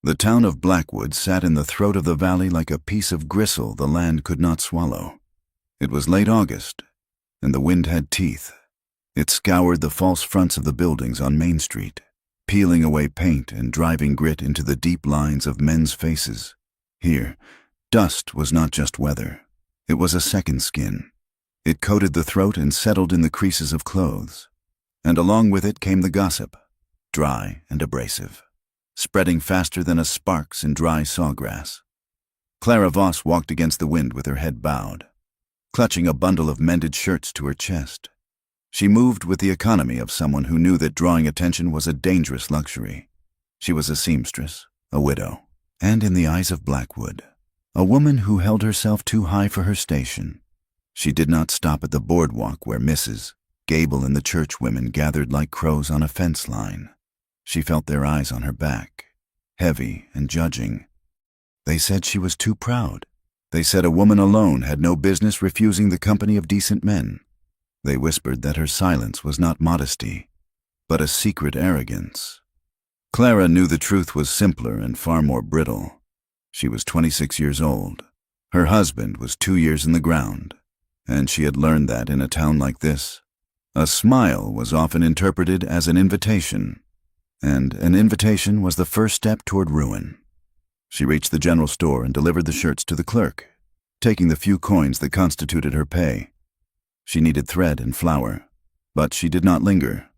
The town of Blackwood sat in the throat of the valley like a piece of gristle the land could not swallow. It was late August, and the wind had teeth. It scoured the false fronts of the buildings on Main Street, peeling away paint and driving grit into the deep lines of men's faces. Here, dust was not just weather. It was a second skin. It coated the throat and settled in the creases of clothes. And along with it came the gossip, dry and abrasive, spreading faster than a sparks in dry sawgrass. Clara Voss walked against the wind with her head bowed, clutching a bundle of mended shirts to her chest. She moved with the economy of someone who knew that drawing attention was a dangerous luxury. She was a seamstress, a widow, and in the eyes of Blackwood, a woman who held herself too high for her station. She did not stop at the boardwalk where Mrs. Gable and the churchwomen gathered like crows on a fence line. She felt their eyes on her back, heavy and judging. They said she was too proud. They said a woman alone had no business refusing the company of decent men. They whispered that her silence was not modesty, but a secret arrogance. Clara knew the truth was simpler and far more brittle. She was 26 years old. Her husband was 2 years in the ground, and she had learned that in a town like this, a smile was often interpreted as an invitation, and an invitation was the first step toward ruin. She reached the general store and delivered the shirts to the clerk, taking the few coins that constituted her pay. She needed thread and flour, but she did not linger.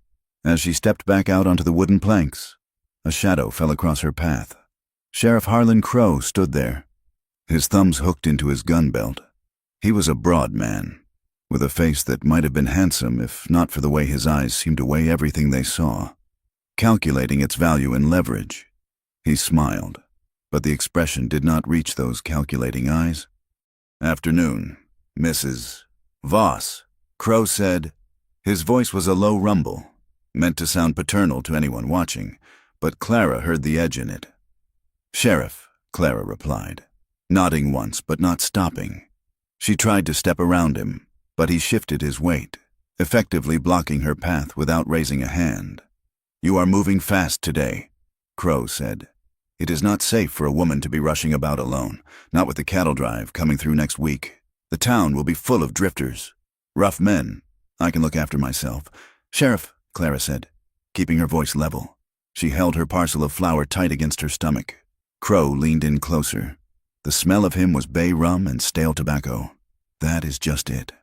As she stepped back out onto the wooden planks, a shadow fell across her path. Sheriff Harlan Crow stood there, his thumbs hooked into his gun belt. He was a broad man, with a face that might have been handsome if not for the way his eyes seemed to weigh everything they saw, calculating its value in leverage. He smiled, but the expression did not reach those calculating eyes. "Afternoon, Mrs. Voss," Crow said. His voice was a low rumble, meant to sound paternal to anyone watching, but Clara heard the edge in it. "Sheriff," Clara replied, nodding once but not stopping. She tried to step around him, but he shifted his weight, effectively blocking her path without raising a hand. "You are moving fast today," Crow said. "It is not safe for a woman to be rushing about alone, not with the cattle drive coming through next week. The town will be full of drifters, rough men. I can look after myself." "Sheriff," Clara said, keeping her voice level. She held her parcel of flour tight against her stomach. Crow leaned in closer. The smell of him was bay rum and stale tobacco. "That is just it."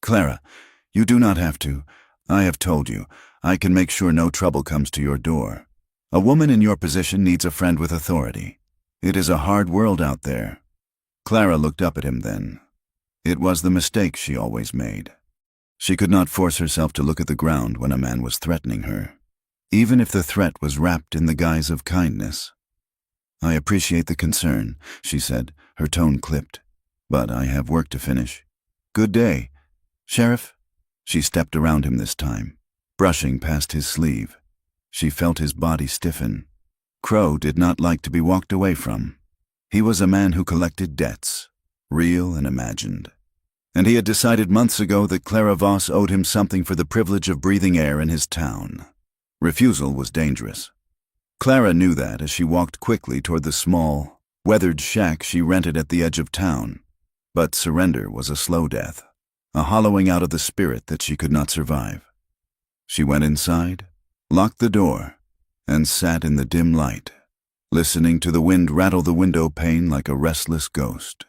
"Clara, you do not have to. I have told you. I can make sure no trouble comes to your door. A woman in your position needs a friend with authority. It is a hard world out there." Clara looked up at him then. It was the mistake she always made. She could not force herself to look at the ground when a man was threatening her, even if the threat was wrapped in the guise of kindness. "I appreciate the concern," she said, her tone clipped, "but I have work to finish. Good day. Sheriff?" She stepped around him this time, brushing past his sleeve. She felt his body stiffen. Crow did not like to be walked away from. He was a man who collected debts, real and imagined. And he had decided months ago that Clara Voss owed him something for the privilege of breathing air in his town. Refusal was dangerous. Clara knew that as she walked quickly toward the small, weathered shack she rented at the edge of town. But surrender was a slow death, a hollowing out of the spirit that she could not survive. She went inside, locked the door, and sat in the dim light, listening to the wind rattle the window pane like a restless ghost.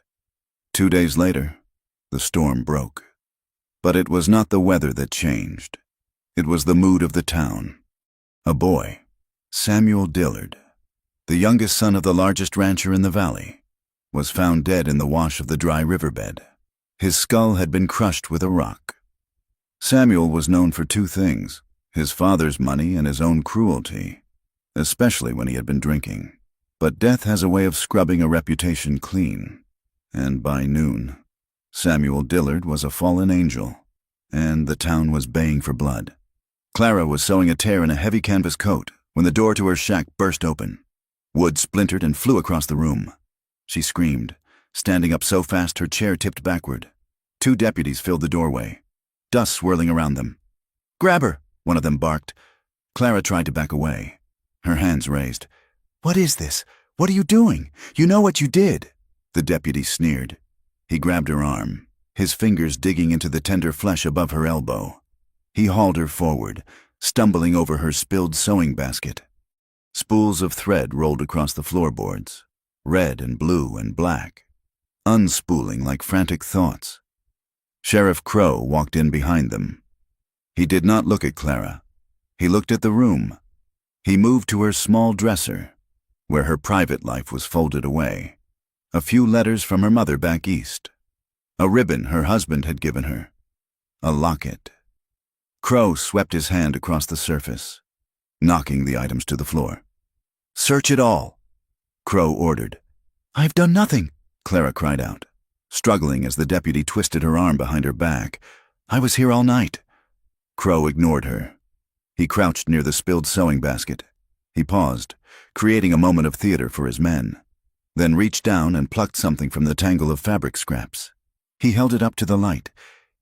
2 days later, the storm broke. But it was not the weather that changed. It was the mood of the town. A boy, Samuel Dillard, the youngest son of the largest rancher in the valley, was found dead in the wash of the dry riverbed. His skull had been crushed with a rock. Samuel was known for 2 things, his father's money and his own cruelty, especially when he had been drinking. But death has a way of scrubbing a reputation clean, and by noon, Samuel Dillard was a fallen angel, and the town was baying for blood. Clara was sewing a tear in a heavy canvas coat when the door to her shack burst open. Wood splintered and flew across the room. She screamed, standing up so fast her chair tipped backward. 2 deputies filled the doorway, dust swirling around them. "Grab her," one of them barked. Clara tried to back away, her hands raised. "What is this? What are you doing? You know what you did." The deputy sneered. He grabbed her arm, his fingers digging into the tender flesh above her elbow. He hauled her forward, stumbling over her spilled sewing basket. Spools of thread rolled across the floorboards, red and blue and black, unspooling like frantic thoughts. Sheriff Crow walked in behind them. He did not look at Clara. He looked at the room. He moved to her small dresser, where her private life was folded away. A few letters from her mother back east. A ribbon her husband had given her. A locket. Crow swept his hand across the surface, knocking the items to the floor. "Search it all," Crow ordered. "I've done nothing," Clara cried out, struggling as the deputy twisted her arm behind her back. "I was here all night." Crow ignored her. He crouched near the spilled sewing basket. He paused, creating a moment of theater for his men, then reached down and plucked something from the tangle of fabric scraps. He held it up to the light.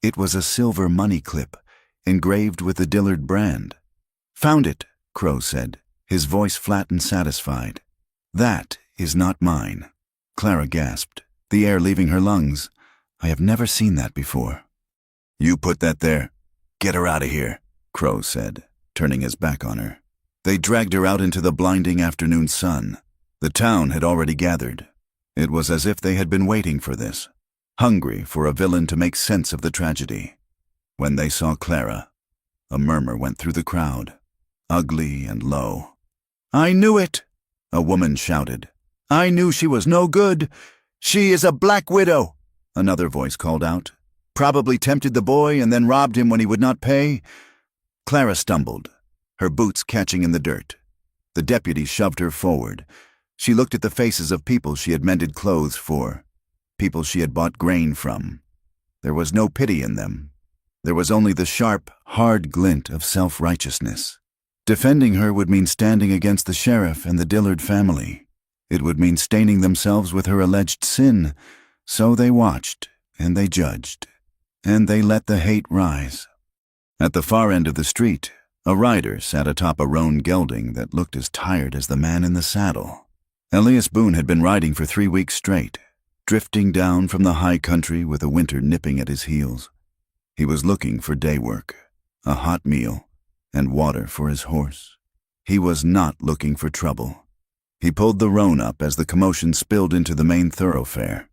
It was a silver money clip, engraved with the Dillard brand. "Found it," Crow said, his voice flat and satisfied. "That is not mine." Clara gasped, the air leaving her lungs. "I have never seen that before." "You put that there? Get her out of here," Crow said, turning his back on her. They dragged her out into the blinding afternoon sun. The town had already gathered. It was as if they had been waiting for this, hungry for a villain to make sense of the tragedy. When they saw Clara, a murmur went through the crowd, ugly and low. "I knew it," a woman shouted. "I knew she was no good. She is a black widow," another voice called out. "Probably tempted the boy and then robbed him when he would not pay." Clara stumbled, her boots catching in the dirt. The deputy shoved her forward. She looked at the faces of people she had mended clothes for, people she had bought grain from. There was no pity in them. There was only the sharp, hard glint of self-righteousness. Defending her would mean standing against the sheriff and the Dillard family. It would mean staining themselves with her alleged sin. So they watched, and they judged, and they let the hate rise. At the far end of the street, a rider sat atop a roan gelding that looked as tired as the man in the saddle. Elias Boone had been riding for 3 weeks straight, drifting down from the high country with the winter nipping at his heels. He was looking for day work, a hot meal, and water for his horse. He was not looking for trouble. He pulled the roan up as the commotion spilled into the main thoroughfare.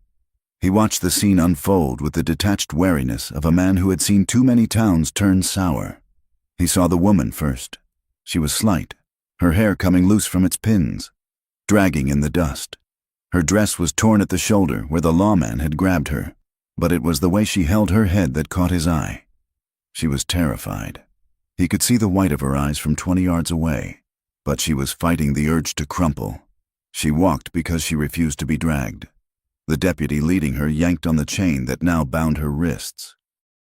He watched the scene unfold with the detached wariness of a man who had seen too many towns turn sour. He saw the woman first. She was slight, her hair coming loose from its pins, dragging in the dust. Her dress was torn at the shoulder where the lawman had grabbed her, but it was the way she held her head that caught his eye. She was terrified. He could see the white of her eyes from 20 yards away, but she was fighting the urge to crumple. She walked because she refused to be dragged. The deputy leading her yanked on the chain that now bound her wrists.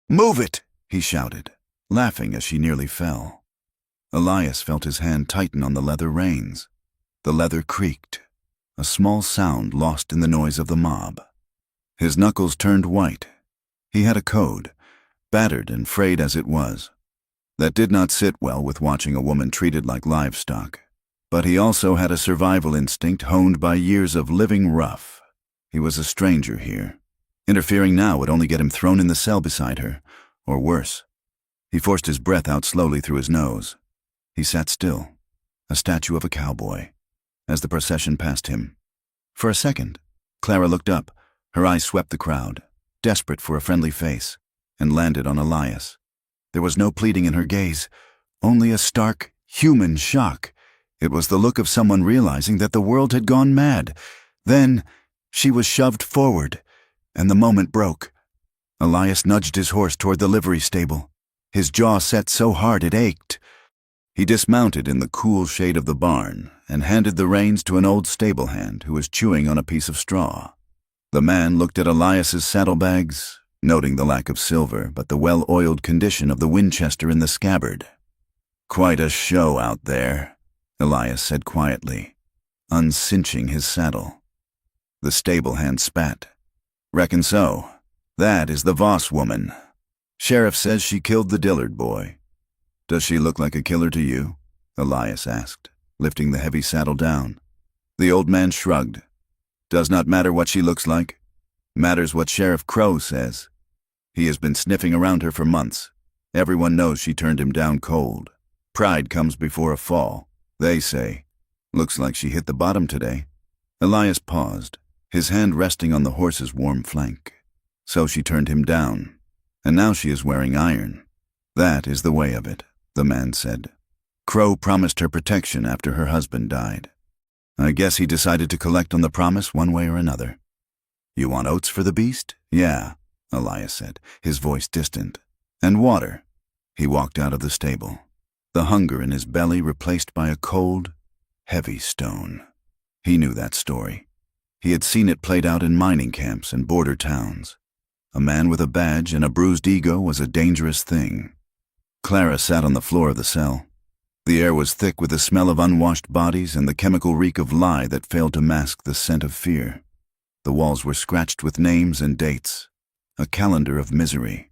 "Move it!" he shouted, laughing as she nearly fell. Elias felt his hand tighten on the leather reins. The leather creaked, a small sound lost in the noise of the mob. His knuckles turned white. He had a code, battered and frayed as it was, that did not sit well with watching a woman treated like livestock. But he also had a survival instinct honed by years of living rough. He was a stranger here. Interfering now would only get him thrown in the cell beside her, or worse. He forced his breath out slowly through his nose. He sat still, a statue of a cowboy, as the procession passed him. For a second, Clara looked up. Her eyes swept the crowd, desperate for a friendly face, and landed on Elias. There was no pleading in her gaze, only a stark, human shock. It was the look of someone realizing that the world had gone mad. Then she was shoved forward, and the moment broke. Elias nudged his horse toward the livery stable, his jaw set so hard it ached. He dismounted in the cool shade of the barn and handed the reins to an old stable hand who was chewing on a piece of straw. The man looked at Elias's saddlebags, noting the lack of silver but the well-oiled condition of the Winchester in the scabbard. "Quite a show out there," Elias said quietly, uncinching his saddle. The stable hand spat. "Reckon so. That is the Voss woman. Sheriff says she killed the Dillard boy. Does she look like a killer to you?" Elias asked, lifting the heavy saddle down. The old man shrugged. Does not matter what she looks like. Matters what Sheriff Crow says. He has been sniffing around her for months. Everyone knows she turned him down cold. Pride comes before a fall, they say. Looks like she hit the bottom today. Elias paused, his hand resting on the horse's warm flank. So she turned him down, and now she is wearing iron. That is the way of it, the man said. Crow promised her protection after her husband died. I guess he decided to collect on the promise one way or another. You want oats for the beast? Yeah, Elias said, his voice distant. And water. He walked out of the stable, the hunger in his belly replaced by a cold, heavy stone. He knew that story. He had seen it played out in mining camps and border towns. A man with a badge and a bruised ego was a dangerous thing. Clara sat on the floor of the cell. The air was thick with the smell of unwashed bodies and the chemical reek of lie that failed to mask the scent of fear. The walls were scratched with names and dates, a calendar of misery.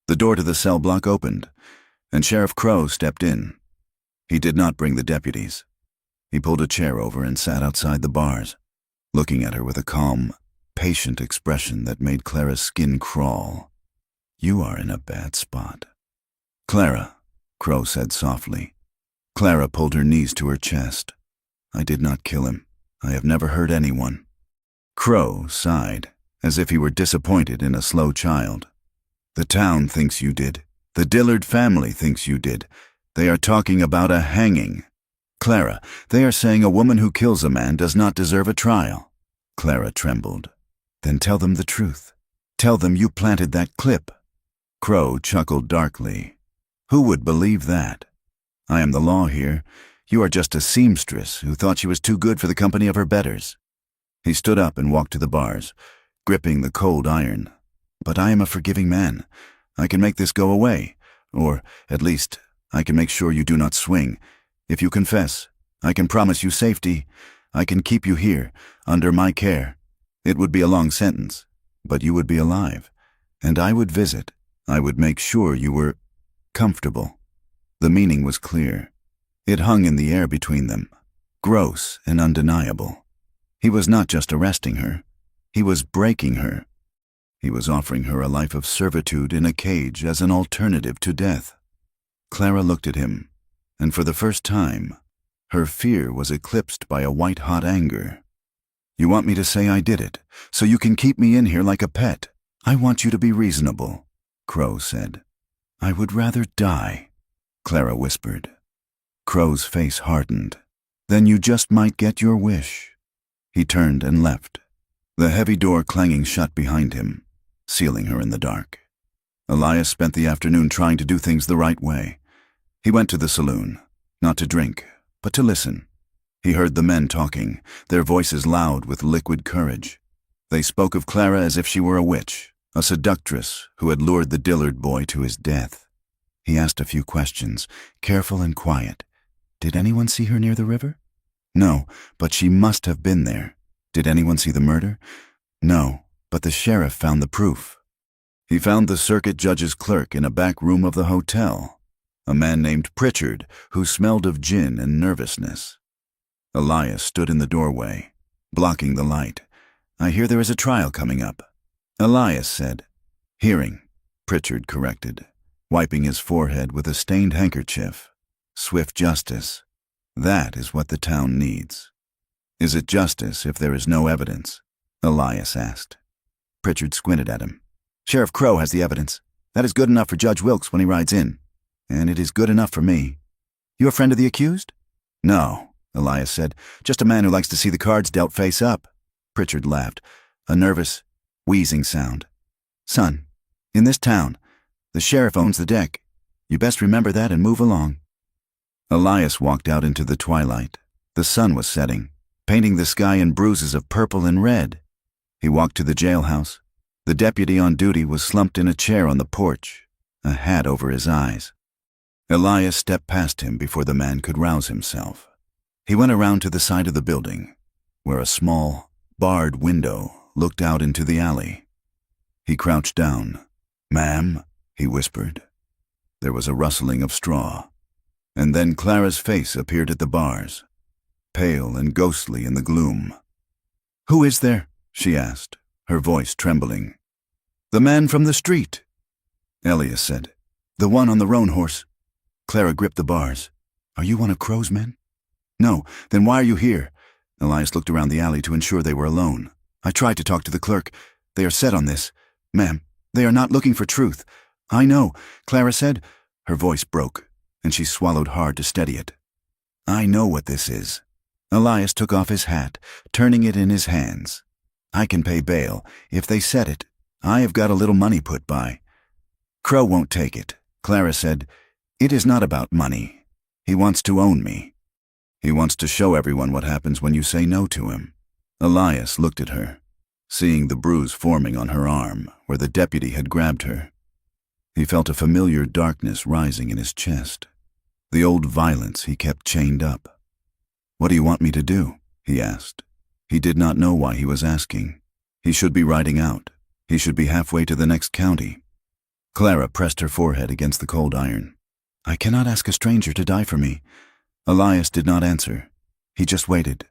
The door to the cell block opened, and Sheriff Crow stepped in. He did not bring the deputies. He pulled a chair over and sat outside the bars, looking at her with a calm, patient expression that made Clara's skin crawl. You are in a bad spot. Clara, Crow said softly. Clara pulled her knees to her chest. I did not kill him. I have never hurt anyone. Crow sighed, as if he were disappointed in a slow child. The town thinks you did. The Dillard family thinks you did. They are talking about a hanging. Clara, they are saying a woman who kills a man does not deserve a trial. Clara trembled. Then tell them the truth. Tell them you planted that clip. Crow chuckled darkly. Who would believe that? I am the law here. You are just a seamstress who thought she was too good for the company of her betters. He stood up and walked to the bars, gripping the cold iron. But I am a forgiving man. I can make this go away, or, at least, I can make sure you do not swing. If you confess, I can promise you safety. I can keep you here, under my care. It would be a long sentence, but you would be alive, and I would visit. I would make sure you were comfortable. The meaning was clear. It hung in the air between them, gross and undeniable. He was not just arresting her. He was breaking her. He was offering her a life of servitude in a cage as an alternative to death. Clara looked at him, and for the first time, her fear was eclipsed by a white-hot anger. You want me to say I did it, so you can keep me in here like a pet. I want you to be reasonable, Crow said. I would rather die, Clara whispered. Crow's face hardened. Then you just might get your wish. He turned and left, the heavy door clanging shut behind him, sealing her in the dark. Elias spent the afternoon trying to do things the right way. He went to the saloon, not to drink, but to listen. He heard the men talking, their voices loud with liquid courage. They spoke of Clara as if she were a witch, a seductress who had lured the Dillard boy to his death. He asked a few questions, careful and quiet. Did anyone see her near the river? No, but she must have been there. Did anyone see the murder? No, but the sheriff found the proof. He found the circuit judge's clerk in a back room of the hotel, a man named Pritchard who smelled of gin and nervousness. Elias stood in the doorway, blocking the light. I hear there is a trial coming up, Elias said. Hearing, Pritchard corrected, wiping his forehead with a stained handkerchief. Swift justice. That is what the town needs. Is it justice if there is no evidence? Elias asked. Pritchard squinted at him. Sheriff Crow has the evidence. That is good enough for Judge Wilkes when he rides in. And it is good enough for me. You a friend of the accused? No, Elias said. Just a man who likes to see the cards dealt face up. Pritchard laughed, a nervous, wheezing sound. Son, in this town, the sheriff owns the deck. You best remember that and move along. Elias walked out into the twilight. The sun was setting, painting the sky in bruises of purple and red. He walked to the jailhouse. The deputy on duty was slumped in a chair on the porch, a hat over his eyes. Elias stepped past him before the man could rouse himself. He went around to the side of the building, where a small, barred window looked out into the alley. He crouched down. Ma'am, he whispered. There was a rustling of straw, and then Clara's face appeared at the bars. pale and ghostly in the gloom. "Who is there?" she asked, her voice trembling. "The man from the street," Elias said. "The one on the roan horse." Clara gripped the bars. "Are you one of Crow's men?" "No. Then why are you here?" Elias looked around the alley to ensure they were alone. "I tried to talk to the clerk. They are set on this. Ma'am, they are not looking for truth." "I know," Clara said. Her voice broke, and she swallowed hard to steady it. "I know what this is." Elias took off his hat, turning it in his hands. "I can pay bail. If they set it, I have got a little money put by." "Crow won't take it," Clara said. "It is not about money. He wants to own me. He wants to show everyone what happens when you say no to him." Elias looked at her, seeing the bruise forming on her arm where the deputy had grabbed her. He felt a familiar darkness rising in his chest, the old violence he kept chained up. "What do you want me to do?" he asked. He did not know why he was asking. He should be riding out. He should be halfway to the next county. Clara pressed her forehead against the cold iron. "I cannot ask a stranger to die for me." Elias did not answer. He just waited.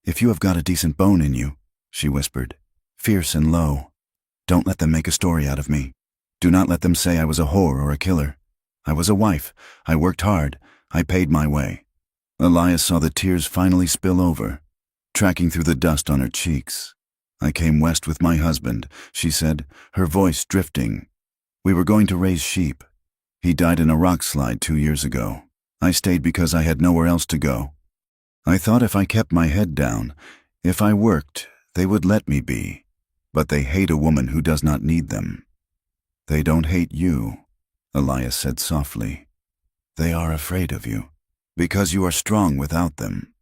"If you have got a decent bone in you," she whispered, "fierce and low, don't let them make a story out of me. Do not let them say I was a whore or a killer. I was a wife. I worked hard. I paid my way." Elias saw the tears finally spill over, tracking through the dust on her cheeks. "I came west with my husband," she said, her voice drifting. "We were going to raise sheep. He died in a rock slide 2 years ago. I stayed because I had nowhere else to go. I thought if I kept my head down, if I worked, they would let me be. But they hate a woman who does not need them." "They don't hate you," Elias said softly. "They are afraid of you, because you are strong without them."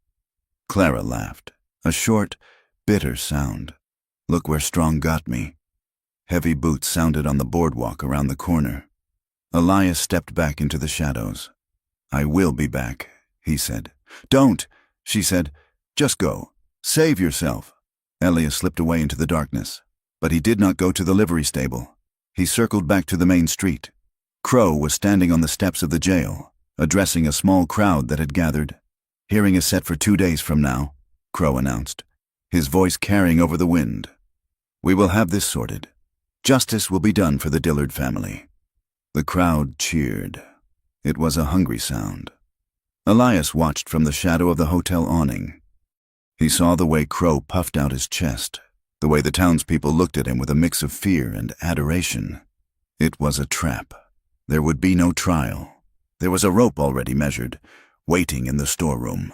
Clara laughed, a short, bitter sound. "Look where strong got me." Heavy boots sounded on the boardwalk around the corner. Elias stepped back into the shadows. "I will be back," he said. "Don't," she said. "Just go. Save yourself." Elias slipped away into the darkness, but he did not go to the livery stable. He circled back to the main street. Crow was standing on the steps of the jail, addressing a small crowd that had gathered. "Hearing is set for 2 days from now," Crow announced, his voice carrying over the wind. "We will have this sorted. Justice will be done for the Dillard family." The crowd cheered. It was a hungry sound. Elias watched from the shadow of the hotel awning. He saw the way Crow puffed out his chest, the way the townspeople looked at him with a mix of fear and adoration. It was a trap. There would be no trial. There was a rope already measured, waiting in the storeroom.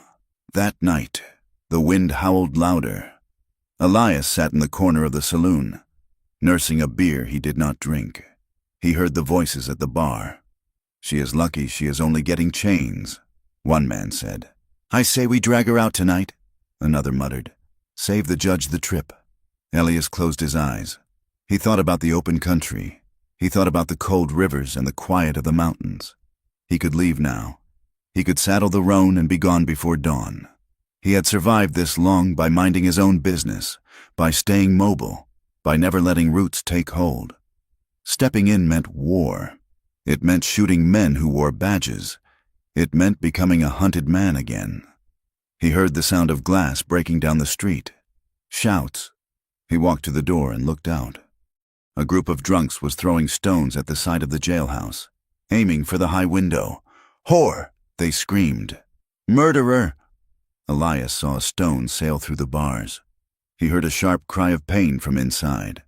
That night, the wind howled louder. Elias sat in the corner of the saloon, nursing a beer he did not drink. He heard the voices at the bar. "She is lucky she is only getting chains," one man said. "I say we drag her out tonight," another muttered. "Save the judge the trip." Elias closed his eyes. He thought about the open country. He thought about the cold rivers and the quiet of the mountains. He could leave now. He could saddle the roan and be gone before dawn. He had survived this long by minding his own business, by staying mobile, by never letting roots take hold. Stepping in meant war. It meant shooting men who wore badges. It meant becoming a hunted man again. He heard the sound of glass breaking down the street. Shouts. He walked to the door and looked out. A group of drunks was throwing stones at the side of the jailhouse, aiming for the high window. "Whore!" they screamed. "Murderer!" Elias saw a stone sail through the bars. He heard a sharp cry of pain from inside.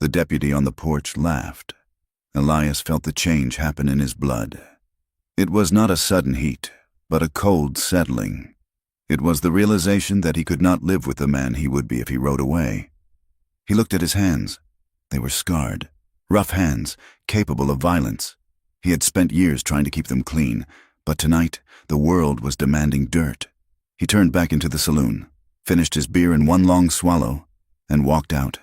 The deputy on the porch laughed. Elias felt the change happen in his blood. It was not a sudden heat, but a cold settling. It was the realization that he could not live with the man he would be if he rode away. He looked at his hands. They were scarred, rough hands, capable of violence. He had spent years trying to keep them clean, but tonight the world was demanding dirt. He turned back into the saloon, finished his beer in one long swallow, and walked out.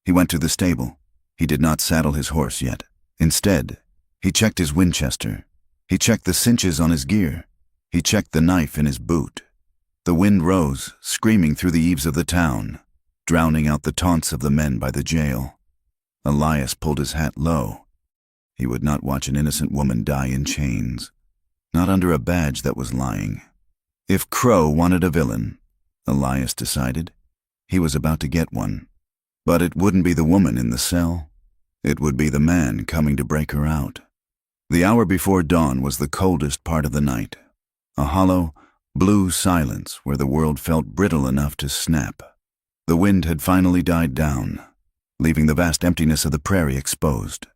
He went to the stable. He did not saddle his horse yet. Instead, he checked his Winchester. He checked the cinches on his gear. He checked the knife in his boot. The wind rose, screaming through the eaves of the town, drowning out the taunts of the men by the jail. Elias pulled his hat low. He would not watch an innocent woman die in chains, not under a badge that was lying. If Crow wanted a villain, Elias decided. He was about to get one. But it wouldn't be the woman in the cell. It would be the man coming to break her out. The hour before dawn was the coldest part of the night. A hollow, blue silence where the world felt brittle enough to snap. The wind had finally died down, leaving the vast emptiness of the prairie exposed.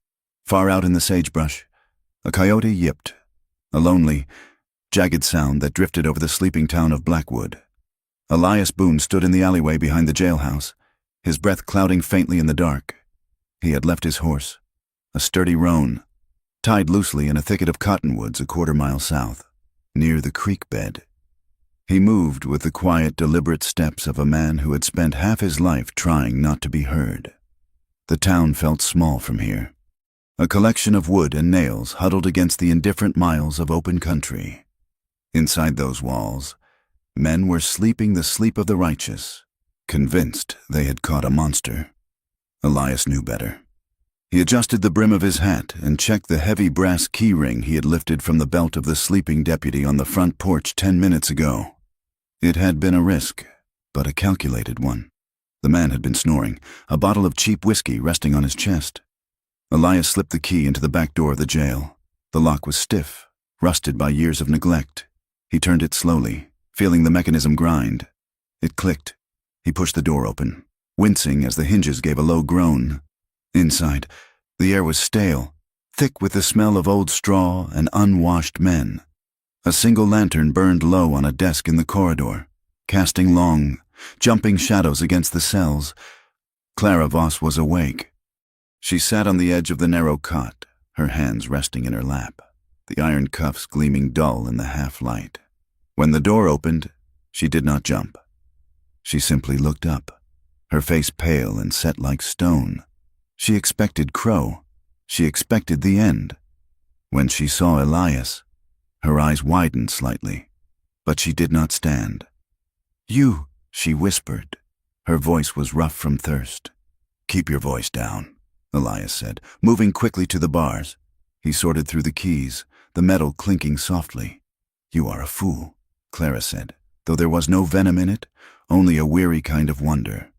Far out in the sagebrush, a coyote yipped, a lonely, jagged sound that drifted over the sleeping town of Blackwood. Elias Boone stood in the alleyway behind the jailhouse, his breath clouding faintly in the dark. He had left his horse, a sturdy roan, tied loosely in a thicket of cottonwoods a quarter-mile south, near the creek bed. He moved with the quiet, deliberate steps of a man who had spent half his life trying not to be heard. The town felt small from here, a collection of wood and nails huddled against the indifferent miles of open country. Inside those walls, men were sleeping the sleep of the righteous, convinced they had caught a monster. Elias knew better. He adjusted the brim of his hat and checked the heavy brass key ring he had lifted from the belt of the sleeping deputy on the front porch 10 minutes ago. It had been a risk, but a calculated one. The man had been snoring, a bottle of cheap whiskey resting on his chest. Elias slipped the key into the back door of the jail. The lock was stiff, rusted by years of neglect. He turned it slowly, feeling the mechanism grind. It clicked. He pushed the door open, wincing as the hinges gave a low groan. Inside, the air was stale, thick with the smell of old straw and unwashed men. A single lantern burned low on a desk in the corridor, casting long, jumping shadows against the cells. Clara Voss was awake. She sat on the edge of the narrow cot, her hands resting in her lap, the iron cuffs gleaming dull in the half-light. When the door opened, she did not jump. She simply looked up, her face pale and set like stone. She expected Crow. She expected the end. When she saw Elias, her eyes widened slightly, but she did not stand. "You," she whispered. Her voice was rough from thirst. "Keep your voice down," Elias said, moving quickly to the bars. He sorted through the keys, the metal clinking softly. "You are a fool," Clara said, though there was no venom in it, only a weary kind of wonder.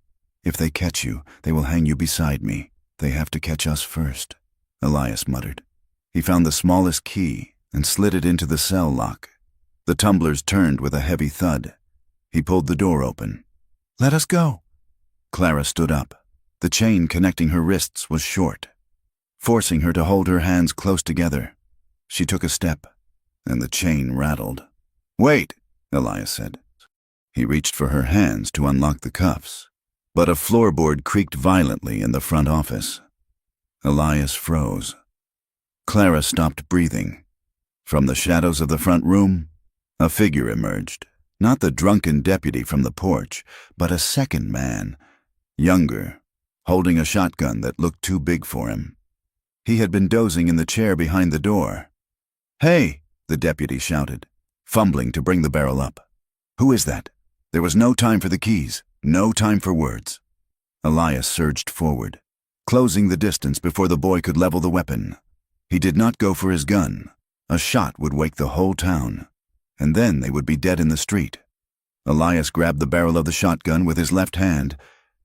"If they catch you, they will hang you beside me. They have to catch us first," Elias muttered. He found the smallest key and slid it into the cell lock. The tumblers turned with a heavy thud. He pulled the door open. "Let us go." Clara stood up. The chain connecting her wrists was short, forcing her to hold her hands close together. She took a step, and the chain rattled. "Wait," Elias said. He reached for her hands to unlock the cuffs, but a floorboard creaked violently in the front office. Elias froze. Clara stopped breathing. From the shadows of the front room, a figure emerged, not the drunken deputy from the porch, but a second man, younger, holding a shotgun that looked too big for him. He had been dozing in the chair behind the door. "Hey!" the deputy shouted, fumbling to bring the barrel up. "Who is that?" There was no time for the keys, no time for words. Elias surged forward, closing the distance before the boy could level the weapon. He did not go for his gun. A shot would wake the whole town, and then they would be dead in the street. Elias grabbed the barrel of the shotgun with his left hand,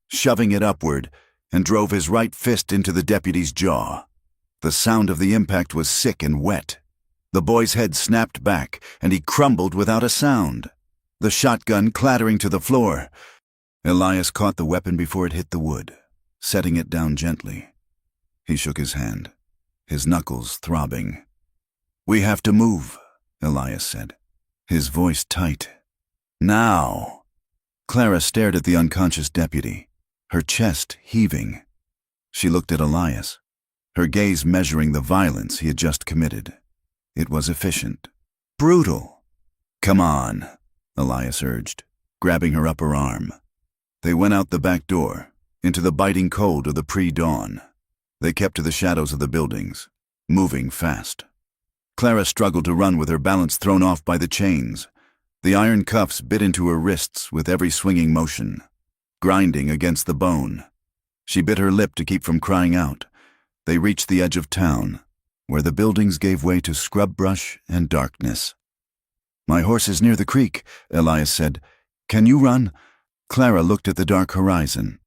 shoving it upward, and drove his right fist into the deputy's jaw. The sound of the impact was sick and wet. The boy's head snapped back, and he crumbled without a sound, the shotgun clattering to the floor. Elias caught the weapon before it hit the wood, setting it down gently. He shook his hand, his knuckles throbbing. "We have to move," Elias said, his voice tight. "Now." Clara stared at the unconscious deputy, her chest heaving. She looked at Elias, her gaze measuring the violence he had just committed. It was efficient, brutal. "Come on," Elias urged, grabbing her upper arm. They went out the back door, into the biting cold of the pre-dawn. They kept to the shadows of the buildings, moving fast. Clara struggled to run with her balance thrown off by the chains. The iron cuffs bit into her wrists with every swinging motion, grinding against the bone. She bit her lip to keep from crying out. They reached the edge of town, where the buildings gave way to scrub brush and darkness. "My horse is near the creek," Elias said. Can you run?" Clara looked at the dark horizon.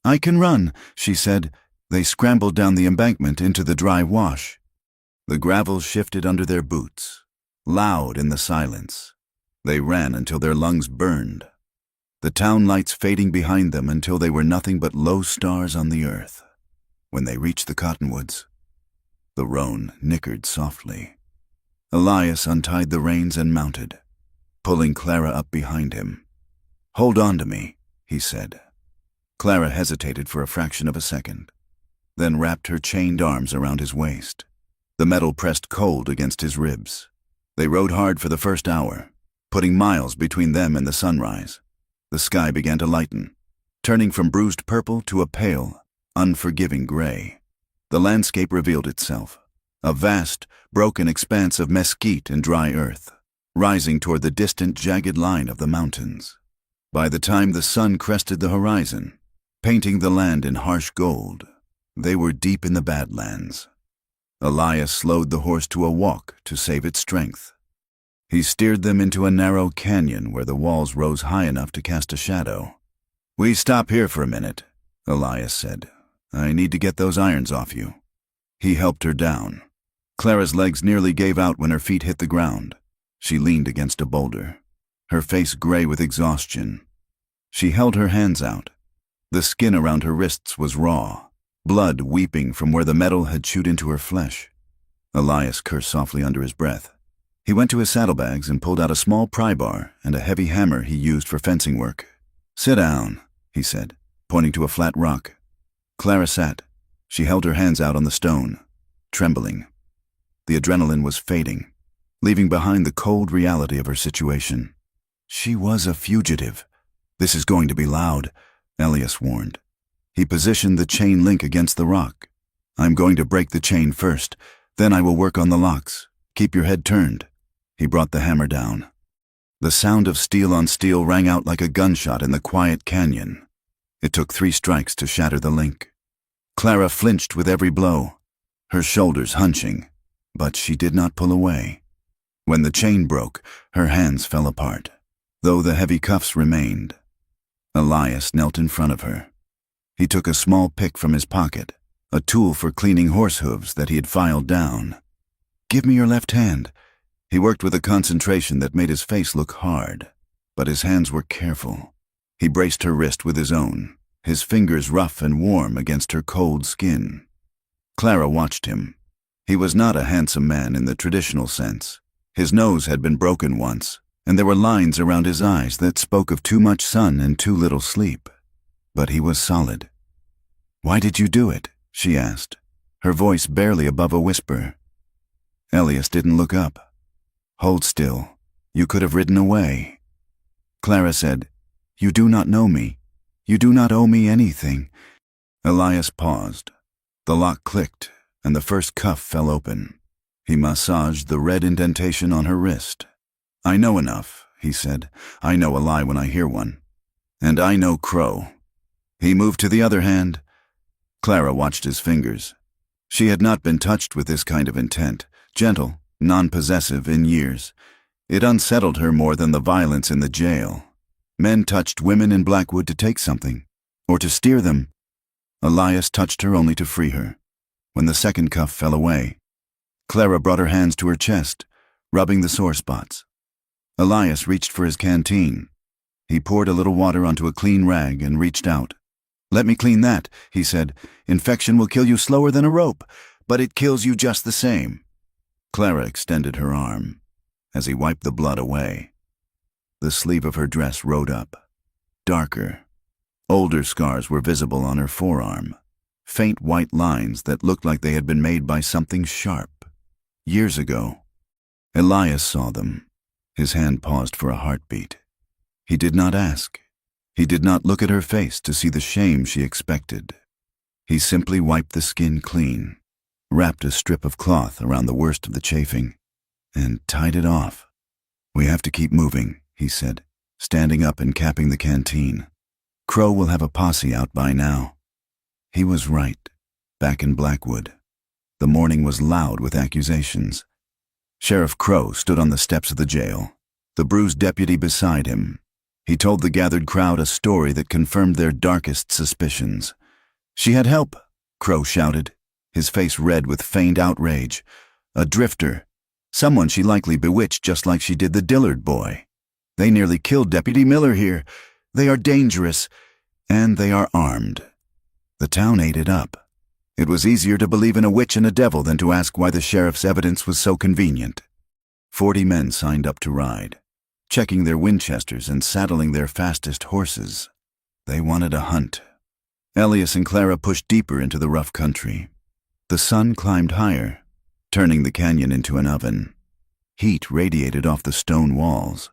"I can run," she said. They scrambled down the embankment into the dry wash. The gravel shifted under their boots, loud in the silence. They ran until their lungs burned, the town lights fading behind them until they were nothing but low stars on the earth. When they reached the cottonwoods, the roan nickered softly. Elias untied the reins and mounted, pulling Clara up behind him. "Hold on to me," he said. Clara hesitated for a fraction of a second, then wrapped her chained arms around his waist. The metal pressed cold against his ribs. They rode hard for the first hour, putting miles between them and the sunrise. The sky began to lighten, turning from bruised purple to a pale, unforgiving gray. The landscape revealed itself, a vast, broken expanse of mesquite and dry earth, rising toward the distant, jagged line of the mountains. By the time the sun crested the horizon, painting the land in harsh gold, they were deep in the Badlands. Elias slowed the horse to a walk to save its strength. He steered them into a narrow canyon where the walls rose high enough to cast a shadow. "We stop here for a minute," Elias said. "I need to get those irons off you." He helped her down. Clara's legs nearly gave out when her feet hit the ground. She leaned against a boulder, her face gray with exhaustion. She held her hands out. The skin around her wrists was raw, blood weeping from where the metal had chewed into her flesh. Elias cursed softly under his breath. He went to his saddlebags and pulled out a small pry bar and a heavy hammer he used for fencing work. "Sit down," he said, pointing to a flat rock. Clara sat. She held her hands out on the stone, trembling. The adrenaline was fading, leaving behind the cold reality of her situation. She was a fugitive. "This is going to be loud," Elias warned. He positioned the chain link against the rock. "I'm going to break the chain first, then I will work on the locks. Keep your head turned." He brought the hammer down. The sound of steel on steel rang out like a gunshot in the quiet canyon. It took 3 strikes to shatter the link. Clara flinched with every blow, her shoulders hunching, but she did not pull away. When the chain broke, her hands fell apart, though the heavy cuffs remained. Elias knelt in front of her. He took a small pick from his pocket, a tool for cleaning horse hooves that he had filed down. "Give me your left hand." He worked with a concentration that made his face look hard, but his hands were careful. He braced her wrist with his own, his fingers rough and warm against her cold skin. Clara watched him. He was not a handsome man in the traditional sense. His nose had been broken once, and there were lines around his eyes that spoke of too much sun and too little sleep. But he was solid. "Why did you do it?" she asked, her voice barely above a whisper. Elias didn't look up. "Hold still. You could have ridden away." Clara said, "You do not know me. You do not owe me anything." Elias paused. The lock clicked, and the first cuff fell open. He massaged the red indentation on her wrist. "I know enough," he said. "I know a lie when I hear one. And I know Crow." He moved to the other hand. Clara watched his fingers. She had not been touched with this kind of intent, gentle, non-possessive in years. It unsettled her more than the violence in the jail. Men touched women in Blackwood to take something, or to steer them. Elias touched her only to free her. When the second cuff fell away, Clara brought her hands to her chest, rubbing the sore spots. Elias reached for his canteen. He poured a little water onto a clean rag and reached out. "Let me clean that," he said. "Infection will kill you slower than a rope, but it kills you just the same." Clara extended her arm as he wiped the blood away. The sleeve of her dress rode up, darker. Older scars were visible on her forearm, faint white lines that looked like they had been made by something sharp. Years ago. Elias saw them. His hand paused for a heartbeat. He did not ask. He did not look at her face to see the shame she expected. He simply wiped the skin clean, wrapped a strip of cloth around the worst of the chafing, and tied it off. "We have to keep moving," he said, standing up and capping the canteen. "Crow will have a posse out by now." He was right. Back in Blackwood, the morning was loud with accusations. Sheriff Crow stood on the steps of the jail, the bruised deputy beside him. He told the gathered crowd a story that confirmed their darkest suspicions. "She had help," Crow shouted, his face red with feigned outrage. "A drifter. Someone she likely bewitched just like she did the Dillard boy. They nearly killed Deputy Miller here. They are dangerous, and they are armed." The town ate it up. It was easier to believe in a witch and a devil than to ask why the sheriff's evidence was so convenient. 40 men signed up to ride, checking their Winchesters and saddling their fastest horses. They wanted a hunt. Elias and Clara pushed deeper into the rough country. The sun climbed higher, turning the canyon into an oven. Heat radiated off the stone walls.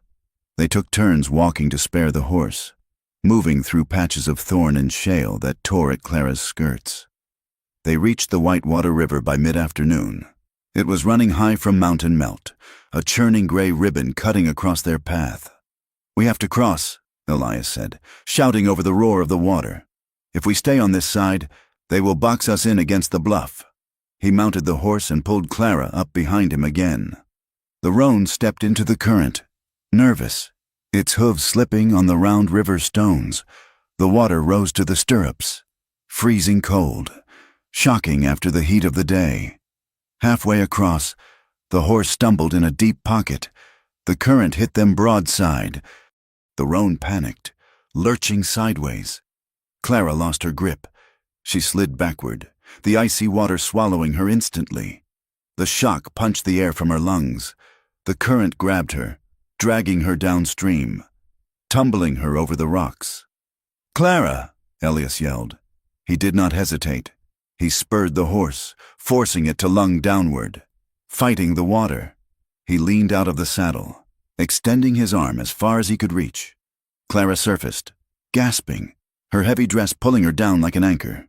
They took turns walking to spare the horse, moving through patches of thorn and shale that tore at Clara's skirts. They reached the Whitewater River by mid-afternoon. It was running high from mountain melt, a churning gray ribbon cutting across their path. "We have to cross," Elias said, shouting over the roar of the water. "If we stay on this side, they will box us in against the bluff." He mounted the horse and pulled Clara up behind him again. The roan stepped into the current, nervous, its hooves slipping on the round river stones. The water rose to the stirrups, freezing cold, shocking after the heat of the day. Halfway across, the horse stumbled in a deep pocket. The current hit them broadside. The roan panicked, lurching sideways. Clara lost her grip. She slid backward, the icy water swallowing her instantly. The shock punched the air from her lungs. The current grabbed her, dragging her downstream, tumbling her over the rocks. "Clara!" Elias yelled. He did not hesitate. He spurred the horse, forcing it to lung downward, fighting the water. He leaned out of the saddle, extending his arm as far as he could reach. Clara surfaced, gasping, her heavy dress pulling her down like an anchor.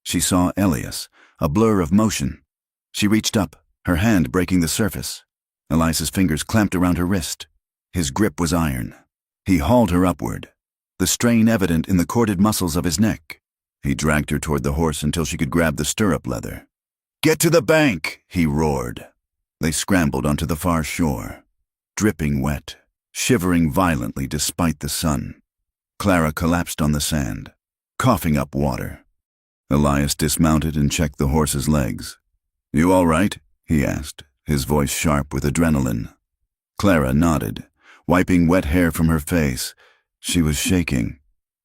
She saw Elias, a blur of motion. She reached up, her hand breaking the surface. Elias's fingers clamped around her wrist. His grip was iron. He hauled her upward, the strain evident in the corded muscles of his neck. He dragged her toward the horse until she could grab the stirrup leather. "Get to the bank!" he roared. They scrambled onto the far shore, dripping wet, shivering violently despite the sun. Clara collapsed on the sand, coughing up water. Elias dismounted and checked the horse's legs. "You all right?" he asked, his voice sharp with adrenaline. Clara nodded, wiping wet hair from her face. She was shaking.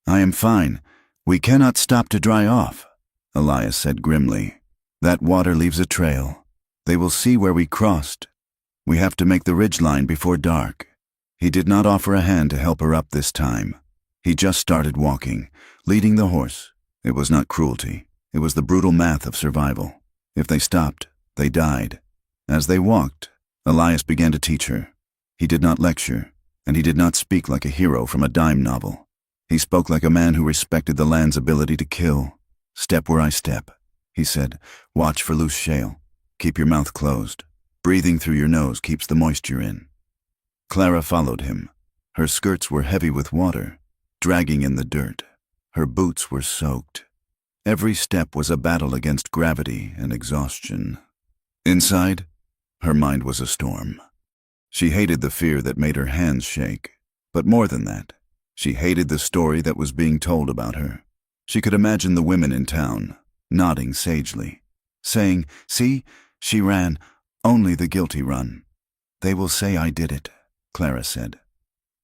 "I am fine. We cannot stop to dry off," Elias said grimly. "That water leaves a trail. They will see where we crossed. We have to make the ridgeline before dark." He did not offer a hand to help her up this time. He just started walking, leading the horse. It was not cruelty. It was the brutal math of survival. If they stopped, they died. As they walked, Elias began to teach her. He did not lecture, and he did not speak like a hero from a dime novel. He spoke like a man who respected the land's ability to kill. "Step where I step," he said. "Watch for loose shale. Keep your mouth closed. Breathing through your nose keeps the moisture in." Clara followed him. Her skirts were heavy with water, dragging in the dirt. Her boots were soaked. Every step was a battle against gravity and exhaustion. Inside, her mind was a storm. She hated the fear that made her hands shake, but more than that, she hated the story that was being told about her. She could imagine the women in town, nodding sagely, saying, "See, she ran, only the guilty run." "They will say I did it," Clara said,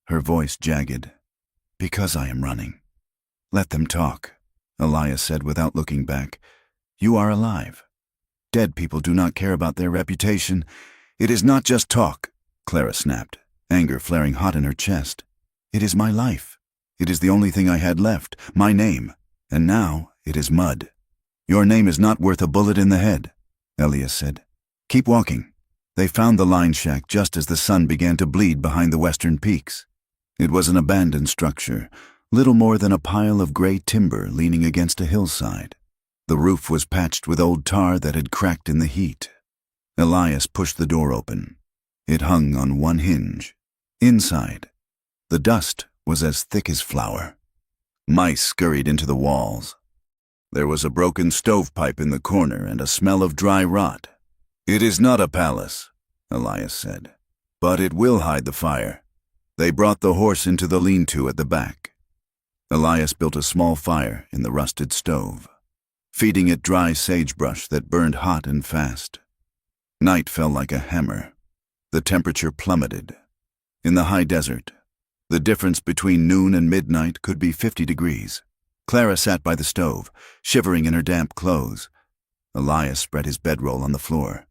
her voice jagged. "Because I am running." "Let them talk," Elias said without looking back. "You are alive. Dead people do not care about their reputation. It is not just talk," Clara snapped, anger flaring hot in her chest. "It is my life. It is the only thing I had left, my name, and now it is mud." "Your name is not worth a bullet in the head," Elias said. "Keep walking." They found the line shack just as the sun began to bleed behind the western peaks. It was an abandoned structure, little more than a pile of gray timber leaning against a hillside. The roof was patched with old tar that had cracked in the heat. Elias pushed the door open. It hung on one hinge. Inside, the dust was as thick as flour. Mice scurried into the walls. There was a broken stovepipe in the corner and a smell of dry rot. "It is not a palace," Elias said, "but it will hide the fire. They brought the horse into the lean-to at the back. Elias built a small fire in the rusted stove, feeding it dry sagebrush that burned hot and fast. Night fell like a hammer. The temperature plummeted. In the high desert, the difference between noon and midnight could be 50 degrees. Clara sat by the stove, shivering in her damp clothes. Elias spread his bedroll on the floor.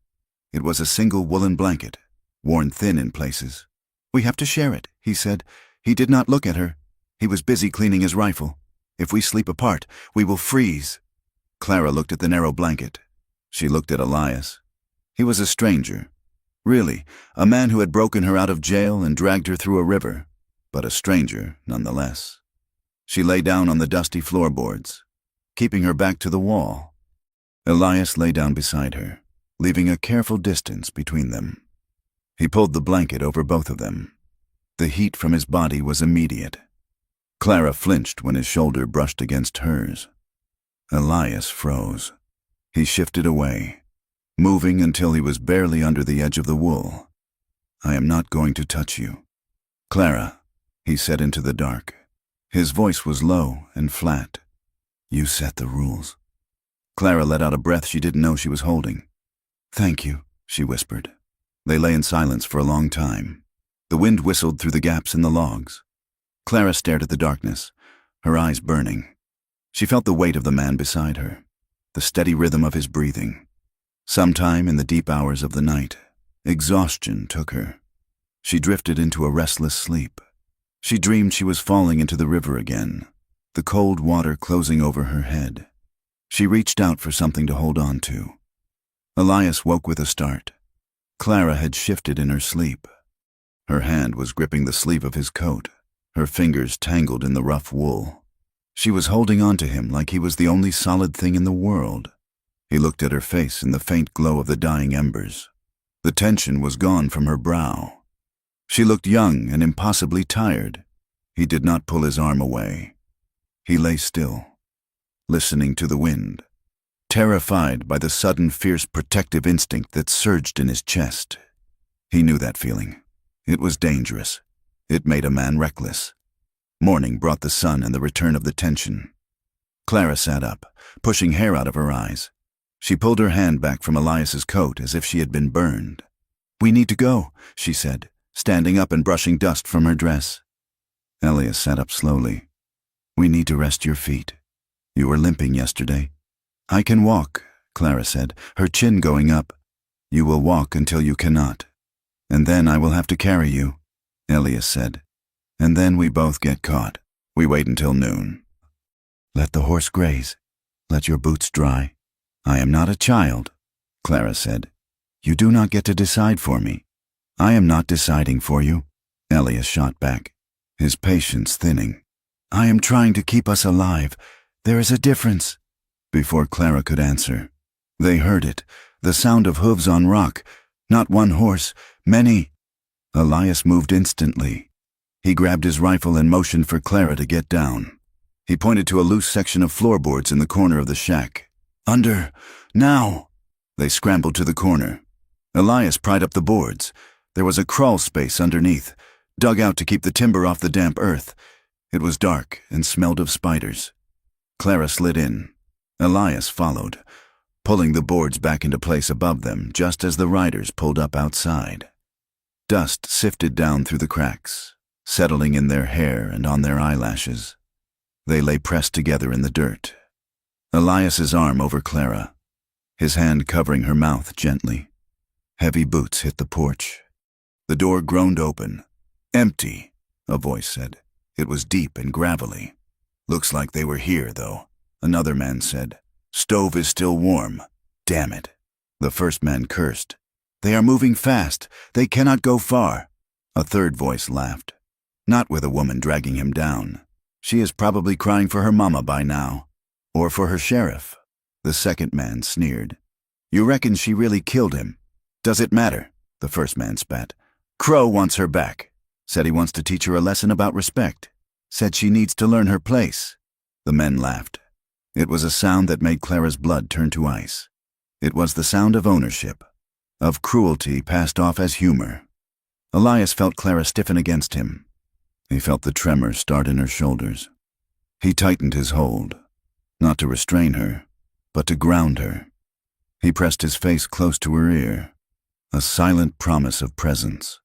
It was a single woolen blanket, worn thin in places. "We have to share it," he said. He did not look at her. He was busy cleaning his rifle. "If we sleep apart, we will freeze." Clara looked at the narrow blanket. She looked at Elias. He was a stranger. Really, a man who had broken her out of jail and dragged her through a river, but a stranger nonetheless. She lay down on the dusty floorboards, keeping her back to the wall. Elias lay down beside her, leaving a careful distance between them. He pulled the blanket over both of them. The heat from his body was immediate. Clara flinched when his shoulder brushed against hers. Elias froze. He shifted away, moving until he was barely under the edge of the wool. "I am not going to touch you." "Clara," he said into the dark. His voice was low and flat. "You set the rules." Clara let out a breath she didn't know she was holding. "Thank you," she whispered. They lay in silence for a long time. The wind whistled through the gaps in the logs. Clara stared at the darkness, her eyes burning. She felt the weight of the man beside her, the steady rhythm of his breathing. Sometime in the deep hours of the night, exhaustion took her. She drifted into a restless sleep. She dreamed she was falling into the river again, the cold water closing over her head. She reached out for something to hold on to. Elias woke with a start. Clara had shifted in her sleep. Her hand was gripping the sleeve of his coat, her fingers tangled in the rough wool. She was holding on to him like he was the only solid thing in the world. He looked at her face in the faint glow of the dying embers. The tension was gone from her brow. She looked young and impossibly tired. He did not pull his arm away. He lay still, listening to the wind, terrified by the sudden fierce protective instinct that surged in his chest. He knew that feeling. It was dangerous. It made a man reckless. Morning brought the sun and the return of the tension. Clara sat up, pushing hair out of her eyes. She pulled her hand back from Elias's coat as if she had been burned. "We need to go," she said, standing up and brushing dust from her dress. Elias sat up slowly. "We need to rest your feet. You were limping yesterday." "I can walk," Clara said, her chin going up. "You will walk until you cannot. And then I will have to carry you," Elias said. "And then we both get caught. We wait until noon." "Let the horse graze. Let your boots dry." "I am not a child," Clara said. "You do not get to decide for me." "I am not deciding for you," Elias shot back, his patience thinning. "I am trying to keep us alive. There is a difference." Before Clara could answer, they heard it, the sound of hooves on rock. Not one horse, many. Elias moved instantly. He grabbed his rifle and motioned for Clara to get down. He pointed to a loose section of floorboards in the corner of the shack. "Under, now!" They scrambled to the corner. Elias pried up the boards. There was a crawl space underneath, dug out to keep the timber off the damp earth. It was dark and smelled of spiders. Clara slid in. Elias followed, pulling the boards back into place above them just as the riders pulled up outside. Dust sifted down through the cracks, settling in their hair and on their eyelashes. They lay pressed together in the dirt. Elias's arm over Clara, his hand covering her mouth gently. Heavy boots hit the porch. The door groaned open. "Empty," a voice said. It was deep and gravelly. "Looks like they were here, though," another man said. "Stove is still warm. Damn it." The first man cursed. "They are moving fast. They cannot go far." A third voice laughed. "Not with a woman dragging him down. She is probably crying for her mama by now. Or for her sheriff." The second man sneered. "You reckon she really killed him?" "Does it matter?" The first man spat. "Crow wants her back. Said he wants to teach her a lesson about respect. Said she needs to learn her place." The men laughed. It was a sound that made Clara's blood turn to ice. It was the sound of ownership, of cruelty passed off as humor. Elias felt Clara stiffen against him. He felt the tremor start in her shoulders. He tightened his hold, not to restrain her, but to ground her. He pressed his face close to her ear, a silent promise of presence.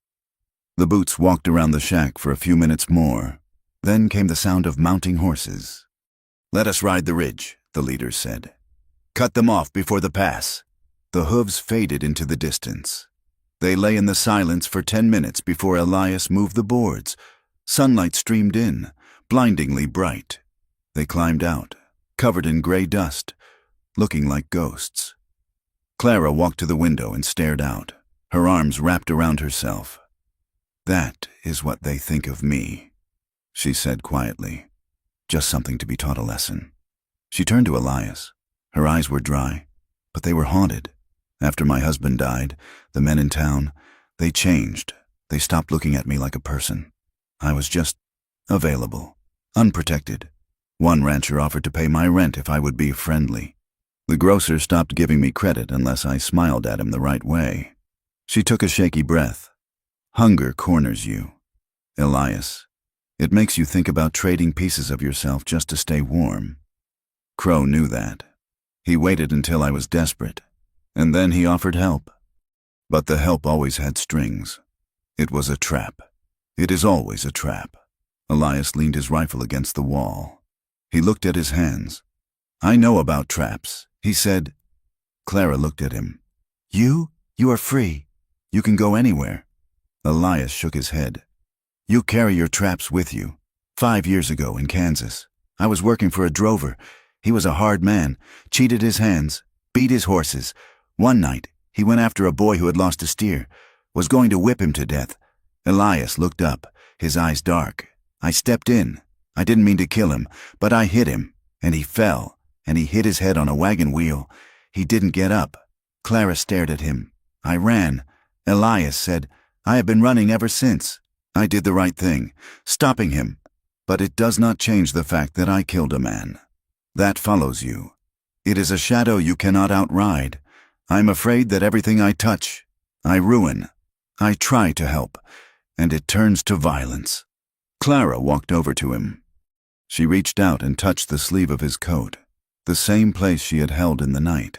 The boots walked around the shack for a few minutes more. Then came the sound of mounting horses. "Let us ride the ridge," the leader said. "Cut them off before the pass." The hooves faded into the distance. They lay in the silence for 10 minutes before Elias moved the boards. Sunlight streamed in, blindingly bright. They climbed out, covered in gray dust, looking like ghosts. Clara walked to the window and stared out, her arms wrapped around herself. "That is what they think of me," she said quietly. "Just something to be taught a lesson." She turned to Elias. Her eyes were dry, but they were haunted. After my husband died, the men in town, they changed. They stopped looking at me like a person. I was just available, unprotected. One rancher offered to pay my rent if I would be friendly. The grocer stopped giving me credit unless I smiled at him the right way. She took a shaky breath. "Hunger corners you, Elias. It makes you think about trading pieces of yourself just to stay warm." Crow knew that. He waited until I was desperate, and then he offered help. But the help always had strings. It was a trap. It is always a trap. Elias leaned his rifle against the wall. He looked at his hands. "I know about traps," he said. Clara looked at him. You are free. You can go anywhere." Elias shook his head. "You carry your traps with you. 5 years ago in Kansas, I was working for a drover. He was a hard man, cheated his hands, beat his horses. One night, he went after a boy who had lost a steer, was going to whip him to death. Elias looked up, his eyes dark. I stepped in. I didn't mean to kill him, but I hit him, and he fell, and he hit his head on a wagon wheel. He didn't get up." Clara stared at him. "I ran." Elias said, "I have been running ever since. I did the right thing, stopping him. But it does not change the fact that I killed a man. That follows you. It is a shadow you cannot outride. I'm afraid that everything I touch, I ruin. I try to help, and it turns to violence." Clara walked over to him. She reached out and touched the sleeve of his coat, the same place she had held in the night.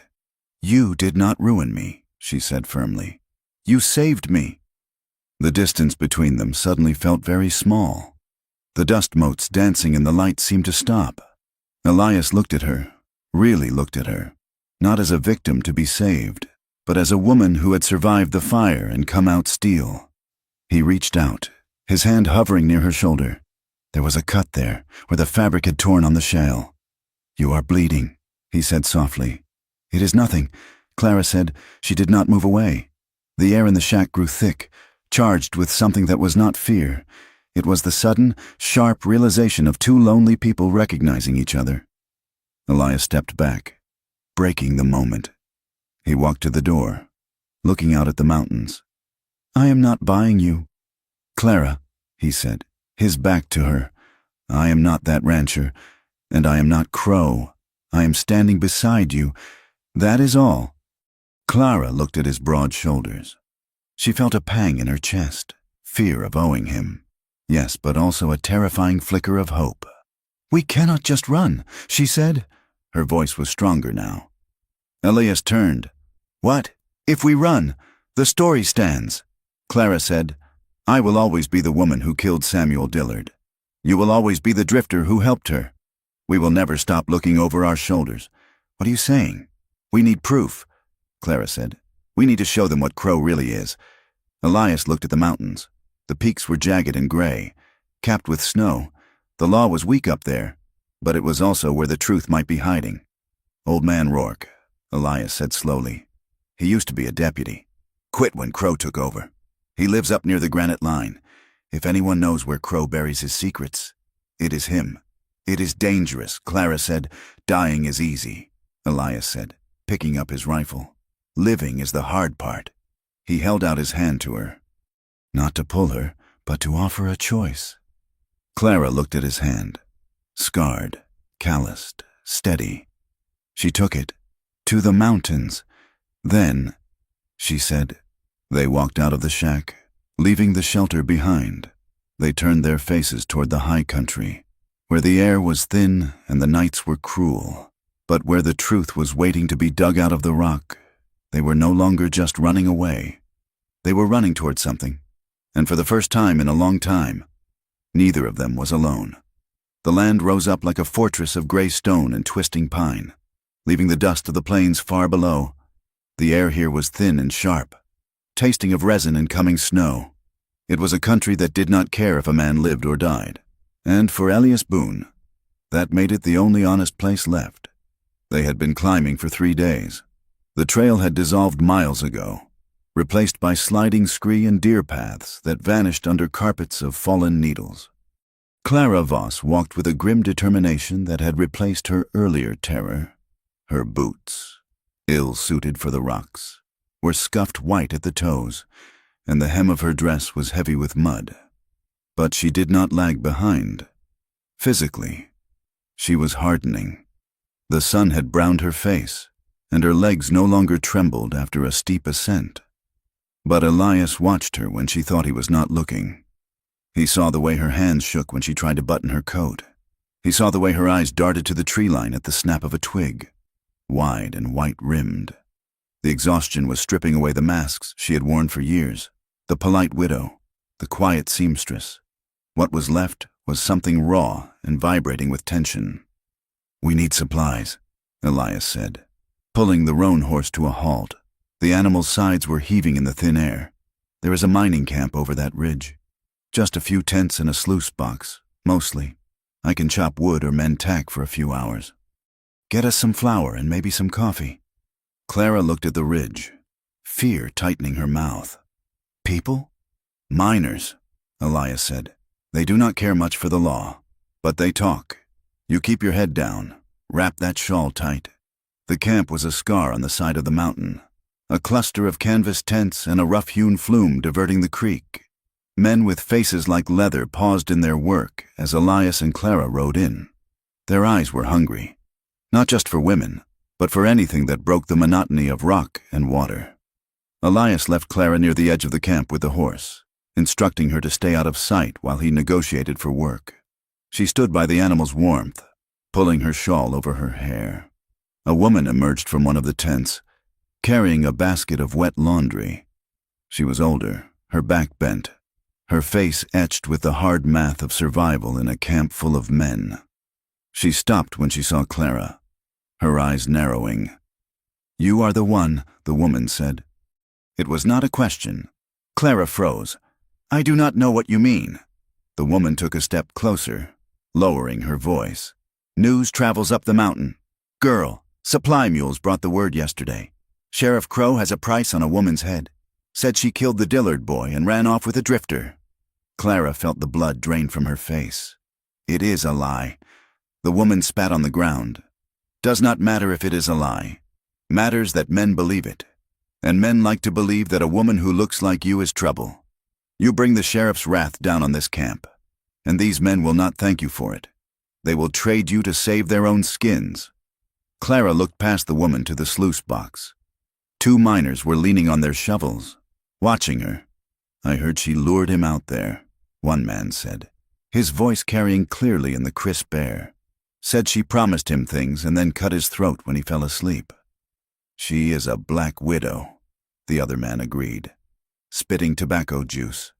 "You did not ruin me," she said firmly. "You saved me." The distance between them suddenly felt very small. The dust motes dancing in the light seemed to stop. Elias looked at her, really looked at her, not as a victim to be saved, but as a woman who had survived the fire and come out steel. He reached out, his hand hovering near her shoulder. There was a cut there, where the fabric had torn on the shale. "You are bleeding," he said softly. "It is nothing," Clara said. She did not move away. The air in the shack grew thick, charged with something that was not fear. It was the sudden, sharp realization of two lonely people recognizing each other. Elias stepped back, breaking the moment. He walked to the door, looking out at the mountains. "I am not buying you." "Clara," he said, his back to her, "I am not that rancher, and I am not Crow. I am standing beside you. That is all." Clara looked at his broad shoulders. She felt a pang in her chest, fear of owing him. Yes, but also a terrifying flicker of hope. "We cannot just run," she said. Her voice was stronger now. Elias turned. "What? If we run, the story stands." Clara said, "I will always be the woman who killed Samuel Dillard. You will always be the drifter who helped her. We will never stop looking over our shoulders." "What are you saying?" "We need proof," Clara said. "We need to show them what Crow really is." Elias looked at the mountains. The peaks were jagged and gray, capped with snow. The law was weak up there, but it was also where the truth might be hiding. "Old Man Rourke," Elias said slowly. "He used to be a deputy. Quit when Crow took over. He lives up near the granite line. If anyone knows where Crow buries his secrets, it is him." "It is dangerous," Clara said. "Dying is easy," Elias said, picking up his rifle. "Living is the hard part." He held out his hand to her. Not to pull her, but to offer a choice. Clara looked at his hand. Scarred, calloused, steady. She took it. "To the mountains. Then," she said. They walked out of the shack, leaving the shelter behind. They turned their faces toward the high country, where the air was thin and the nights were cruel, but where the truth was waiting to be dug out of the rock. They were no longer just running away. They were running toward something, and for the first time in a long time, neither of them was alone. The land rose up like a fortress of gray stone and twisting pine, leaving the dust of the plains far below. The air here was thin and sharp, tasting of resin and coming snow. It was a country that did not care if a man lived or died, and for Elias Boone, that made it the only honest place left. They had been climbing for 3 days. The trail had dissolved miles ago, replaced by sliding scree and deer paths that vanished under carpets of fallen needles. Clara Voss walked with a grim determination that had replaced her earlier terror. Her boots, ill-suited for the rocks, were scuffed white at the toes, and the hem of her dress was heavy with mud. But she did not lag behind. Physically, she was hardening. The sun had browned her face, and her legs no longer trembled after a steep ascent. But Elias watched her when she thought he was not looking. He saw the way her hands shook when she tried to button her coat. He saw the way her eyes darted to the tree line at the snap of a twig, wide and white-rimmed. The exhaustion was stripping away the masks she had worn for years, the polite widow, the quiet seamstress. What was left was something raw and vibrating with tension. "We need supplies," Elias said, pulling the roan horse to a halt. The animal's sides were heaving in the thin air. "There is a mining camp over that ridge. Just a few tents and a sluice box, mostly. I can chop wood or mend tack for a few hours. Get us some flour and maybe some coffee." Clara looked at the ridge, fear tightening her mouth. "People?" "Miners," Elias said. "They do not care much for the law, but they talk. You keep your head down, wrap that shawl tight." The camp was a scar on the side of the mountain, a cluster of canvas tents and a rough-hewn flume diverting the creek. Men with faces like leather paused in their work as Elias and Clara rode in. Their eyes were hungry, not just for women, but for anything that broke the monotony of rock and water. Elias left Clara near the edge of the camp with the horse, instructing her to stay out of sight while he negotiated for work. She stood by the animal's warmth, pulling her shawl over her hair. A woman emerged from one of the tents, carrying a basket of wet laundry. She was older, her back bent, her face etched with the hard math of survival in a camp full of men. She stopped when she saw Clara, her eyes narrowing. "You are the one," the woman said. It was not a question. Clara froze. "I do not know what you mean." The woman took a step closer, lowering her voice. "News travels up the mountain. Girl, supply mules brought the word yesterday. Sheriff Crow has a price on a woman's head. Said she killed the Dillard boy and ran off with a drifter." Clara felt the blood drain from her face. "It is a lie." The woman spat on the ground. "Does not matter if it is a lie. Matters that men believe it. And men like to believe that a woman who looks like you is trouble. You bring the sheriff's wrath down on this camp, and these men will not thank you for it. They will trade you to save their own skins." Clara looked past the woman to the sluice box. 2 miners were leaning on their shovels, watching her. "I heard she lured him out there," one man said, his voice carrying clearly in the crisp air. "Said she promised him things and then cut his throat when he fell asleep." "She is a black widow," the other man agreed, spitting tobacco juice.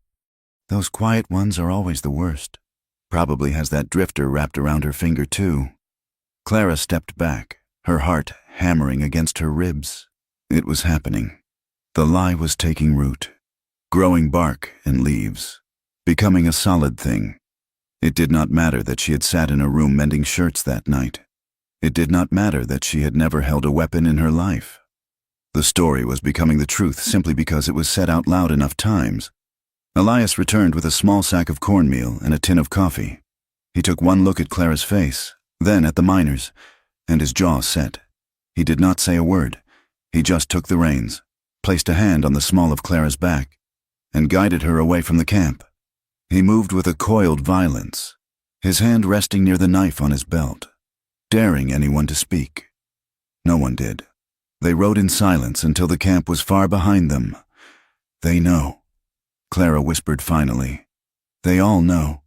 "Those quiet ones are always the worst. Probably has that drifter wrapped around her finger too." Clara stepped back, her heart hammering against her ribs. It was happening. The lie was taking root, growing bark and leaves, becoming a solid thing. It did not matter that she had sat in a room mending shirts that night. It did not matter that she had never held a weapon in her life. The story was becoming the truth simply because it was said out loud enough times. Elias returned with a small sack of cornmeal and a tin of coffee. He took one look at Clara's face, then at the miners, and his jaw set. He did not say a word. He just took the reins, placed a hand on the small of Clara's back, and guided her away from the camp. He moved with a coiled violence, his hand resting near the knife on his belt, daring anyone to speak. No one did. They rode in silence until the camp was far behind them. "They know," Clara whispered finally. They all know.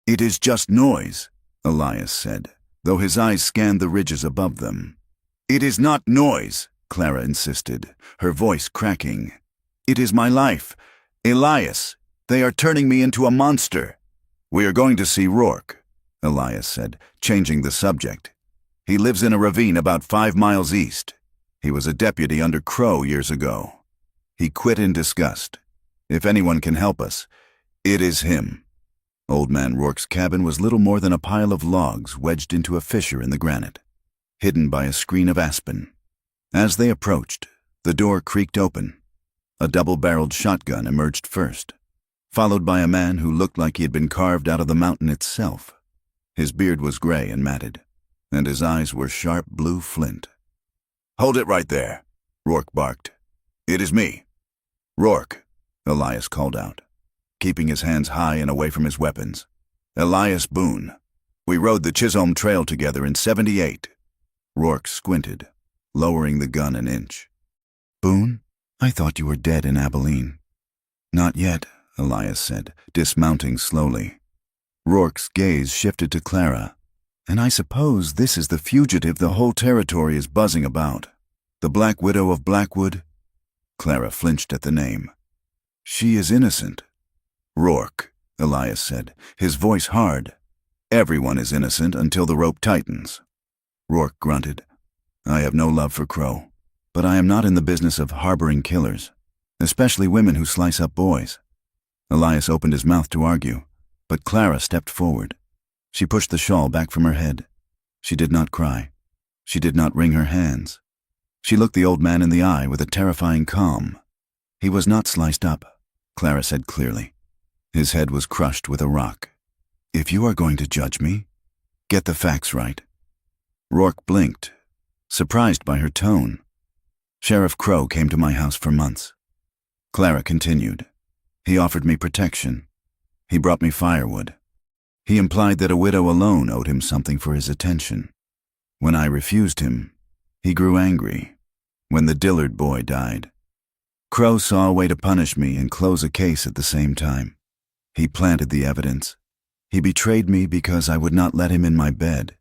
It is just noise, Elias said, though his eyes scanned the ridges above them. It is not noise, Clara insisted, her voice cracking. It is my life. Elias, they are turning me into a monster. We are going to see Rourke, Elias said, changing the subject. He lives in a ravine about 5 miles east. He was a deputy under Crow years ago. He quit in disgust. If anyone can help us, it is him. Old Man Rourke's cabin was little more than a pile of logs wedged into a fissure in the granite, hidden by a screen of aspen. As they approached, the door creaked open. A double-barreled shotgun emerged first, followed by a man who looked like he had been carved out of the mountain itself. His beard was gray and matted, and his eyes were sharp blue flint. "Hold it right there," Rourke barked. "It is me." "Rourke," Elias called out, keeping his hands high and away from his weapons. "Elias Boone. We rode the Chisholm Trail together in '78. Rourke squinted, lowering the gun an inch. "Boone? I thought you were dead in Abilene." "Not yet," Elias said, dismounting slowly. Rourke's gaze shifted to Clara. "And I suppose this is the fugitive the whole territory is buzzing about. The Black Widow of Blackwood?" Clara flinched at the name. "She is innocent." "Rourke," Elias said, his voice hard. "Everyone is innocent until the rope tightens." Rourke grunted. "I have no love for Crow, but I am not in the business of harboring killers, especially women who slice up boys." Elias opened his mouth to argue, but Clara stepped forward. She pushed the shawl back from her head. She did not cry. She did not wring her hands. She looked the old man in the eye with a terrifying calm. "He was not sliced up," Clara said clearly. "His head was crushed with a rock. If you are going to judge me, get the facts right." Rourke blinked, surprised by her tone. "Sheriff Crow came to my house for months." Clara continued. "He offered me protection. He brought me firewood. He implied that a widow alone owed him something for his attention. When I refused him, he grew angry. When the Dillard boy died, Crow saw a way to punish me and close a case at the same time. He planted the evidence. He betrayed me because I would not let him in my bed.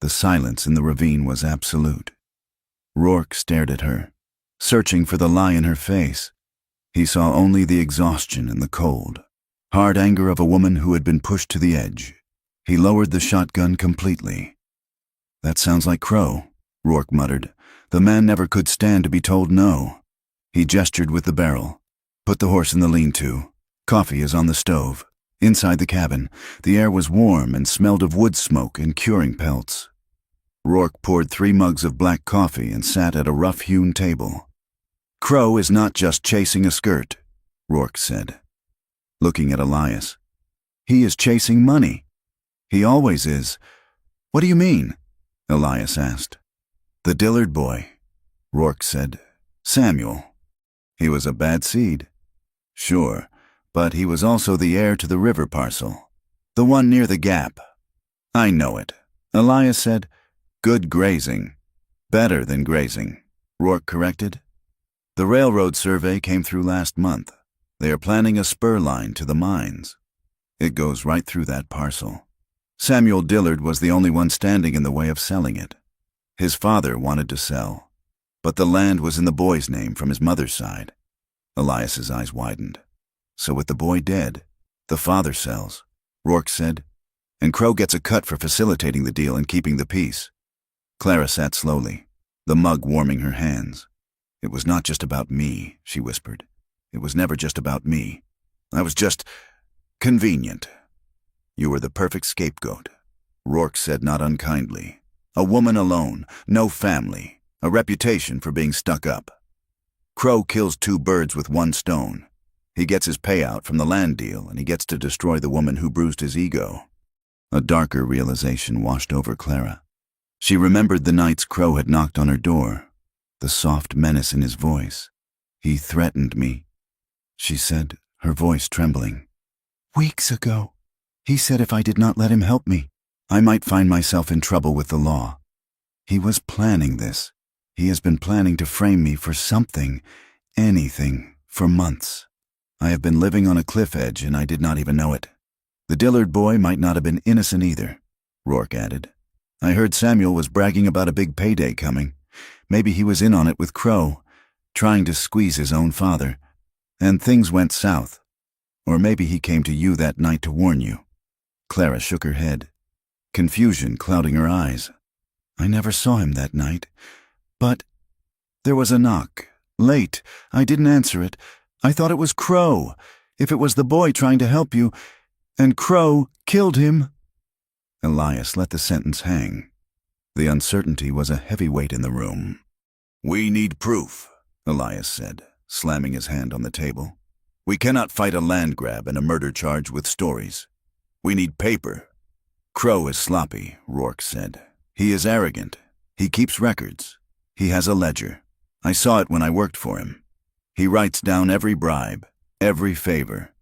The silence in the ravine was absolute." Rourke stared at her, searching for the lie in her face. He saw only the exhaustion and the cold, hard anger of a woman who had been pushed to the edge. He lowered the shotgun completely. "That sounds like Crow," Rourke muttered. "The man never could stand to be told no." He gestured with the barrel. "Put the horse in the lean-to. Coffee is on the stove." Inside the cabin, the air was warm and smelled of wood smoke and curing pelts. Rourke poured 3 mugs of black coffee and sat at a rough-hewn table. "Crow is not just chasing a skirt," Rourke said, looking at Elias. "He is chasing money. He always is." "What do you mean?" Elias asked. "The Dillard boy," Rourke said. "Samuel. He was a bad seed." "Sure, but he was also the heir to the river parcel, the one near the gap." "I know it," Elias said. "Good grazing." "Better than grazing," Rourke corrected. "The railroad survey came through last month. They are planning a spur line to the mines. It goes right through that parcel. Samuel Dillard was the only one standing in the way of selling it. His father wanted to sell, but the land was in the boy's name from his mother's side." Elias's eyes widened. "So with the boy dead, the father sells," Rourke said, "and Crow gets a cut for facilitating the deal and keeping the peace." Clara sat slowly, the mug warming her hands. "It was not just about me," she whispered. "It was never just about me. I was just convenient." "You were the perfect scapegoat," Rourke said not unkindly. "A woman alone, no family, a reputation for being stuck up. Crow kills 2 birds with 1 stone. He gets his payout from the land deal, and he gets to destroy the woman who bruised his ego." A darker realization washed over Clara. She remembered the nights Crow had knocked on her door, the soft menace in his voice. "He threatened me," she said, her voice trembling. "Weeks ago. He said if I did not let him help me, I might find myself in trouble with the law. He was planning this. He has been planning to frame me for something, anything, for months. I have been living on a cliff edge and I did not even know it. The Dillard boy might not have been innocent either, Rourke added. I heard Samuel was bragging about a big payday coming. Maybe he was in on it with Crow, trying to squeeze his own father. And things went south. Or maybe he came to you that night to warn you. Clara shook her head, confusion clouding her eyes. I never saw him that night. But there was a knock. Late. I didn't answer it. I thought it was Crow. If it was the boy trying to help you, and Crow killed him. Elias let the sentence hang. The uncertainty was a heavy weight in the room. We need proof, Elias said, slamming his hand on the table. We cannot fight a land grab and a murder charge with stories. We need paper. Crow is sloppy, Rourke said. He is arrogant. He keeps records. He has a ledger. I saw it when I worked for him. He writes down every bribe, every favor.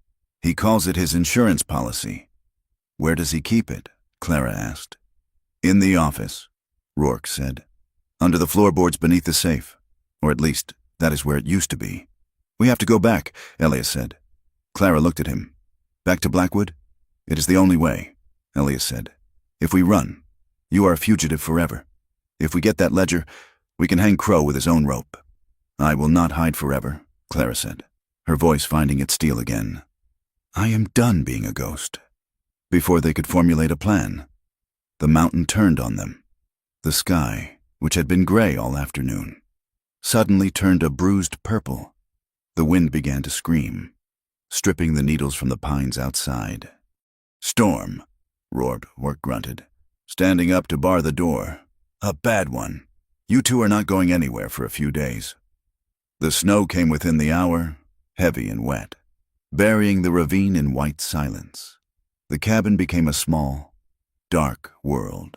He calls it his insurance policy. Where does he keep it? Clara asked. In the office, Rourke said. Under the floorboards beneath the safe. Or at least, that is where it used to be. We have to go back, Elias said. Clara looked at him. Back to Blackwood? It is the only way, Elias said. If we run, you are a fugitive forever. If we get that ledger, we can hang Crow with his own rope. I will not hide forever, Clara said, her voice finding its steel again. I am done being a ghost. Before they could formulate a plan, the mountain turned on them. The sky, which had been gray all afternoon, suddenly turned a bruised purple. The wind began to scream, stripping the needles from the pines outside. Storm, Rourke grunted, standing up to bar the door. A bad one. You two are not going anywhere for a few days. The snow came within the hour, heavy and wet, burying the ravine in white silence. The cabin became a small, dark world.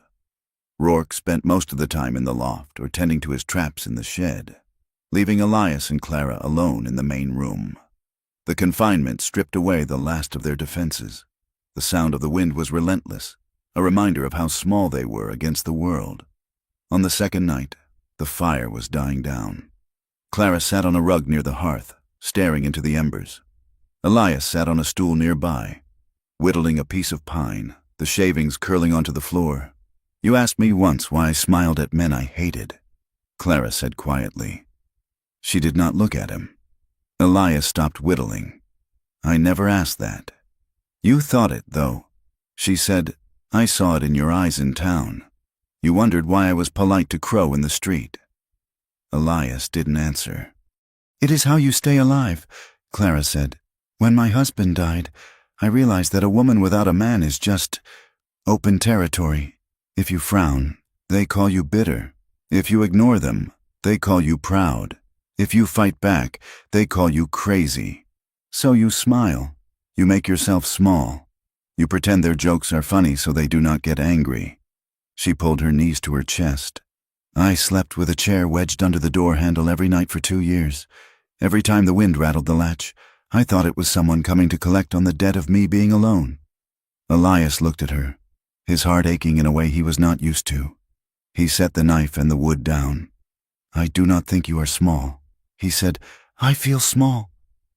Rourke spent most of the time in the loft or tending to his traps in the shed, leaving Elias and Clara alone in the main room. The confinement stripped away the last of their defenses. The sound of the wind was relentless, a reminder of how small they were against the world. On the second night, the fire was dying down. Clara sat on a rug near the hearth, staring into the embers. Elias sat on a stool nearby, whittling a piece of pine, the shavings curling onto the floor. You asked me once why I smiled at men I hated, Clara said quietly. She did not look at him. Elias stopped whittling. I never asked that. You thought it, though. She said, I saw it in your eyes in town. You wondered why I was polite to Crow in the street. Elias didn't answer. It is how you stay alive, Clara said. When my husband died, I realized that a woman without a man is just open territory. If you frown, they call you bitter. If you ignore them, they call you proud. If you fight back, they call you crazy. So you smile. You make yourself small. You pretend their jokes are funny so they do not get angry. She pulled her knees to her chest. I slept with a chair wedged under the door handle every night for 2 years. Every time the wind rattled the latch, I thought it was someone coming to collect on the debt of me being alone. Elias looked at her, his heart aching in a way he was not used to. He set the knife and the wood down. I do not think you are small. He said, I feel small,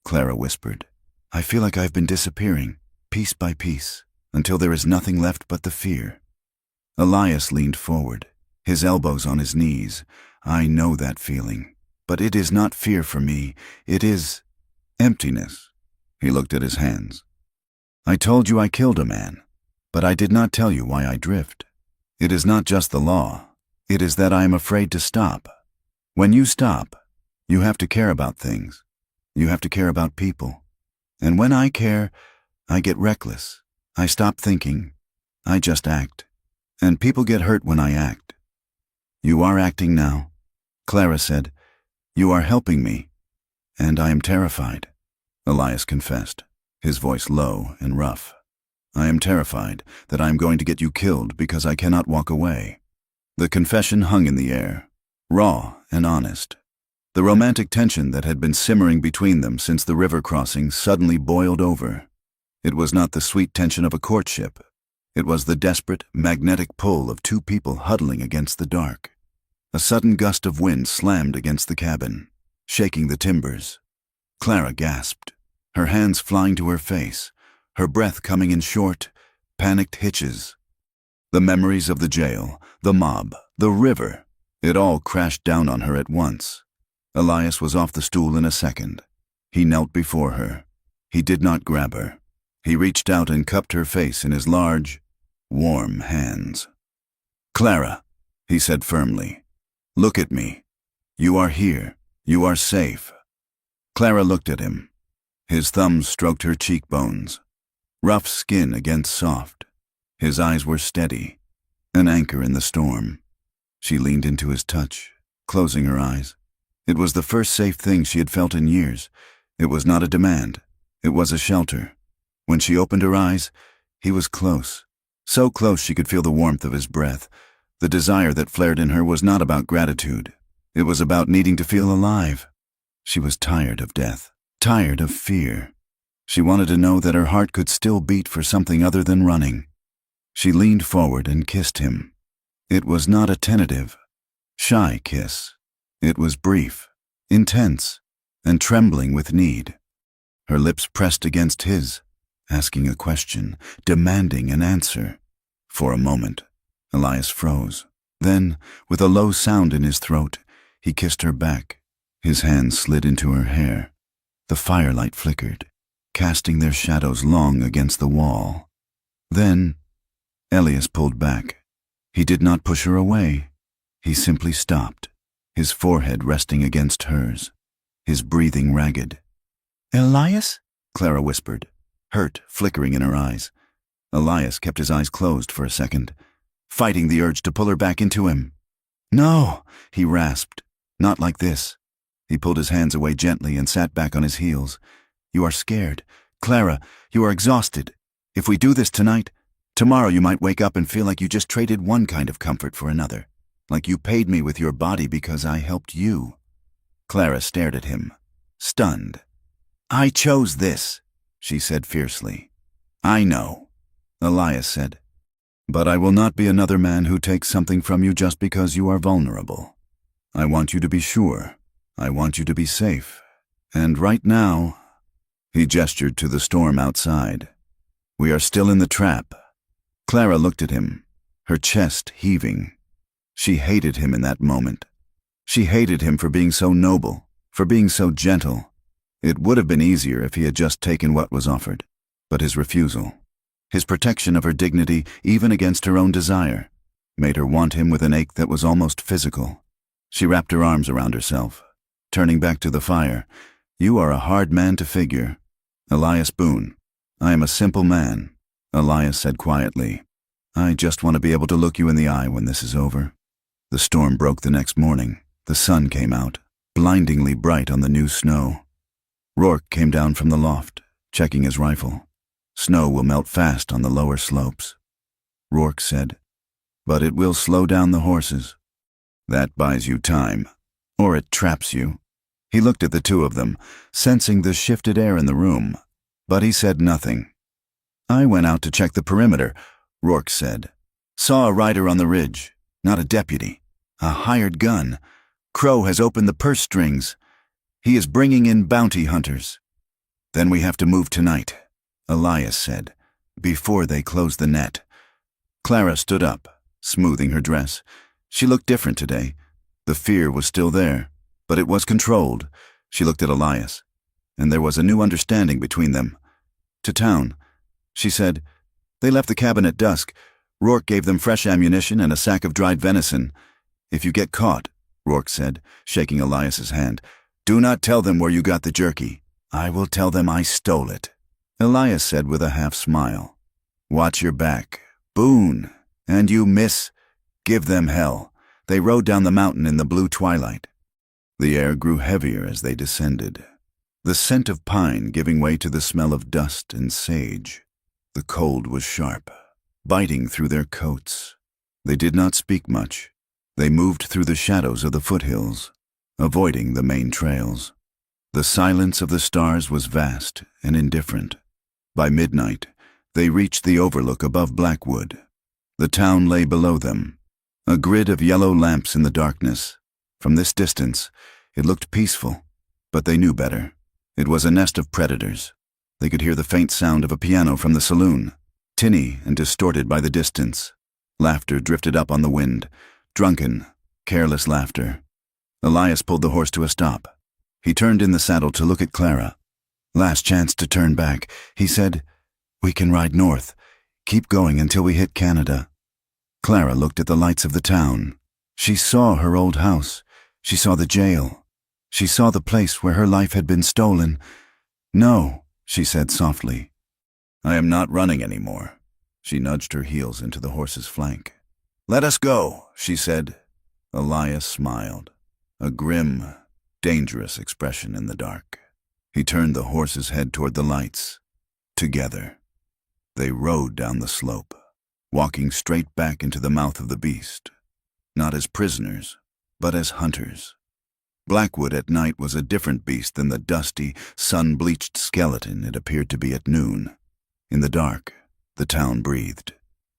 Clara whispered. I feel like I've been disappearing, piece by piece, until there is nothing left but the fear. Elias leaned forward, his elbows on his knees. I know that feeling, but it is not fear for me. It is emptiness. He looked at his hands. I told you I killed a man, but I did not tell you why I drift. It is not just the law. It is that I am afraid to stop. When you stop, you have to care about things. You have to care about people. And when I care, I get reckless. I stop thinking. I just act. And people get hurt when I act. You are acting now, Clara said. You are helping me. And I am terrified, Elias confessed, his voice low and rough. I am terrified that I am going to get you killed because I cannot walk away. The confession hung in the air, raw and honest. The romantic tension that had been simmering between them since the river crossing suddenly boiled over. It was not the sweet tension of a courtship. It was the desperate, magnetic pull of two people huddling against the dark. A sudden gust of wind slammed against the cabin, shaking the timbers. Clara gasped, her hands flying to her face, her breath coming in short, panicked hitches. The memories of the jail, the mob, the river, it all crashed down on her at once. Elias was off the stool in a second. He knelt before her. He did not grab her. He reached out and cupped her face in his large, warm hands. "Clara," he said firmly, "look at me. You are here. You are safe." Clara looked at him. His thumbs stroked her cheekbones. Rough skin against soft. His eyes were steady, an anchor in the storm. She leaned into his touch, closing her eyes. It was the first safe thing she had felt in years. It was not a demand. It was a shelter. When she opened her eyes, he was close. So close she could feel the warmth of his breath. The desire that flared in her was not about gratitude. It was about needing to feel alive. She was tired of death, tired of fear. She wanted to know that her heart could still beat for something other than running. She leaned forward and kissed him. It was not a tentative, shy kiss. It was brief, intense, and trembling with need. Her lips pressed against his, asking a question, demanding an answer. For a moment, Elias froze. Then, with a low sound in his throat, he kissed her back. His hands slid into her hair. The firelight flickered, casting their shadows long against the wall. Then, Elias pulled back. He did not push her away. He simply stopped, his forehead resting against hers, his breathing ragged. "Elias?" Clara whispered, hurt flickering in her eyes. Elias kept his eyes closed for a second, fighting the urge to pull her back into him. "No," he rasped. "Not like this." He pulled his hands away gently and sat back on his heels. "You are scared. Clara, you are exhausted. If we do this tonight, tomorrow you might wake up and feel like you just traded one kind of comfort for another. Like you paid me with your body because I helped you." Clara stared at him, stunned. "I chose this," she said fiercely. "I know," Elias said. "But I will not be another man who takes something from you just because you are vulnerable. I want you to be sure. I want you to be safe. And right now," he gestured to the storm outside, "we are still in the trap." Clara looked at him, her chest heaving. She hated him in that moment. She hated him for being so noble, for being so gentle. It would have been easier if he had just taken what was offered. But his refusal, his protection of her dignity, even against her own desire, made her want him with an ache that was almost physical. She wrapped her arms around herself, turning back to the fire. "You are a hard man to figure. Elias Boone. I am a simple man," Elias said quietly. "I just want to be able to look you in the eye when this is over." The storm broke the next morning. The sun came out, blindingly bright on the new snow. Rourke came down from the loft, checking his rifle. "Snow will melt fast on the lower slopes," Rourke said, "but it will slow down the horses. That buys you time, or it traps you." He looked at the two of them, sensing the shifted air in the room, but he said nothing. "I went out to check the perimeter," Rourke said. "Saw a rider on the ridge, not a deputy, a hired gun. Crow has opened the purse strings. He is bringing in bounty hunters." "Then we have to move tonight," Elias said, "before they close the net." Clara stood up, smoothing her dress. She looked different today. The fear was still there, but it was controlled. She looked at Elias, and there was a new understanding between them. "To town," she said. "They left the cabin at dusk. Rourke gave them fresh ammunition and a sack of dried venison. If you get caught," Rourke said, shaking Elias's hand, "do not tell them where you got the jerky. I will tell them I stole it." Elias said with a half smile, "Watch your back. Boone. And you, miss. Give them hell." They rode down the mountain in the blue twilight. The air grew heavier as they descended, the scent of pine giving way to the smell of dust and sage. The cold was sharp, biting through their coats. They did not speak much. They moved through the shadows of the foothills, avoiding the main trails. The silence of the stars was vast and indifferent. By midnight, they reached the overlook above Blackwood. The town lay below them, a grid of yellow lamps in the darkness. From this distance, it looked peaceful, but they knew better. It was a nest of predators. They could hear the faint sound of a piano from the saloon, tinny and distorted by the distance. Laughter drifted up on the wind, drunken, careless laughter. Elias pulled the horse to a stop. He turned in the saddle to look at Clara. "Last chance to turn back," he said. "We can ride north. Keep going until we hit Canada." Clara looked at the lights of the town. She saw her old house. She saw the jail. She saw the place where her life had been stolen. "No," she said softly. "I am not running anymore." She nudged her heels into the horse's flank. "Let us go," she said. Elias smiled, a grim, dangerous expression in the dark. He turned the horse's head toward the lights. Together, they rode down the slope, walking straight back into the mouth of the beast, not as prisoners, but as hunters. Blackwood at night was a different beast than the dusty, sun-bleached skeleton it appeared to be at noon. In the dark, the town breathed.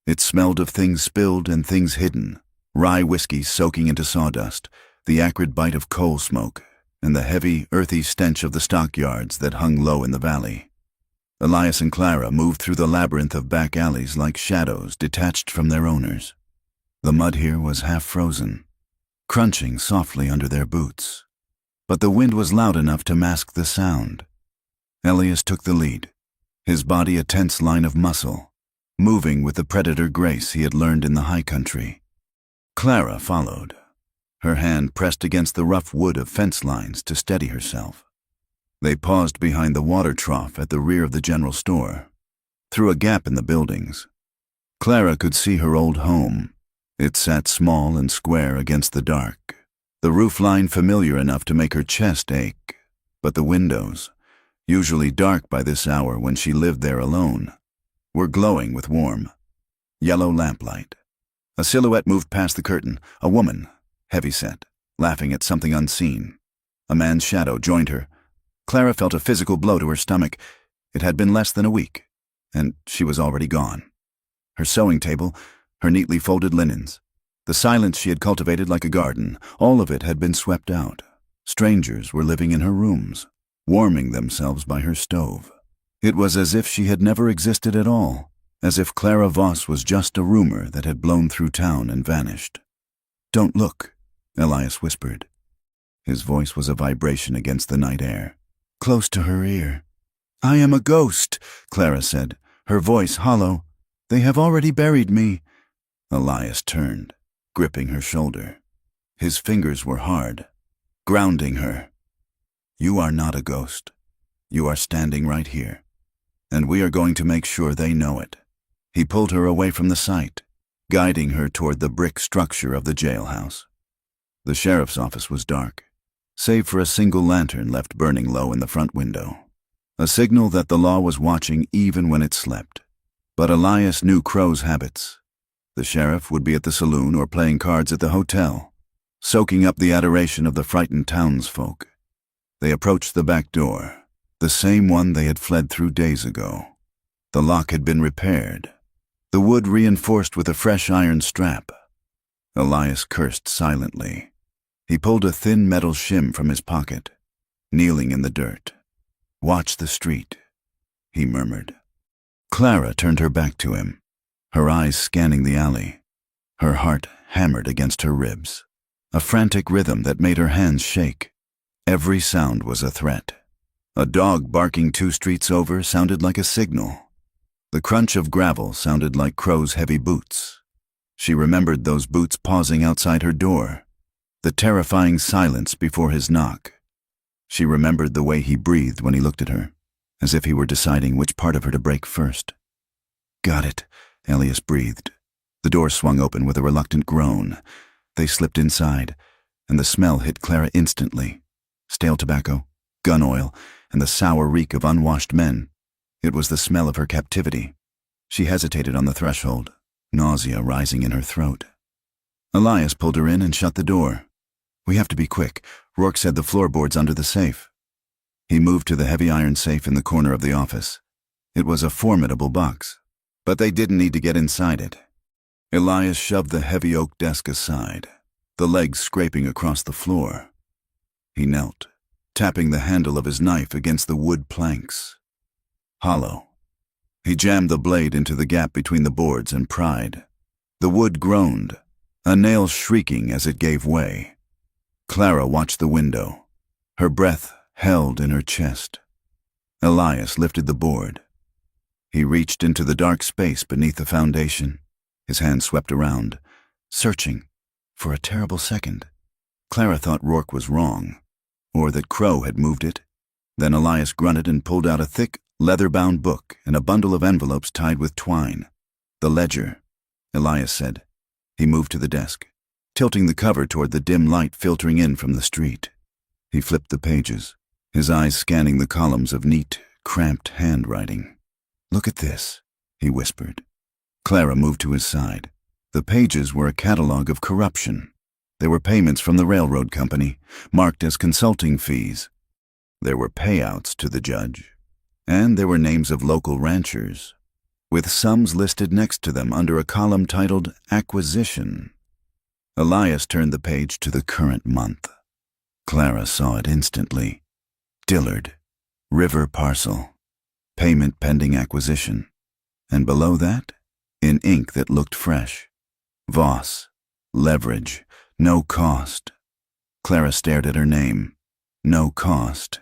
It smelled of things spilled and things hidden, rye whiskey soaking into sawdust, the acrid bite of coal smoke, and the heavy, earthy stench of the stockyards that hung low in the valley. Elias and Clara moved through the labyrinth of back alleys like shadows detached from their owners. The mud here was half frozen, crunching softly under their boots. But the wind was loud enough to mask the sound. Elias took the lead, his body a tense line of muscle, moving with the predator grace he had learned in the high country. Clara followed, her hand pressed against the rough wood of fence lines to steady herself. They paused behind the water trough at the rear of the general store. Through a gap in the buildings, Clara could see her old home. It sat small and square against the dark, the roofline familiar enough to make her chest ache, but the windows, usually dark by this hour when she lived there alone, were glowing with warm, yellow lamplight. A silhouette moved past the curtain, a woman, heavy-set, laughing at something unseen. A man's shadow joined her. Clara felt a physical blow to her stomach. It had been less than a week, and she was already gone. Her sewing table, her neatly folded linens, the silence she had cultivated like a garden, all of it had been swept out. Strangers were living in her rooms, warming themselves by her stove. It was as if she had never existed at all, as if Clara Voss was just a rumor that had blown through town and vanished. "Don't look," Elias whispered. His voice was a vibration against the night air, close to her ear. "I am a ghost," Clara said, her voice hollow. "They have already buried me." Elias turned, gripping her shoulder. His fingers were hard, grounding her. "You are not a ghost. You are standing right here, and we are going to make sure they know it." He pulled her away from the sight, guiding her toward the brick structure of the jailhouse. The sheriff's office was dark, save for a single lantern left burning low in the front window, a signal that the law was watching even when it slept. But Elias knew Crow's habits. The sheriff would be at the saloon or playing cards at the hotel, soaking up the adoration of the frightened townsfolk. They approached the back door, the same one they had fled through days ago. The lock had been repaired, the wood reinforced with a fresh iron strap. Elias cursed silently. He pulled a thin metal shim from his pocket, kneeling in the dirt. "Watch the street," he murmured. Clara turned her back to him, her eyes scanning the alley. Her heart hammered against her ribs, a frantic rhythm that made her hands shake. Every sound was a threat. A dog barking 2 streets over sounded like a signal. The crunch of gravel sounded like Crow's heavy boots. She remembered those boots pausing outside her door, the terrifying silence before his knock. She remembered the way he breathed when he looked at her, as if he were deciding which part of her to break first. "Got it," Elias breathed. The door swung open with a reluctant groan. They slipped inside, and the smell hit Clara instantly. Stale tobacco, gun oil, and the sour reek of unwashed men. It was the smell of her captivity. She hesitated on the threshold, nausea rising in her throat. Elias pulled her in and shut the door. "We have to be quick," Rourke said, "the floorboards under the safe." He moved to the heavy iron safe in the corner of the office. It was a formidable box, but they didn't need to get inside it. Elias shoved the heavy oak desk aside, the legs scraping across the floor. He knelt, tapping the handle of his knife against the wood planks. hollow. He jammed the blade into the gap between the boards and pried. The wood groaned, a nail shrieking as it gave way. Clara watched the window, her breath held in her chest. Elias lifted the board. He reached into the dark space beneath the foundation. His hand swept around, searching. For a terrible second, Clara thought Rourke was wrong, or that Crow had moved it. Then Elias grunted and pulled out a thick, leather-bound book and a bundle of envelopes tied with twine. "The ledger," Elias said. He moved to the desk, tilting the cover toward the dim light filtering in from the street. He flipped the pages, his eyes scanning the columns of neat, cramped handwriting. "Look at this," he whispered. Clara moved to his side. The pages were a catalogue of corruption. There were payments from the railroad company, marked as consulting fees. There were payouts to the judge. And there were names of local ranchers, with sums listed next to them under a column titled Acquisition. Elias turned the page to the current month. Clara saw it instantly. Dillard, River Parcel, payment pending acquisition. And below that, in ink that looked fresh, Voss, leverage, no cost. Clara stared at her name. No cost.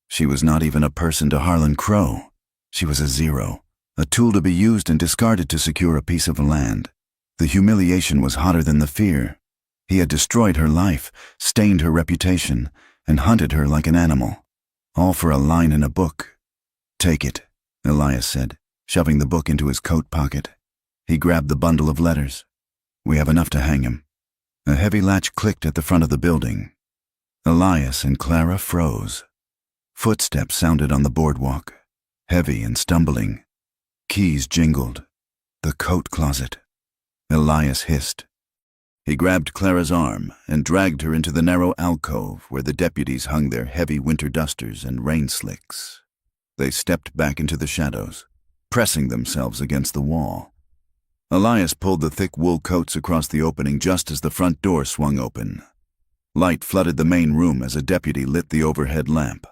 She was not even a person to Harlan Crow. She was a zero, a tool to be used and discarded to secure a piece of land. The humiliation was hotter than the fear. He had destroyed her life, stained her reputation, and hunted her like an animal. All for a line in a book. "Take it," Elias said, shoving the book into his coat pocket. He grabbed the bundle of letters. "We have enough to hang him." A heavy latch clicked at the front of the building. Elias and Clara froze. Footsteps sounded on the boardwalk, heavy and stumbling. Keys jingled. The coat closet. Elias hissed. He grabbed Clara's arm and dragged her into the narrow alcove where the deputies hung their heavy winter dusters and rain slicks. They stepped back into the shadows, pressing themselves against the wall. Elias pulled the thick wool coats across the opening just as the front door swung open. Light flooded the main room as a deputy lit the overhead lamp.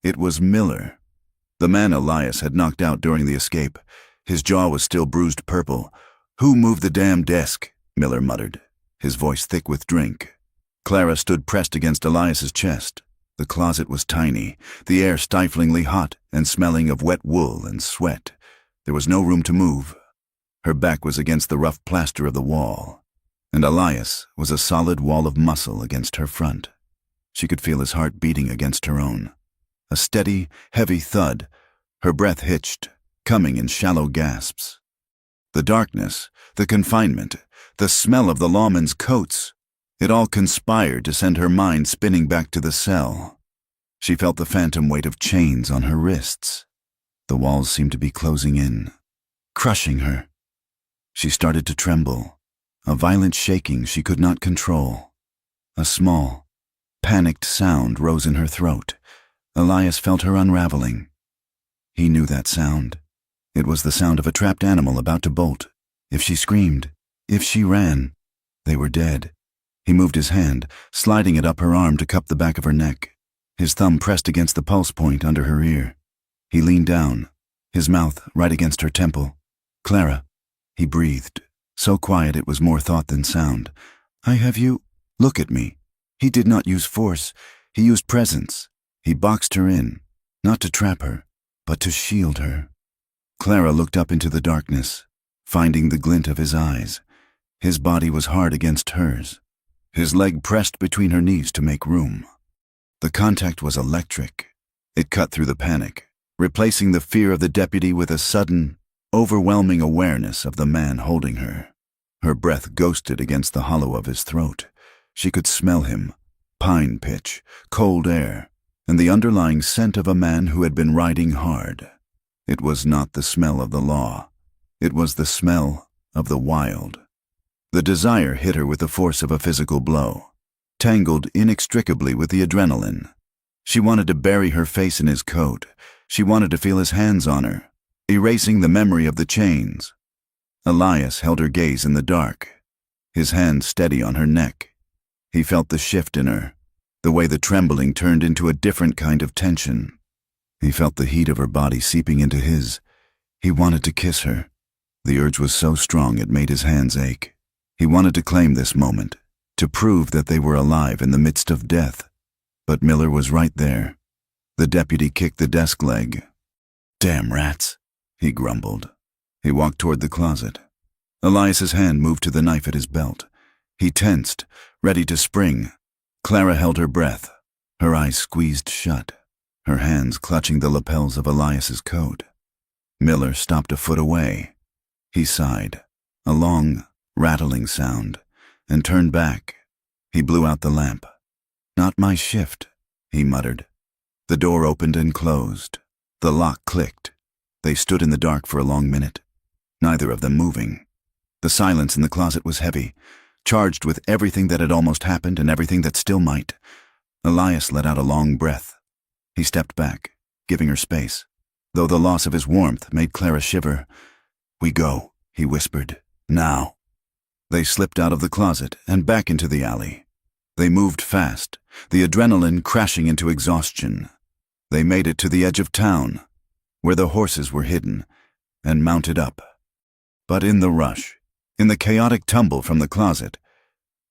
It was Miller, the man Elias had knocked out during the escape. His jaw was still bruised purple. "Who moved the damn desk?" Miller muttered, his voice thick with drink. Clara stood pressed against Elias's chest. The closet was tiny, the air stiflingly hot and smelling of wet wool and sweat. There was no room to move. Her back was against the rough plaster of the wall, and Elias was a solid wall of muscle against her front. She could feel his heart beating against her own. A steady, heavy thud. Her breath hitched, coming in shallow gasps. The darkness, the confinement, the smell of the lawmen's coats, it all conspired to send her mind spinning back to the cell. She felt the phantom weight of chains on her wrists. The walls seemed to be closing in, crushing her. She started to tremble, a violent shaking she could not control. A small, panicked sound rose in her throat. Elias felt her unraveling. He knew that sound. It was the sound of a trapped animal about to bolt. If she screamed, if she ran, they were dead. He moved his hand, sliding it up her arm to cup the back of her neck. His thumb pressed against the pulse point under her ear. He leaned down, his mouth right against her temple. "Clara," he breathed, so quiet it was more thought than sound. "I have you. Look at me." He did not use force. He used presence. He boxed her in, not to trap her, but to shield her. Clara looked up into the darkness, finding the glint of his eyes. His body was hard against hers. His leg pressed between her knees to make room. The contact was electric. It cut through the panic, replacing the fear of the deputy with a sudden, overwhelming awareness of the man holding her. Her breath ghosted against the hollow of his throat. She could smell him, pine pitch, cold air, and the underlying scent of a man who had been riding hard. It was not the smell of the law. It was the smell of the wild. The desire hit her with the force of a physical blow, tangled inextricably with the adrenaline. She wanted to bury her face in his coat. She wanted to feel his hands on her, erasing the memory of the chains. Elias held her gaze in the dark, his hand steady on her neck. He felt the shift in her, the way the trembling turned into a different kind of tension. He felt the heat of her body seeping into his. He wanted to kiss her. The urge was so strong it made his hands ache. He wanted to claim this moment, to prove that they were alive in the midst of death. But Miller was right there. The deputy kicked the desk leg. "Damn rats," he grumbled. He walked toward the closet. Elias's hand moved to the knife at his belt. He tensed, ready to spring. Clara held her breath, her eyes squeezed shut, her hands clutching the lapels of Elias's coat. Miller stopped a foot away. He sighed, a long, rattling sound, and turned back. He blew out the lamp. "Not my shift," he muttered. The door opened and closed. The lock clicked. They stood in the dark for a long minute, neither of them moving. The silence in the closet was heavy, charged with everything that had almost happened and everything that still might. Elias let out a long breath. He stepped back, giving her space, though the loss of his warmth made Clara shiver. "We go," he whispered. "Now." They slipped out of the closet and back into the alley. They moved fast, the adrenaline crashing into exhaustion. They made it to the edge of town, where the horses were hidden, and mounted up. But in the rush, in the chaotic tumble from the closet,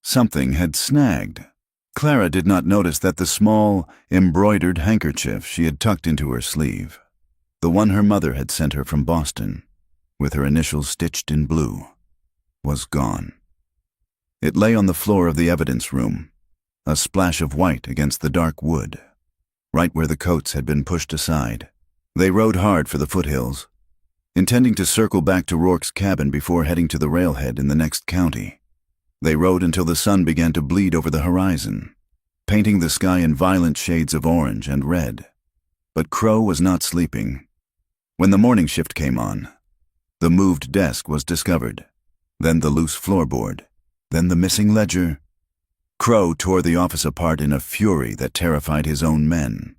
something had snagged. Clara did not notice that the small, embroidered handkerchief she had tucked into her sleeve, the one her mother had sent her from Boston, with her initials stitched in blue, was gone. It lay on the floor of the evidence room, a splash of white against the dark wood, right where the coats had been pushed aside. They rode hard for the foothills, intending to circle back to Rourke's cabin before heading to the railhead in the next county. They rode until the sun began to bleed over the horizon, painting the sky in violent shades of orange and red. But Crow was not sleeping. When the morning shift came on, the moved desk was discovered, then the loose floorboard, then the missing ledger. Crow tore the office apart in a fury that terrified his own men.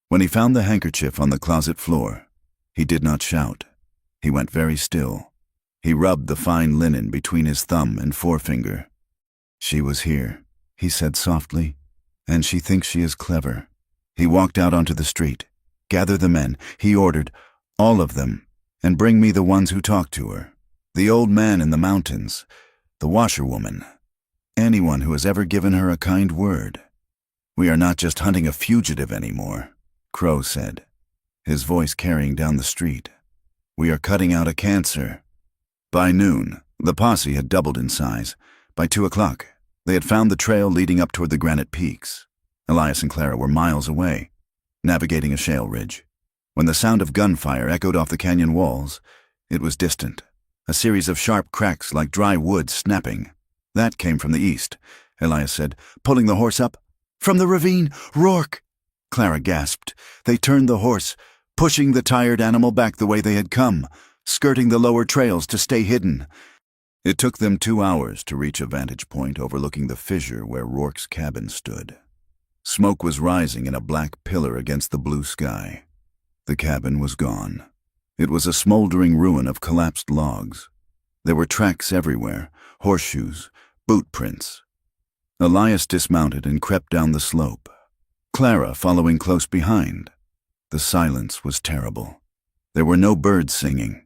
When he found the handkerchief on the closet floor, he did not shout. He went very still. He rubbed the fine linen between his thumb and forefinger. "She was here," he said softly, "and she thinks she is clever." He walked out onto the street. "Gather the men," he ordered, "all of them, and bring me the ones who talked to her. The old man in the mountains, the washerwoman, anyone who has ever given her a kind word. We are not just hunting a fugitive anymore," Crow said, his voice carrying down the street. "We are cutting out a cancer." By noon, the posse had doubled in size. By 2 o'clock, they had found the trail leading up toward the granite peaks. Elias and Clara were miles away, navigating a shale ridge. When the sound of gunfire echoed off the canyon walls, it was distant, a series of sharp cracks like dry wood snapping. "That came from the east," Elias said, pulling the horse up. "From the ravine! Rourke!" Clara gasped. They turned the horse, pushing the tired animal back the way they had come, skirting the lower trails to stay hidden. It took them 2 hours to reach a vantage point overlooking the fissure where Rourke's cabin stood. Smoke was rising in a black pillar against the blue sky. The cabin was gone. It was a smoldering ruin of collapsed logs. There were tracks everywhere, horseshoes, boot prints. Elias dismounted and crept down the slope, Clara following close behind. The silence was terrible. There were no birds singing.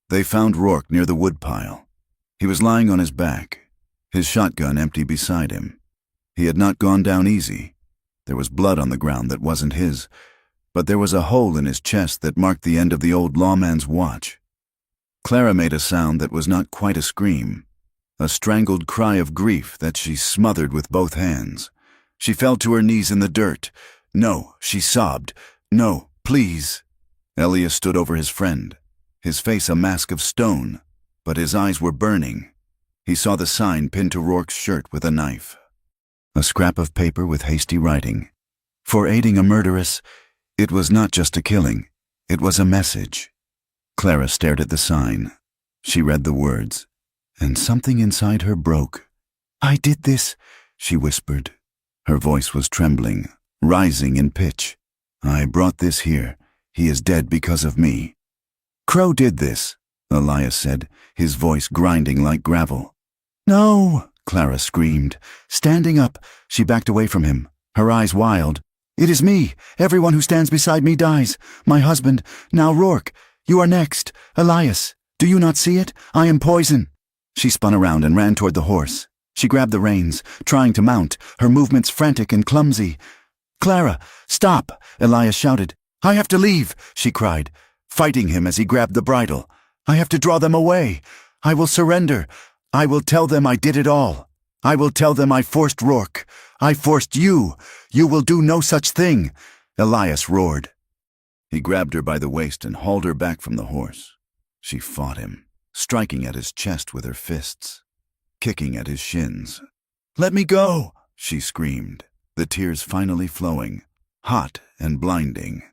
They found Rourke near the woodpile. He was lying on his back, his shotgun empty beside him. He had not gone down easy. There was blood on the ground that wasn't his, but there was a hole in his chest that marked the end of the old lawman's watch. Clara made a sound that was not quite a scream, a strangled cry of grief that she smothered with both hands. She fell to her knees in the dirt. "No," she sobbed. "No, please." Elias stood over his friend, his face a mask of stone, but his eyes were burning. He saw the sign pinned to Rourke's shirt with a knife. A scrap of paper with hasty writing. For aiding a murderess, it was not just a killing, it was a message. Clara stared at the sign. She read the words, and something inside her broke. "I did this," she whispered. Her voice was trembling, rising in pitch. "I brought this here. He is dead because of me." "Crow did this," Elias said, his voice grinding like gravel. "No!" Clara screamed. Standing up, she backed away from him, her eyes wild. It is me. Everyone who stands beside me dies. My husband. Now Rourke. You are next. Elias. Do you not see it? I am poison." She spun around and ran toward the horse. She grabbed the reins, trying to mount, her movements frantic and clumsy. "Clara, stop!" Elias shouted. "I have to leave," she cried, fighting him as he grabbed the bridle. "I have to draw them away. I will surrender. I will tell them I did it all. I will tell them I forced Rourke. I forced you. You will do no such thing," Elias roared. He grabbed her by the waist and hauled her back from the horse. She fought him, striking at his chest with her fists, kicking at his shins. "Let me go," she screamed, the tears finally flowing, hot and blinding.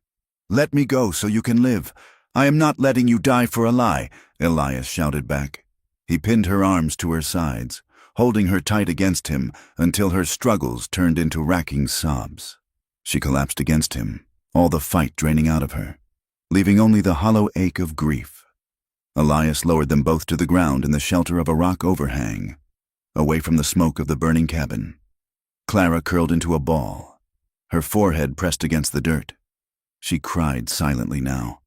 "Let me go so you can live. I am not letting you die for a lie," Elias shouted back. He pinned her arms to her sides, holding her tight against him until her struggles turned into racking sobs. She collapsed against him, all the fight draining out of her, leaving only the hollow ache of grief. Elias lowered them both to the ground in the shelter of a rock overhang, away from the smoke of the burning cabin. Clara curled into a ball, her forehead pressed against the dirt. She cried silently now,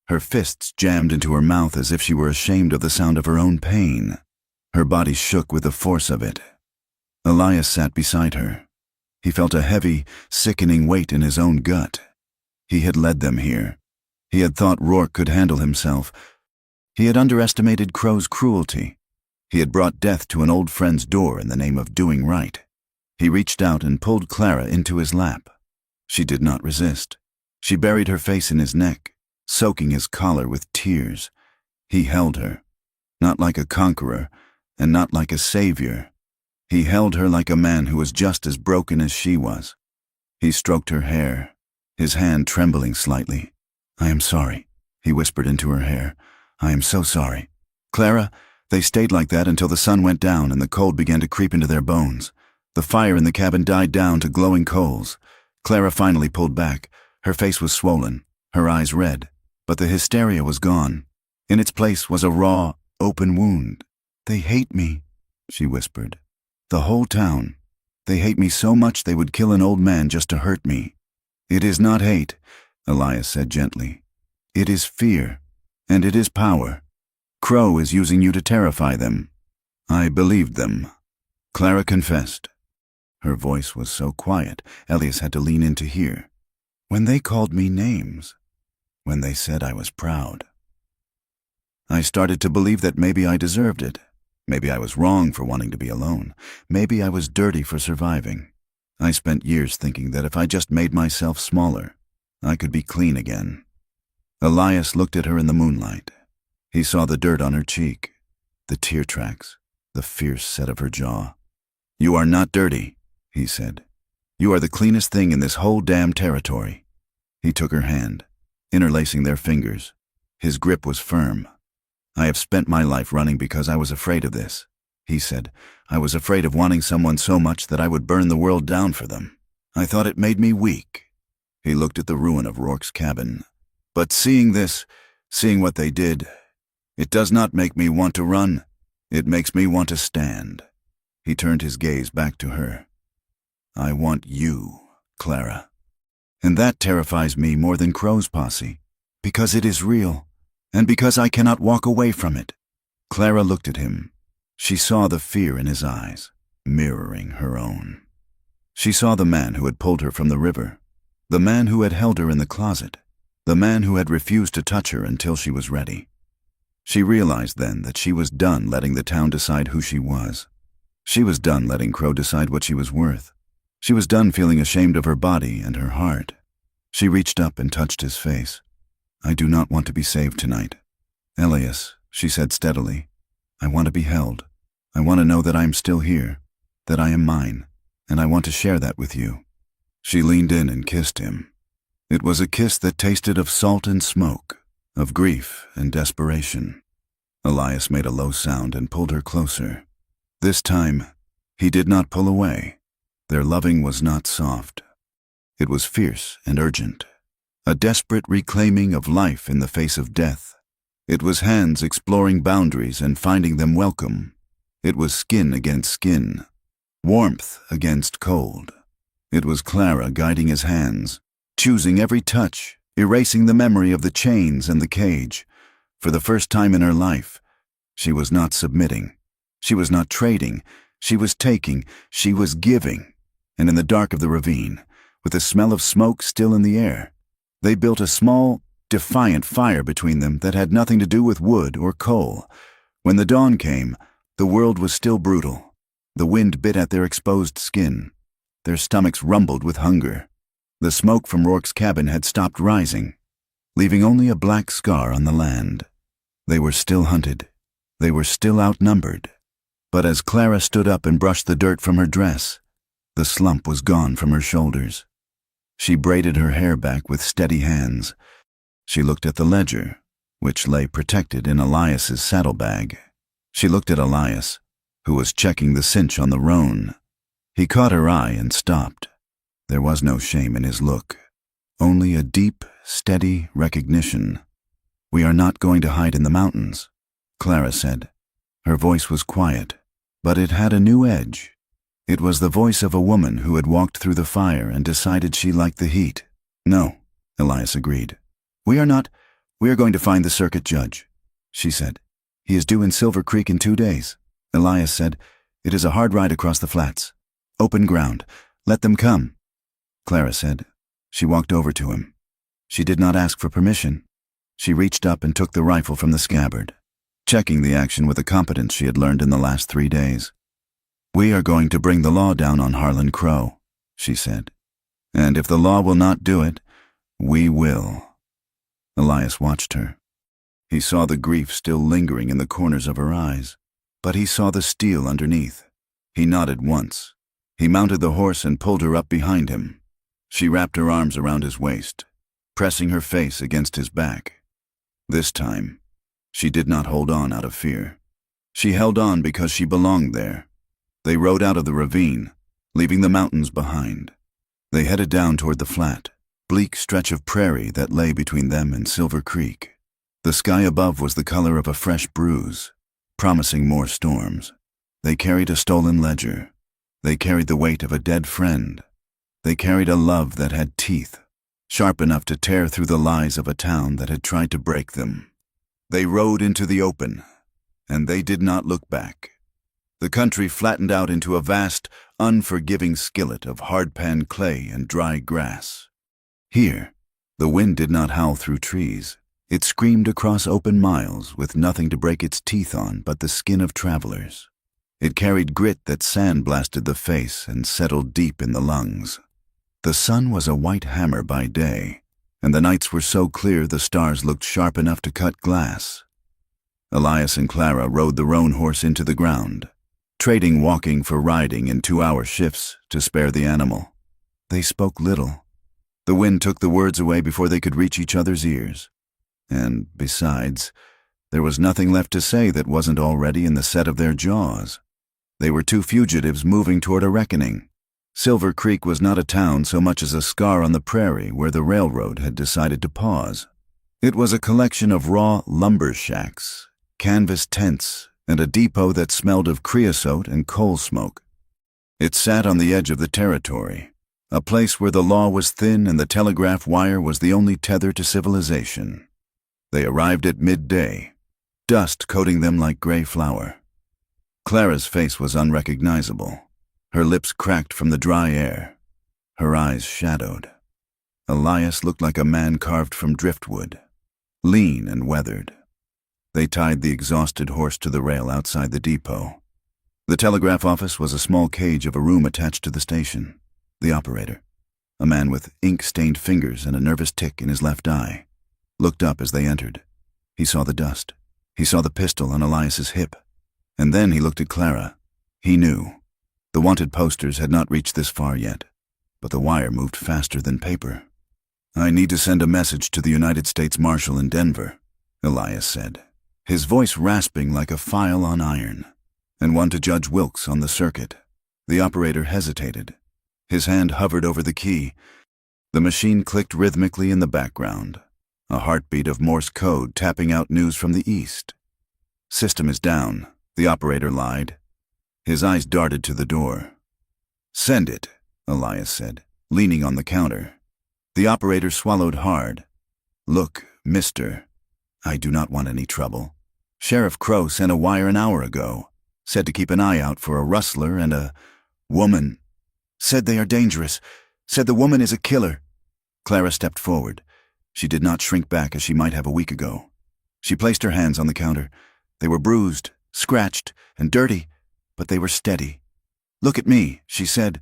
her fists jammed into her mouth as if she were ashamed of the sound of her own pain. Her body shook with the force of it. Elias sat beside her. He felt a heavy, sickening weight in his own gut. He had led them here. He had thought Rourke could handle himself. He had underestimated Crow's cruelty. He had brought death to an old friend's door in the name of doing right. He reached out and pulled Clara into his lap. She did not resist. She buried her face in his neck, soaking his collar with tears. He held her, not like a conqueror, and not like a savior. He held her like a man who was just as broken as she was. He stroked her hair, his hand trembling slightly. "I am sorry," he whispered into her hair. "I am so sorry." "Clara," they stayed like that until the sun went down and the cold began to creep into their bones. The fire in the cabin died down to glowing coals. Clara finally pulled back. Her face was swollen, her eyes red, but the hysteria was gone. In its place was a raw, open wound. "They hate me," she whispered. "The whole town. They hate me so much they would kill an old man just to hurt me." "It is not hate," Elias said gently. "It is fear, and it is power. Crow is using you to terrify them." "I believed them," Clara confessed. Her voice was so quiet, Elias had to lean in to hear. "When they called me names, when they said I was proud, I started to believe that maybe I deserved it. Maybe I was wrong for wanting to be alone. Maybe I was dirty for surviving. I spent years thinking that if I just made myself smaller, I could be clean again." Elias looked at her in the moonlight. He saw the dirt on her cheek, the tear tracks, the fierce set of her jaw. "You are not dirty," he said. "You are the cleanest thing in this whole damn territory." He took her hand, interlacing their fingers. His grip was firm. "I have spent my life running because I was afraid of this," he said. "I was afraid of wanting someone so much that I would burn the world down for them. I thought it made me weak." He looked at the ruin of Rourke's cabin. "But seeing this, seeing what they did, it does not make me want to run. It makes me want to stand." He turned his gaze back to her. "I want you, Clara. And that terrifies me more than Crow's posse, because it is real, and because I cannot walk away from it." Clara looked at him. She saw the fear in his eyes, mirroring her own. She saw the man who had pulled her from the river, the man who had held her in the closet, the man who had refused to touch her until she was ready. She realized then that she was done letting the town decide who she was. She was done letting Crow decide what she was worth. She was done feeling ashamed of her body and her heart. She reached up and touched his face. "I do not want to be saved tonight. Elias," she said steadily, "I want to be held. I want to know that I am still here, that I am mine, and I want to share that with you." She leaned in and kissed him. It was a kiss that tasted of salt and smoke, of grief and desperation. Elias made a low sound and pulled her closer. This time, he did not pull away. Their loving was not soft. It was fierce and urgent, a desperate reclaiming of life in the face of death. It was hands exploring boundaries and finding them welcome. It was skin against skin, warmth against cold. It was Clara guiding his hands, choosing every touch, erasing the memory of the chains and the cage. For the first time in her life, she was not submitting. She was not trading. She was taking. She was giving. And in the dark of the ravine, with the smell of smoke still in the air, they built a small, defiant fire between them that had nothing to do with wood or coal. When the dawn came, the world was still brutal. The wind bit at their exposed skin. Their stomachs rumbled with hunger. The smoke from Rourke's cabin had stopped rising, leaving only a black scar on the land. They were still hunted. They were still outnumbered. But as Clara stood up and brushed the dirt from her dress, the slump was gone from her shoulders. She braided her hair back with steady hands. She looked at the ledger, which lay protected in Elias's saddlebag. She looked at Elias, who was checking the cinch on the roan. He caught her eye and stopped. There was no shame in his look, only a deep, steady recognition. "We are not going to hide in the mountains," Clara said. Her voice was quiet, but it had a new edge. It was the voice of a woman who had walked through the fire and decided she liked the heat. "No," Elias agreed. We are going to find the circuit judge," she said. "He is due in Silver Creek in 2 days." Elias said, "It is a hard ride across the flats. Open ground. Let them come." Clara said. She walked over to him. She did not ask for permission. She reached up and took the rifle from the scabbard, checking the action with a competence she had learned in the last 3 days. "We are going to bring the law down on Harlan Crow," she said. "And if the law will not do it, we will." Elias watched her. He saw the grief still lingering in the corners of her eyes, but he saw the steel underneath. He nodded once. He mounted the horse and pulled her up behind him. She wrapped her arms around his waist, pressing her face against his back. This time, she did not hold on out of fear. She held on because she belonged there. They rode out of the ravine, leaving the mountains behind. They headed down toward the flat, bleak stretch of prairie that lay between them and Silver Creek. The sky above was the color of a fresh bruise, promising more storms. They carried a stolen ledger. They carried the weight of a dead friend. They carried a love that had teeth, sharp enough to tear through the lies of a town that had tried to break them. They rode into the open, and they did not look back. The country flattened out into a vast, unforgiving skillet of hard-pan clay and dry grass. Here, the wind did not howl through trees. It screamed across open miles with nothing to break its teeth on but the skin of travelers. It carried grit that sandblasted the face and settled deep in the lungs. The sun was a white hammer by day, and the nights were so clear the stars looked sharp enough to cut glass. Elias and Clara rode the roan horse into the ground, trading walking for riding in 2-hour shifts to spare the animal. They spoke little. The wind took the words away before they could reach each other's ears. And, besides, there was nothing left to say that wasn't already in the set of their jaws. They were two fugitives moving toward a reckoning. Silver Creek was not a town so much as a scar on the prairie where the railroad had decided to pause. It was a collection of raw lumber shacks, canvas tents, and a depot that smelled of creosote and coal smoke. It sat on the edge of the territory, a place where the law was thin and the telegraph wire was the only tether to civilization. They arrived at midday, dust coating them like gray flour. Clara's face was unrecognizable, her lips cracked from the dry air, her eyes shadowed. Elias looked like a man carved from driftwood, lean and weathered. They tied the exhausted horse to the rail outside the depot. The telegraph office was a small cage of a room attached to the station. The operator, a man with ink-stained fingers and a nervous tick in his left eye, looked up as they entered. He saw the dust. He saw the pistol on Elias's hip. And then he looked at Clara. He knew. The wanted posters had not reached this far yet, but the wire moved faster than paper. "I need to send a message to the United States Marshal in Denver," Elias said, his voice rasping like a file on iron, "and one to Judge Wilkes on the circuit." The operator hesitated. His hand hovered over the key. The machine clicked rhythmically in the background, a heartbeat of Morse code tapping out news from the east. "System is down," the operator lied. His eyes darted to the door. "Send it," Elias said, leaning on the counter. The operator swallowed hard. Look, mister, I do not want any trouble. Sheriff Crow sent a wire an hour ago. Said to keep an eye out for a rustler and a woman. Said they are dangerous. Said the woman is a killer. Clara stepped forward. She did not shrink back as she might have a week ago. She placed her hands on the counter. They were bruised, scratched, and dirty, but they were steady. Look at me, she said.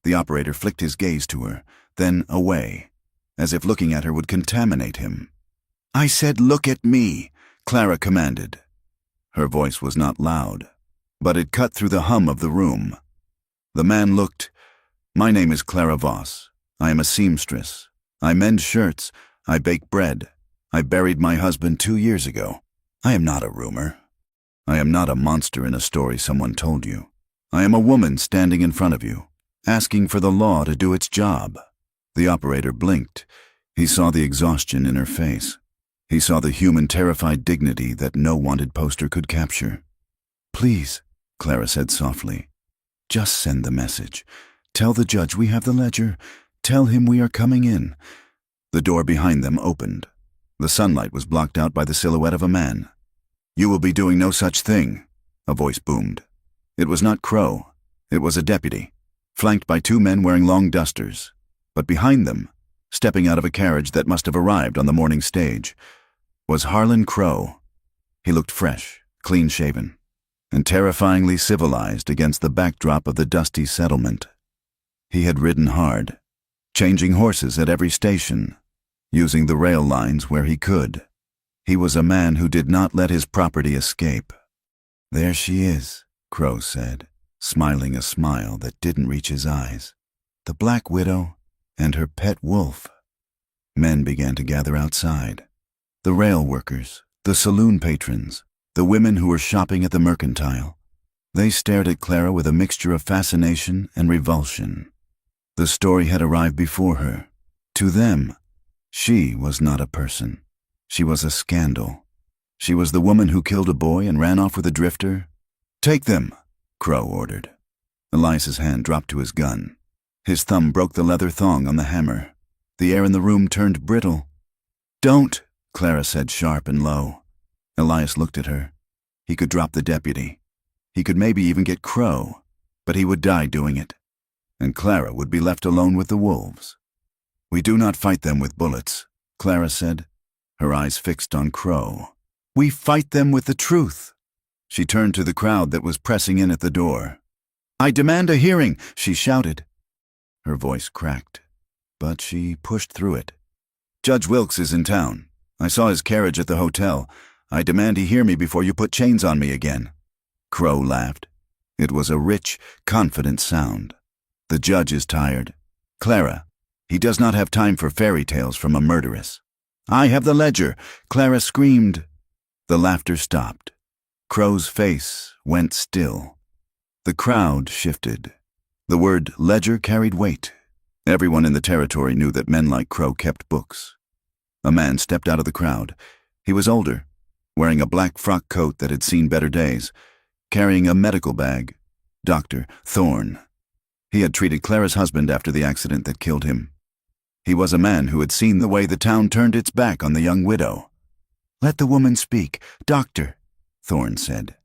The operator flicked his gaze to her, then away, as if looking at her would contaminate him. I said, look at me, Clara commanded. Her voice was not loud, but it cut through the hum of the room. The man looked. My name is Clara Voss. I am a seamstress. I mend shirts. I bake bread. I buried my husband 2 years ago. I am not a rumor. I am not a monster in a story someone told you. I am a woman standing in front of you, asking for the law to do its job. The operator blinked. He saw the exhaustion in her face. He saw the human terrified dignity that no wanted poster could capture. Please, Clara said softly, just send the message. Tell the judge we have the ledger. Tell him we are coming in. The door behind them opened. The sunlight was blocked out by the silhouette of a man. You will be doing no such thing, a voice boomed. It was not Crow. It was a deputy, flanked by 2 men wearing long dusters. But behind them, stepping out of a carriage that must have arrived on the morning stage, was Harlan Crow. He looked fresh, clean-shaven, and terrifyingly civilized against the backdrop of the dusty settlement. He had ridden hard, changing horses at every station, using the rail lines where he could. He was a man who did not let his property escape. There she is, Crow said, smiling a smile that didn't reach his eyes. The Black Widow and her pet wolf. Men began to gather outside. The rail workers, the saloon patrons, the women who were shopping at the mercantile. They stared at Clara with a mixture of fascination and revulsion. The story had arrived before her. To them, she was not a person. She was a scandal. She was the woman who killed a boy and ran off with a drifter. Take them, Crow ordered. Elias's hand dropped to his gun. His thumb broke the leather thong on the hammer. The air in the room turned brittle. Don't, Clara said sharp and low. Elias looked at her. He could drop the deputy. He could maybe even get Crow, but he would die doing it. And Clara would be left alone with the wolves. We do not fight them with bullets, Clara said, her eyes fixed on Crow. We fight them with the truth. She turned to the crowd that was pressing in at the door. I demand a hearing, she shouted. Her voice cracked, but she pushed through it. Judge Wilkes is in town. I saw his carriage at the hotel. I demand he hear me before you put chains on me again. Crow laughed. It was a rich, confident sound. The judge is tired. Clara, he does not have time for fairy tales from a murderess. I have the ledger, Clara screamed. The laughter stopped. Crow's face went still. The crowd shifted. The word ledger carried weight. Everyone in the territory knew that men like Crow kept books. A man stepped out of the crowd. He was older, wearing a black frock coat that had seen better days, carrying a medical bag. Dr. Thorne. He had treated Clara's husband after the accident that killed him. He was a man who had seen the way the town turned its back on the young widow. Let the woman speak, Doctor, Thorne said.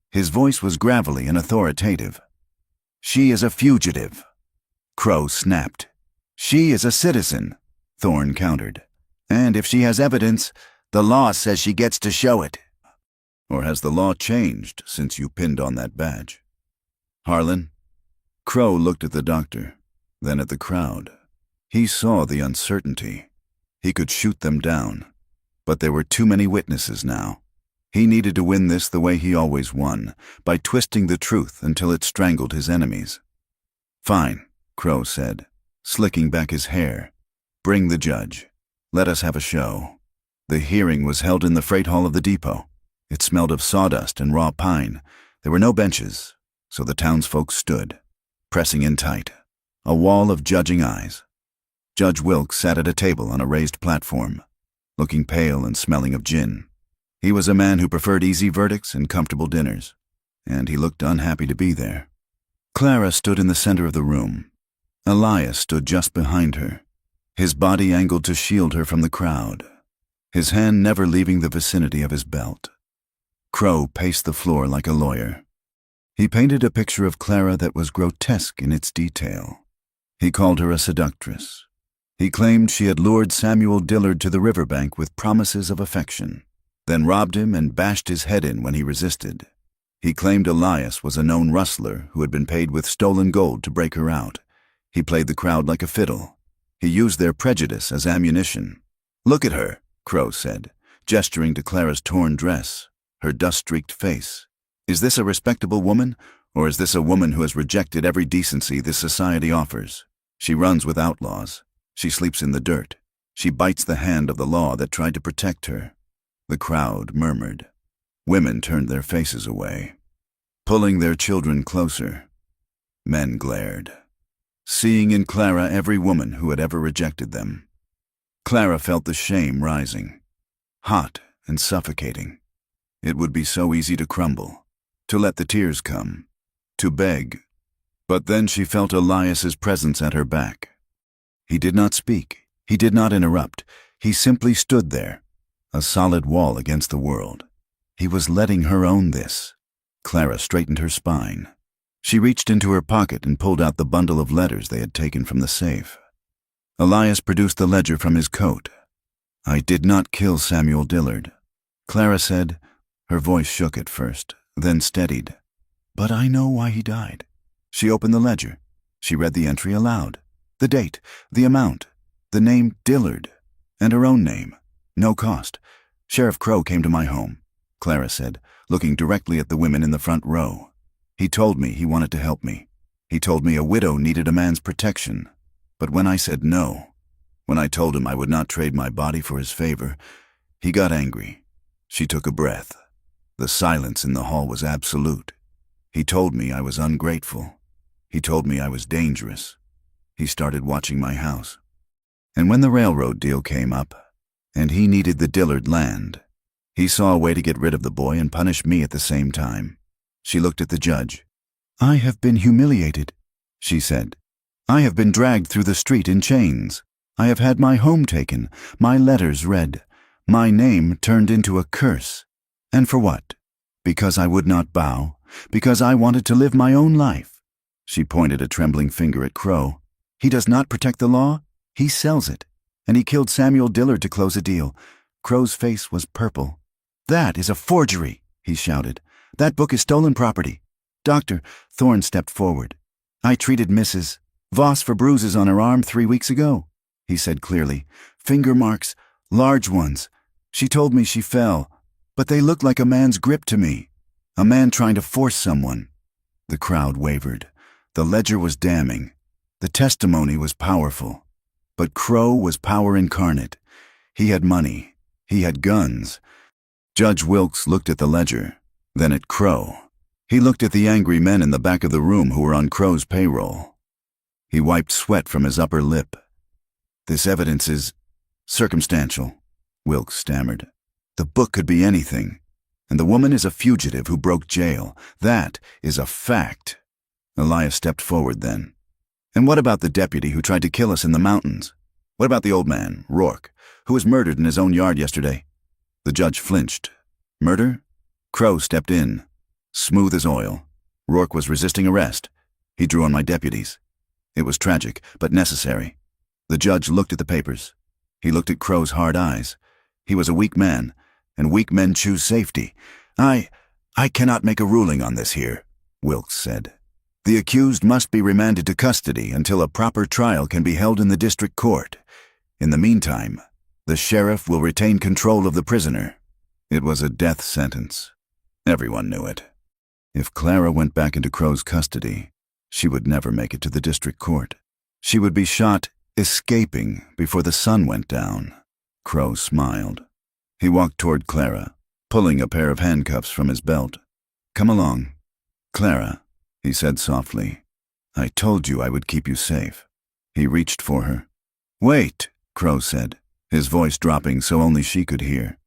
His voice was gravelly and authoritative. She is a fugitive. Crow snapped. She is a citizen, Thorne countered. And if she has evidence, the law says she gets to show it. Or has the law changed since you pinned on that badge? Harlan? Crow looked at the doctor, then at the crowd. He saw the uncertainty. He could shoot them down, but there were too many witnesses now. He needed to win this the way he always won, by twisting the truth until it strangled his enemies. Fine, Crow said, slicking back his hair. Bring the judge. Let us have a show. The hearing was held in the freight hall of the depot. It smelled of sawdust and raw pine. There were no benches, so the townsfolk stood, pressing in tight, a wall of judging eyes. Judge Wilkes sat at a table on a raised platform, looking pale and smelling of gin. He was a man who preferred easy verdicts and comfortable dinners, and he looked unhappy to be there. Clara stood in the center of the room. Elias stood just behind her, his body angled to shield her from the crowd, his hand never leaving the vicinity of his belt. Crow paced the floor like a lawyer. He painted a picture of Clara that was grotesque in its detail. He called her a seductress. He claimed she had lured Samuel Dillard to the riverbank with promises of affection, then robbed him and bashed his head in when he resisted. He claimed Elias was a known rustler who had been paid with stolen gold to break her out. He played the crowd like a fiddle. He used their prejudice as ammunition. "Look at her," Crow said, gesturing to Clara's torn dress, her dust-streaked face. "Is this a respectable woman, or is this a woman who has rejected every decency this society offers? She runs with outlaws. She sleeps in the dirt. She bites the hand of the law that tried to protect her." The crowd murmured. Women turned their faces away, pulling their children closer. Men glared, seeing in Clara every woman who had ever rejected them. Clara felt the shame rising, hot and suffocating. It would be so easy to crumble, to let the tears come, to beg. But then she felt Elias's presence at her back. He did not speak. He did not interrupt. He simply stood there, a solid wall against the world. He was letting her own this. Clara straightened her spine. She reached into her pocket and pulled out the bundle of letters they had taken from the safe. Elias produced the ledger from his coat. "I did not kill Samuel Dillard," Clara said. Her voice shook at first, then steadied. "But I know why he died." She opened the ledger. She read the entry aloud. The date, the amount, the name Dillard, and her own name. No cost. "Sheriff Crow came to my home," Clara said, looking directly at the women in the front row. "He told me he wanted to help me. He told me a widow needed a man's protection. But when I said no, when I told him I would not trade my body for his favor, he got angry." She took a breath. The silence in the hall was absolute. "He told me I was ungrateful. He told me I was dangerous. He started watching my house. And when the railroad deal came up, and he needed the Dillard land, he saw a way to get rid of the boy and punish me at the same time." She looked at the judge. "I have been humiliated," she said. "I have been dragged through the street in chains. I have had my home taken, my letters read, my name turned into a curse. And for what? Because I would not bow? Because I wanted to live my own life?" She pointed a trembling finger at Crow. "He does not protect the law. He sells it. And he killed Samuel Dillard to close a deal." Crow's face was purple. "That is a forgery," he shouted. "That book is stolen property." "Doctor," Thorne stepped forward. "I treated Mrs. Voss for bruises on her arm 3 weeks ago," he said clearly. "Finger marks, large ones. She told me she fell, but they looked like a man's grip to me. A man trying to force someone." The crowd wavered. The ledger was damning. The testimony was powerful. But Crow was power incarnate. He had money. He had guns. Judge Wilkes looked at the ledger, then at Crow. He looked at the angry men in the back of the room who were on Crow's payroll. He wiped sweat from his upper lip. "This evidence is circumstantial," Wilkes stammered. "The book could be anything. And the woman is a fugitive who broke jail. That is a fact." Elias stepped forward then. "And what about the deputy who tried to kill us in the mountains? What about the old man, Rourke, who was murdered in his own yard yesterday?" The judge flinched. "Murder?" Crow stepped in, smooth as oil. "Rourke was resisting arrest. He drew on my deputies. It was tragic, but necessary." The judge looked at the papers. He looked at Crow's hard eyes. He was a weak man, and weak men choose safety. I cannot make a ruling on this here," Wilkes said. "The accused must be remanded to custody until a proper trial can be held in the district court. In the meantime, the sheriff will retain control of the prisoner." It was a death sentence. Everyone knew it. If Clara went back into Crow's custody, she would never make it to the district court. She would be shot escaping before the sun went down. Crow smiled. He walked toward Clara, pulling a pair of handcuffs from his belt. "Come along." "Clara," he said softly, "I told you I would keep you safe." He reached for her. "Wait," Crow said, his voice dropping so only she could hear.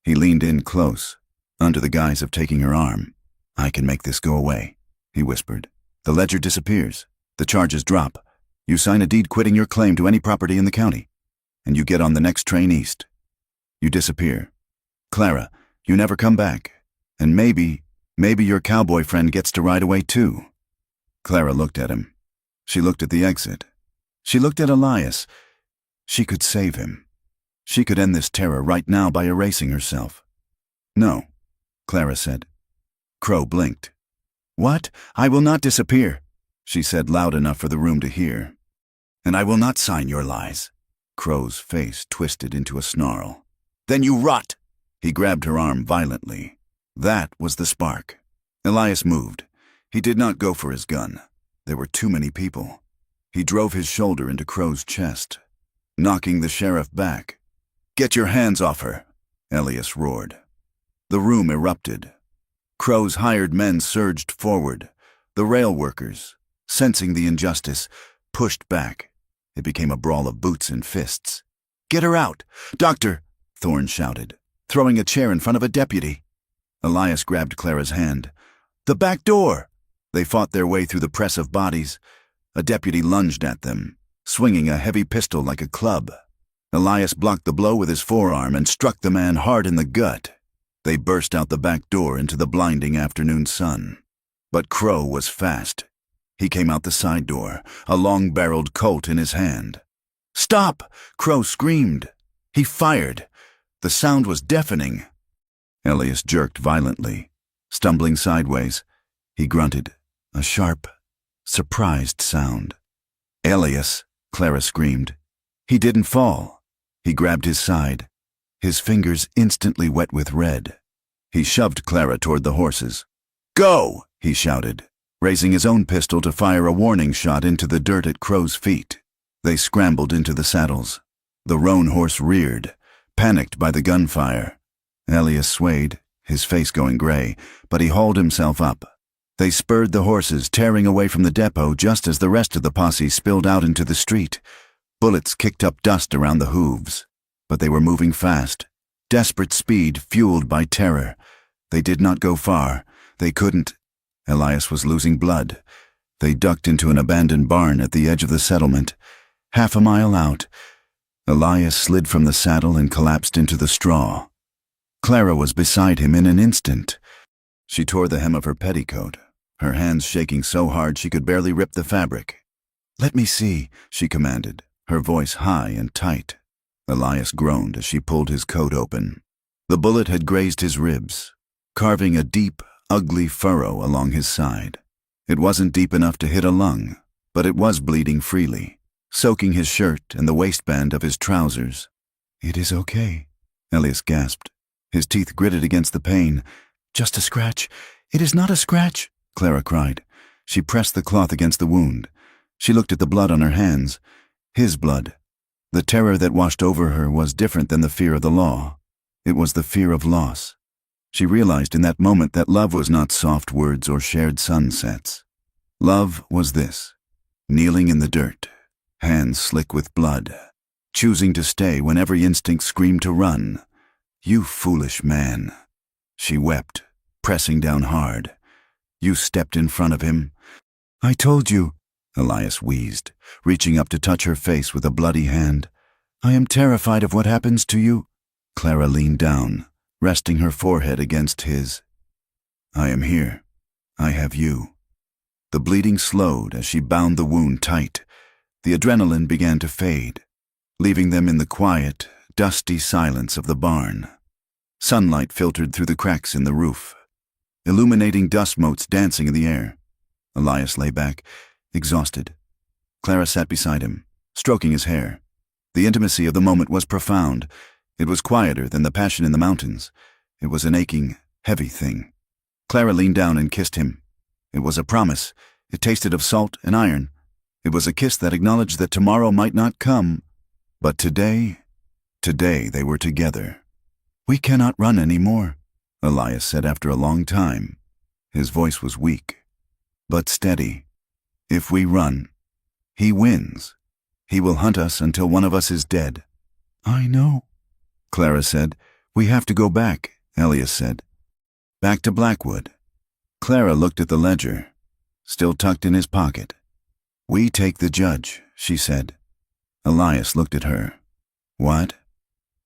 He leaned in close, under the guise of taking her arm. "I can make this go away," he whispered. "The ledger disappears. The charges drop. You sign a deed quitting your claim to any property in the county, and you get on the next train east. You disappear. Clara, you never come back, and maybe your cowboy friend gets to ride away too." Clara looked at him. She looked at the exit. She looked at Elias. She could save him. She could end this terror right now by erasing herself. "No," Clara said. Crow blinked. "What? I will not disappear," she said loud enough for the room to hear. "And I will not sign your lies." Crow's face twisted into a snarl. "Then you rot!" He grabbed her arm violently. That was the spark. Elias moved. He did not go for his gun. There were too many people. He drove his shoulder into Crow's chest, knocking the sheriff back. "Get your hands off her," Elias roared. The room erupted. Crow's hired men surged forward. The rail workers, sensing the injustice, pushed back. It became a brawl of boots and fists. "Get her out! Doctor!" Thorne shouted, throwing a chair in front of a deputy. Elias grabbed Clara's hand. "The back door!" They fought their way through the press of bodies. A deputy lunged at them, swinging a heavy pistol like a club. Elias blocked the blow with his forearm and struck the man hard in the gut. They burst out the back door into the blinding afternoon sun. But Crow was fast. He came out the side door, a long-barreled Colt in his hand. "Stop!" Crow screamed. He fired. The sound was deafening. Elias jerked violently, stumbling sideways. He grunted, a sharp, surprised sound. "Elias!" Clara screamed. He didn't fall. He grabbed his side, his fingers instantly wet with red. He shoved Clara toward the horses. "Go!" he shouted, raising his own pistol to fire a warning shot into the dirt at Crow's feet. They scrambled into the saddles. The roan horse reared, panicked by the gunfire. Elias swayed, his face going gray, but he hauled himself up. They spurred the horses, tearing away from the depot just as the rest of the posse spilled out into the street. Bullets kicked up dust around the hooves. But they were moving fast, desperate speed fueled by terror. They did not go far. They couldn't. Elias was losing blood. They ducked into an abandoned barn at the edge of the settlement. Half a mile out, Elias slid from the saddle and collapsed into the straw. Clara was beside him in an instant. She tore the hem of her petticoat, her hands shaking so hard she could barely rip the fabric. "Let me see," she commanded, her voice high and tight. Elias groaned as she pulled his coat open. The bullet had grazed his ribs, carving a deep, ugly furrow along his side. It wasn't deep enough to hit a lung, but it was bleeding freely, soaking his shirt and the waistband of his trousers. "It is okay," Elias gasped. His teeth gritted against the pain. "Just a scratch." "It is not a scratch," Clara cried. She pressed the cloth against the wound. She looked at the blood on her hands. His blood. The terror that washed over her was different than the fear of the law. It was the fear of loss. She realized in that moment that love was not soft words or shared sunsets. Love was this, kneeling in the dirt, hands slick with blood, choosing to stay when every instinct screamed to run. "You foolish man." She wept, pressing down hard. "You stepped in front of him." "I told you," Elias wheezed, reaching up to touch her face with a bloody hand. "I am terrified of what happens to you." Clara leaned down, resting her forehead against his. "I am here. I have you." The bleeding slowed as she bound the wound tight. The adrenaline began to fade, leaving them in the quiet, dusty silence of the barn. Sunlight filtered through the cracks in the roof, illuminating dust motes dancing in the air. Elias lay back, exhausted. Clara sat beside him, stroking his hair. The intimacy of the moment was profound. It was quieter than the passion in the mountains. It was an aching, heavy thing. Clara leaned down and kissed him. It was a promise. It tasted of salt and iron. It was a kiss that acknowledged that tomorrow might not come. But today they were together. "We cannot run any more," Elias said after a long time. His voice was weak, but steady. "If we run, he wins. He will hunt us until one of us is dead." "I know," Clara said. "We have to go back," Elias said. "Back to Blackwood." Clara looked at the ledger, still tucked in his pocket. "We take the judge," she said. Elias looked at her. What?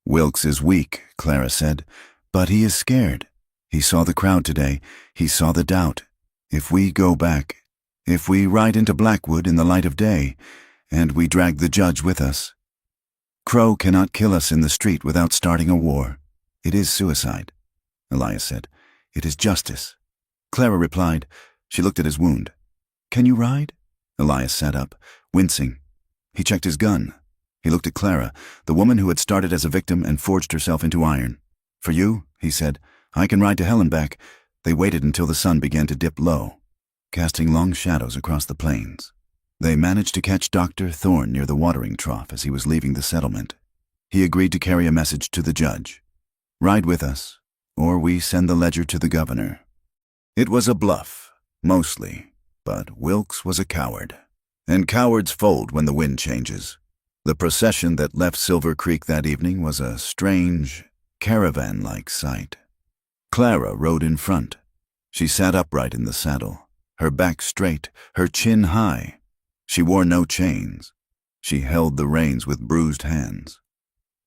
Wilkes is weak, Clara said, but he is scared. He saw the crowd today. He saw the doubt. If we go back, if we ride into Blackwood in the light of day, and we drag the judge with us. Crow cannot kill us in the street without starting a war. It is suicide, Elias said. It is justice. Clara replied. She looked at his wound. Can you ride? Elias sat up, wincing. He checked his gun. He looked at Clara, the woman who had started as a victim and forged herself into iron. For you, he said, I can ride to hell and back. They waited until the sun began to dip low, casting long shadows across the plains. They managed to catch Dr. Thorne near the watering trough as he was leaving the settlement. He agreed to carry a message to the judge. Ride with us, or we send the ledger to the governor. It was a bluff, mostly, but Wilkes was a coward. And cowards fold when the wind changes. The procession that left Silver Creek that evening was a strange, caravan-like sight. Clara rode in front. She sat upright in the saddle, her back straight, her chin high. She wore no chains. She held the reins with bruised hands.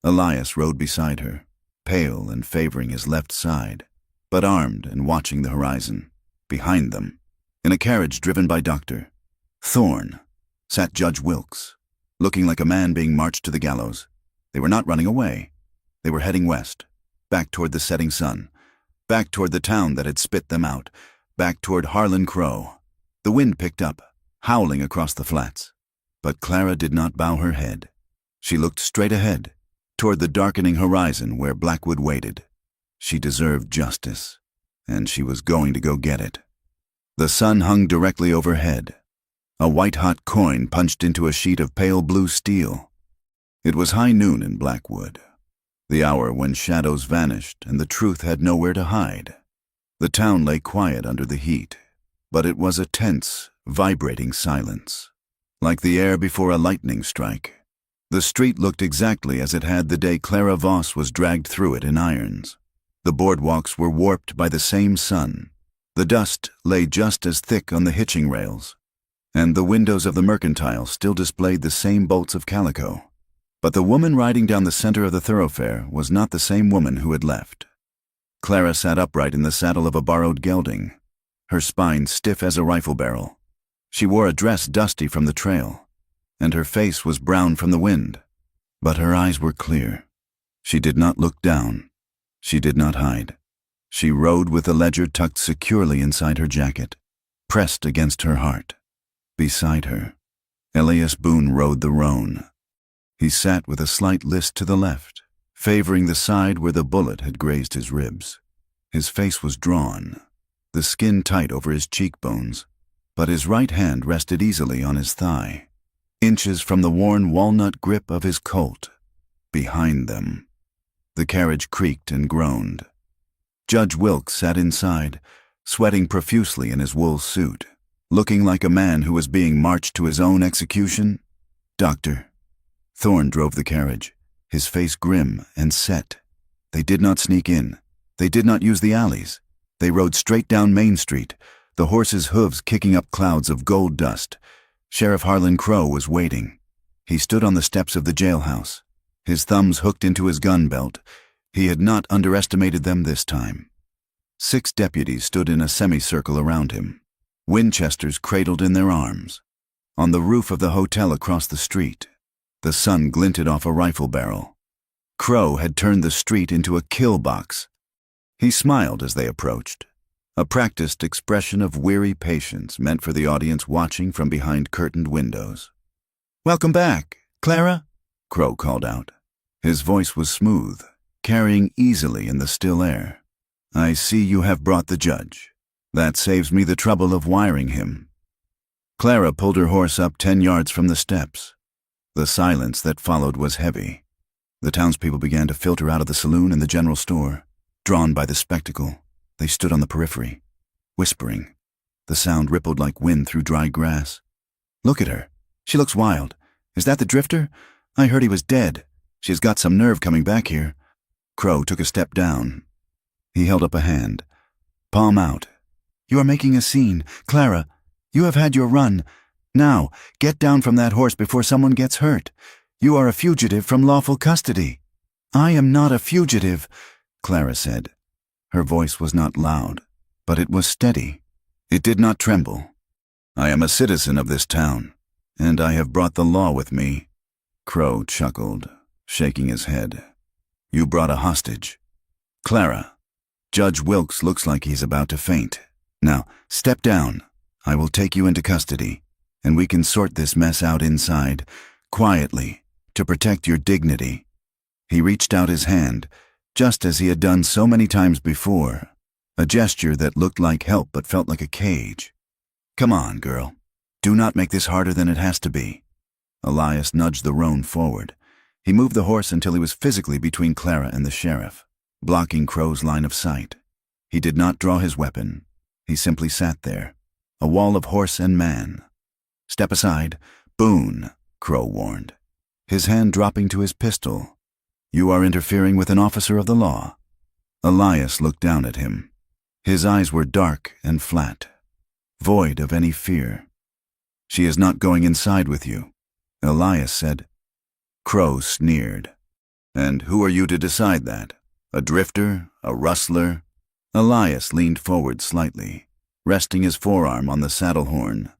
Elias rode beside her, pale and favoring his left side, but armed and watching the horizon. Behind them, in a carriage driven by Dr. Thorne, sat Judge Wilkes, looking like a man being marched to the gallows. They were not running away. They were heading west, back toward the setting sun, back toward the town that had spit them out, back toward Harlan Crow. The wind picked up, howling across the flats. But Clara did not bow her head. She looked straight ahead, toward the darkening horizon where Blackwood waited. She deserved justice, and she was going to go get it. The sun hung directly overhead. A white-hot coin punched into a sheet of pale blue steel. It was high noon in Blackwood, the hour when shadows vanished and the truth had nowhere to hide. The town lay quiet under the heat, but it was a tense, vibrating silence, like the air before a lightning strike. The street looked exactly as it had the day Clara Voss was dragged through it in irons. The boardwalks were warped by the same sun. The dust lay just as thick on the hitching rails, and the windows of the mercantile still displayed the same bolts of calico. But the woman riding down the center of the thoroughfare was not the same woman who had left. Clara sat upright in the saddle of a borrowed gelding, her spine stiff as a rifle barrel. She wore a dress dusty from the trail, and her face was brown from the wind. But her eyes were clear. She did not look down. She did not hide. She rode with the ledger tucked securely inside her jacket, pressed against her heart. Beside her, Elias Boone rode the roan. He sat with a slight list to the left, favoring the side where the bullet had grazed his ribs. His face was drawn, the skin tight over his cheekbones, but his right hand rested easily on his thigh, inches from the worn walnut grip of his Colt. Behind them, the carriage creaked and groaned. Judge Wilkes sat inside, sweating profusely in his wool suit, looking like a man who was being marched to his own execution. Dr. Thorne drove the carriage, his face grim and set. They did not sneak in. They did not use the alleys. They rode straight down Main Street, the horses' hooves kicking up clouds of gold dust. Sheriff Harlan Crow was waiting. He stood on the steps of the jailhouse, his thumbs hooked into his gun belt. He had not underestimated them this time. 6 deputies stood in a semicircle around him, Winchesters cradled in their arms. On the roof of the hotel across the street, the sun glinted off a rifle barrel. Crow had turned the street into a kill box. He smiled as they approached, a practiced expression of weary patience meant for the audience watching from behind curtained windows. "Welcome back, Clara," Crow called out. His voice was smooth, carrying easily in the still air. "I see you have brought the judge. That saves me the trouble of wiring him." Clara pulled her horse up 10 yards from the steps. The silence that followed was heavy. The townspeople began to filter out of the saloon and the general store. Drawn by the spectacle, they stood on the periphery, whispering. The sound rippled like wind through dry grass. "Look at her. She looks wild. Is that the drifter? I heard he was dead. She's got some nerve coming back here." Crow took a step down. He held up a hand, palm out. "You are making a scene. Clara, you have had your run. Now, get down from that horse before someone gets hurt. You are a fugitive from lawful custody." "I am not a fugitive," Clara said. Her voice was not loud, but it was steady. It did not tremble. "I am a citizen of this town, and I have brought the law with me." Crow chuckled, shaking his head. "You brought a hostage. Clara, Judge Wilkes looks like he's about to faint. Now, step down. I will take you into custody, and we can sort this mess out inside, quietly, to protect your dignity." He reached out his hand, just as he had done so many times before, a gesture that looked like help but felt like a cage. "Come on, girl. Do not make this harder than it has to be." Elias nudged the roan forward. He moved the horse until he was physically between Clara and the sheriff, blocking Crow's line of sight. He did not draw his weapon. He simply sat there, a wall of horse and man. "Step aside, Boone," Crow warned, his hand dropping to his pistol. "You are interfering with an officer of the law." Elias looked down at him. His eyes were dark and flat, void of any fear. "She is not going inside with you," Elias said. Crow sneered. "And who are you to decide that? A drifter? A rustler?" Elias leaned forward slightly, resting his forearm on the saddle horn.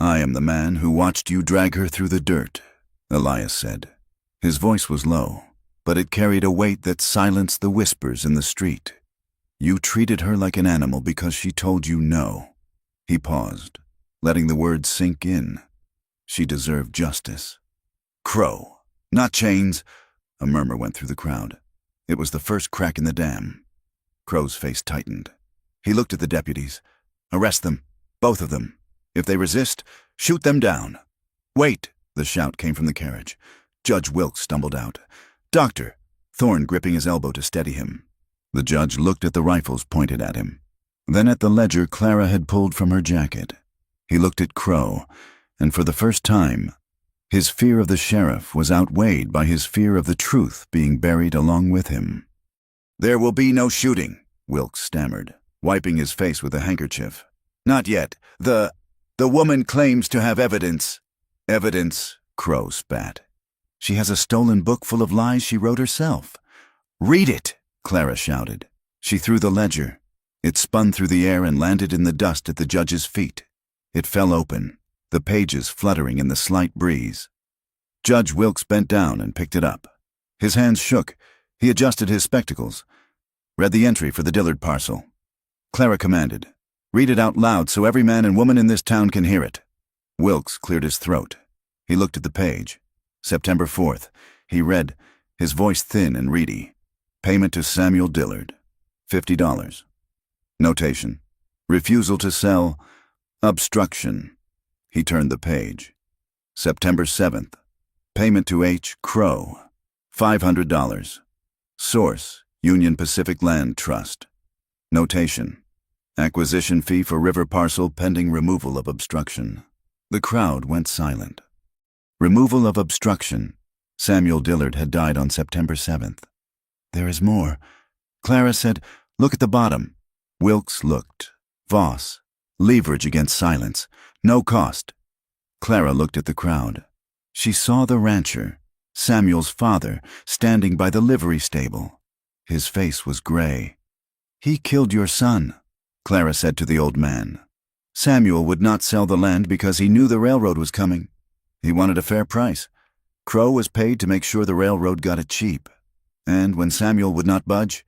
"I am the man who watched you drag her through the dirt," Elias said. His voice was low, but it carried a weight that silenced the whispers in the street. "You treated her like an animal because she told you no." He paused, letting the words sink in. "She deserved justice." "Crow, not chains," a murmur went through the crowd. It was the first crack in the dam. Crow's face tightened. He looked at the deputies. "Arrest them, both of them. If they resist, shoot them down." "Wait!" the shout came from the carriage. Judge Wilkes stumbled out. "Doctor!" Thorne gripping his elbow to steady him. The judge looked at the rifles pointed at him, then at the ledger Clara had pulled from her jacket. He looked at Crow, and for the first time, his fear of the sheriff was outweighed by his fear of the truth being buried along with him. "There will be no shooting," Wilkes stammered, wiping his face with a handkerchief. "Not yet. The woman claims to have evidence." "Evidence," Crow spat. "She has a stolen book full of lies she wrote herself." "Read it," Clara shouted. She threw the ledger. It spun through the air and landed in the dust at the judge's feet. It fell open, the pages fluttering in the slight breeze. Judge Wilkes bent down and picked it up. His hands shook. He adjusted his spectacles. "Read the entry for the Dillard parcel." Clara commanded, "Read it out loud so every man and woman in this town can hear it." Wilkes cleared his throat. He looked at the page. September 4th. He read, his voice thin and reedy. "Payment to Samuel Dillard, $50. Notation: refusal to sell, obstruction." He turned the page. September 7th. Payment to H. Crow, $500. Source: Union Pacific Land Trust. Notation: acquisition fee for river parcel pending removal of obstruction. The crowd went silent. Removal of obstruction. Samuel Dillard had died on September 7th. "There is more." Clara said, "Look at the bottom." Wilkes looked. Voss. Leverage against silence. No cost. Clara looked at the crowd. She saw the rancher, Samuel's father, standing by the livery stable. His face was gray. "He killed your son," Clara said to the old man. "Samuel would not sell the land because he knew the railroad was coming. He wanted a fair price. Crow was paid to make sure the railroad got it cheap. And when Samuel would not budge,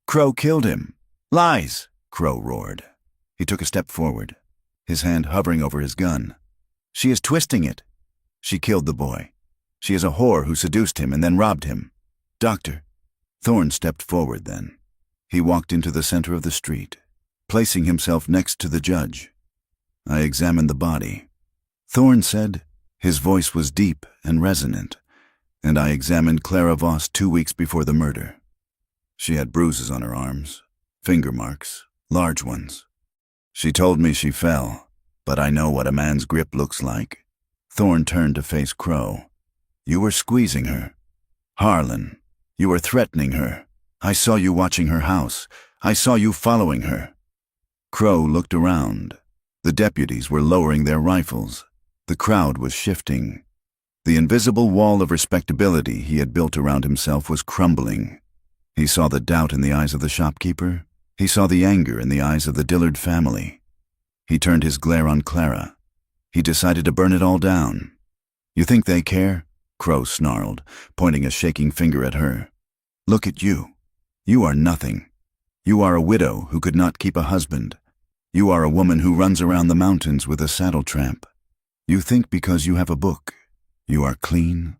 Crow killed him." "Lies!" Crow roared. He took a step forward, his hand hovering over his gun. "She is twisting it. She killed the boy. She is a whore who seduced him and then robbed him." "Doctor." Thorne stepped forward then. He walked into the center of the street, placing himself next to the judge. "I examined the body," Thorne said. His voice was deep and resonant. "And I examined Clara Voss 2 weeks before the murder. She had bruises on her arms, finger marks, large ones. She told me she fell, but I know what a man's grip looks like." Thorne turned to face Crow. "You were squeezing her. Harlan, you were threatening her. I saw you watching her house. I saw you following her." Crow looked around. The deputies were lowering their rifles. The crowd was shifting. The invisible wall of respectability he had built around himself was crumbling. He saw the doubt in the eyes of the shopkeeper. He saw the anger in the eyes of the Dillard family. He turned his glare on Clara. He decided to burn it all down. "You think they care?" Crow snarled, pointing a shaking finger at her. "Look at you. You are nothing. You are a widow who could not keep a husband. You are a woman who runs around the mountains with a saddle tramp. You think because you have a book, you are clean?"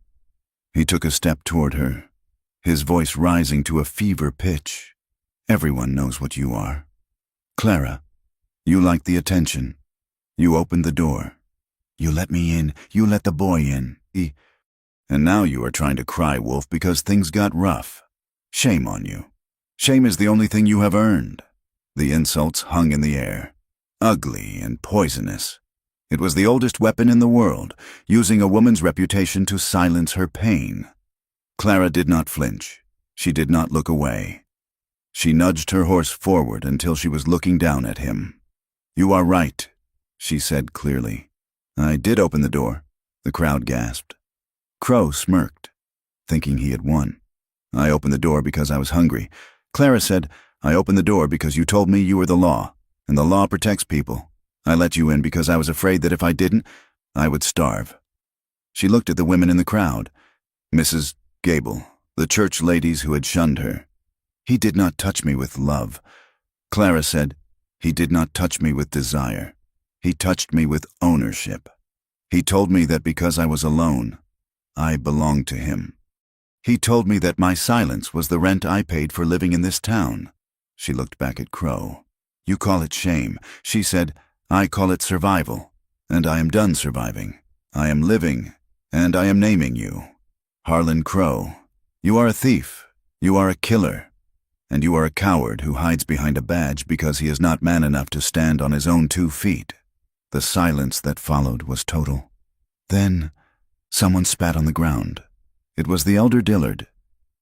He took a step toward her, his voice rising to a fever pitch. "Everyone knows what you are. Clara, you like the attention. You opened the door. You let me in. You let the boy in. And now you are trying to cry wolf because things got rough. Shame on you. Shame is the only thing you have earned." The insults hung in the air, ugly and poisonous. It was the oldest weapon in the world, using a woman's reputation to silence her pain. Clara did not flinch. She did not look away. She nudged her horse forward until she was looking down at him. "You are right," she said clearly. "I did open the door," the crowd gasped. Crow smirked, thinking he had won. "I opened the door because I was hungry." Clara said, "I opened the door because you told me you were the law, and the law protects people. I let you in because I was afraid that if I didn't, I would starve." She looked at the women in the crowd. Mrs. Gable, the church ladies who had shunned her. "He did not touch me with love." Clara said, "He did not touch me with desire. He touched me with ownership. He told me that because I was alone, I belonged to him. He told me that my silence was the rent I paid for living in this town." She looked back at Crow. "You call it shame." She said, "I call it survival, and I am done surviving. I am living, and I am naming you. Harlan Crow, you are a thief, you are a killer, and you are a coward who hides behind a badge because he is not man enough to stand on his own 2 feet. The silence that followed was total. Then someone spat on the ground. It was the elder Dillard.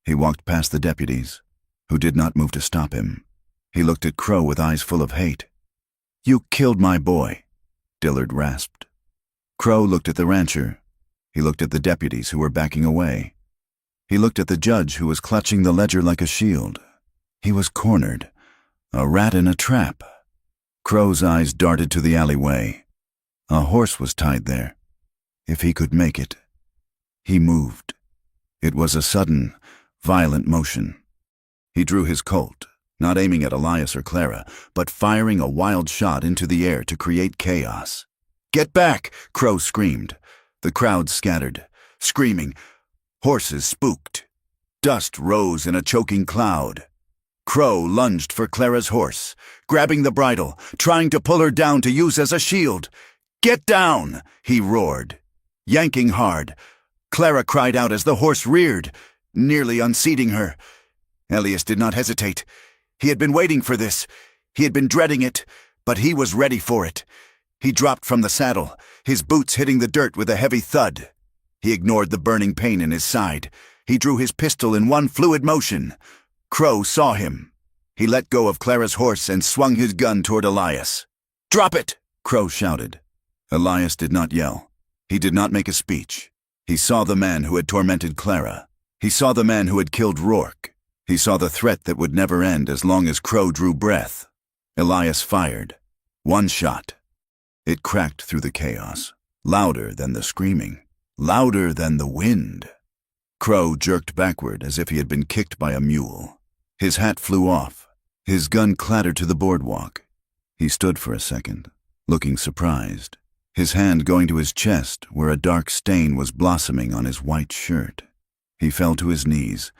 He walked past the deputies, who did not move to stop him. He looked at Crow with eyes full of hate. "You killed my boy," Dillard rasped. Crow looked at the rancher. He looked at the deputies who were backing away. He looked at the judge who was clutching the ledger like a shield. He was cornered, a rat in a trap. Crow's eyes darted to the alleyway. A horse was tied there. If he could make it. He moved. It was a sudden, violent motion. He drew his Colt, not aiming at Elias or Clara, but firing a wild shot into the air to create chaos. "Get back!" Crow screamed. The crowd scattered, screaming. Horses spooked. Dust rose in a choking cloud. Crow lunged for Clara's horse, grabbing the bridle, trying to pull her down to use as a shield. "Get down!" he roared. Yanking hard, Clara cried out as the horse reared, nearly unseating her. Elias did not hesitate. He had been waiting for this. He had been dreading it, but he was ready for it. He dropped from the saddle, his boots hitting the dirt with a heavy thud. He ignored the burning pain in his side. He drew his pistol in one fluid motion. Crow saw him. He let go of Clara's horse and swung his gun toward Elias. "Drop it!" Crow shouted. Elias did not yell. He did not make a speech. He saw the man who had tormented Clara. He saw the man who had killed Rourke. He saw the threat that would never end as long as Crow drew breath. Elias fired. One shot. It cracked through the chaos, louder than the screaming, louder than the wind. Crow jerked backward as if he had been kicked by a mule. His hat flew off. His gun clattered to the boardwalk. He stood for a second, looking surprised, his hand going to his chest where a dark stain was blossoming on his white shirt. He fell to his knees.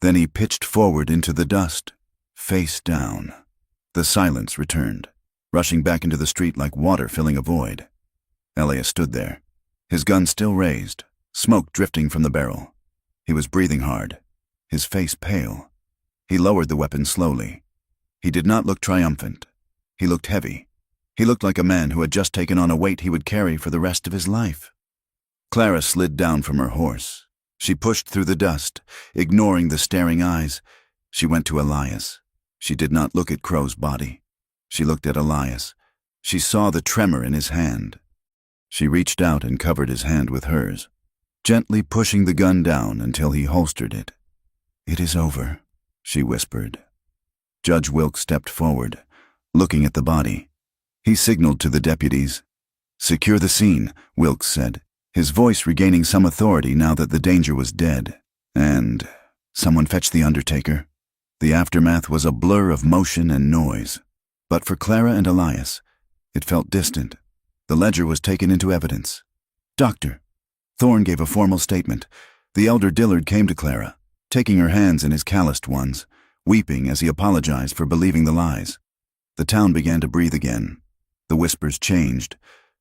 Then he pitched forward into the dust, face down. The silence returned, rushing back into the street like water filling a void. Elias stood there, his gun still raised, smoke drifting from the barrel. He was breathing hard, his face pale. He lowered the weapon slowly. He did not look triumphant. He looked heavy. He looked like a man who had just taken on a weight he would carry for the rest of his life. Clara slid down from her horse. She pushed through the dust, ignoring the staring eyes. She went to Elias. She did not look at Crow's body. She looked at Elias. She saw the tremor in his hand. She reached out and covered his hand with hers, gently pushing the gun down until he holstered it. "It is over," she whispered. Judge Wilkes stepped forward, looking at the body. He signaled to the deputies. "Secure the scene," Wilkes said, his voice regaining some authority now that the danger was dead. "And someone fetch the undertaker." The aftermath was a blur of motion and noise. But for Clara and Elias, it felt distant. The ledger was taken into evidence. "Doctor." Thorne gave a formal statement. The elder Dillard came to Clara, taking her hands in his calloused ones, weeping as he apologized for believing the lies. The town began to breathe again. The whispers changed.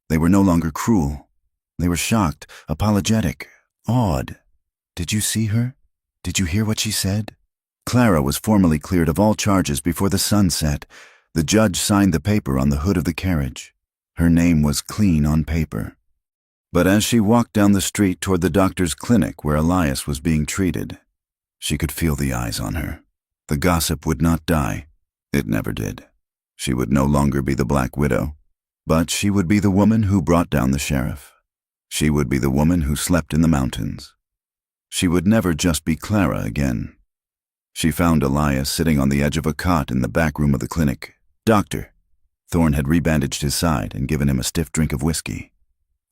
They were no longer cruel. They were shocked, apologetic, awed. "Did you see her? Did you hear what she said?" Clara was formally cleared of all charges before the sun set. The judge signed the paper on the hood of the carriage. Her name was clean on paper. But as she walked down the street toward the doctor's clinic where Elias was being treated, she could feel the eyes on her. The gossip would not die. It never did. She would no longer be the Black Widow, but she would be the woman who brought down the sheriff. She would be the woman who slept in the mountains. She would never just be Clara again. She found Elias sitting on the edge of a cot in the back room of the clinic. "Doctor." Thorne had rebandaged his side and given him a stiff drink of whiskey.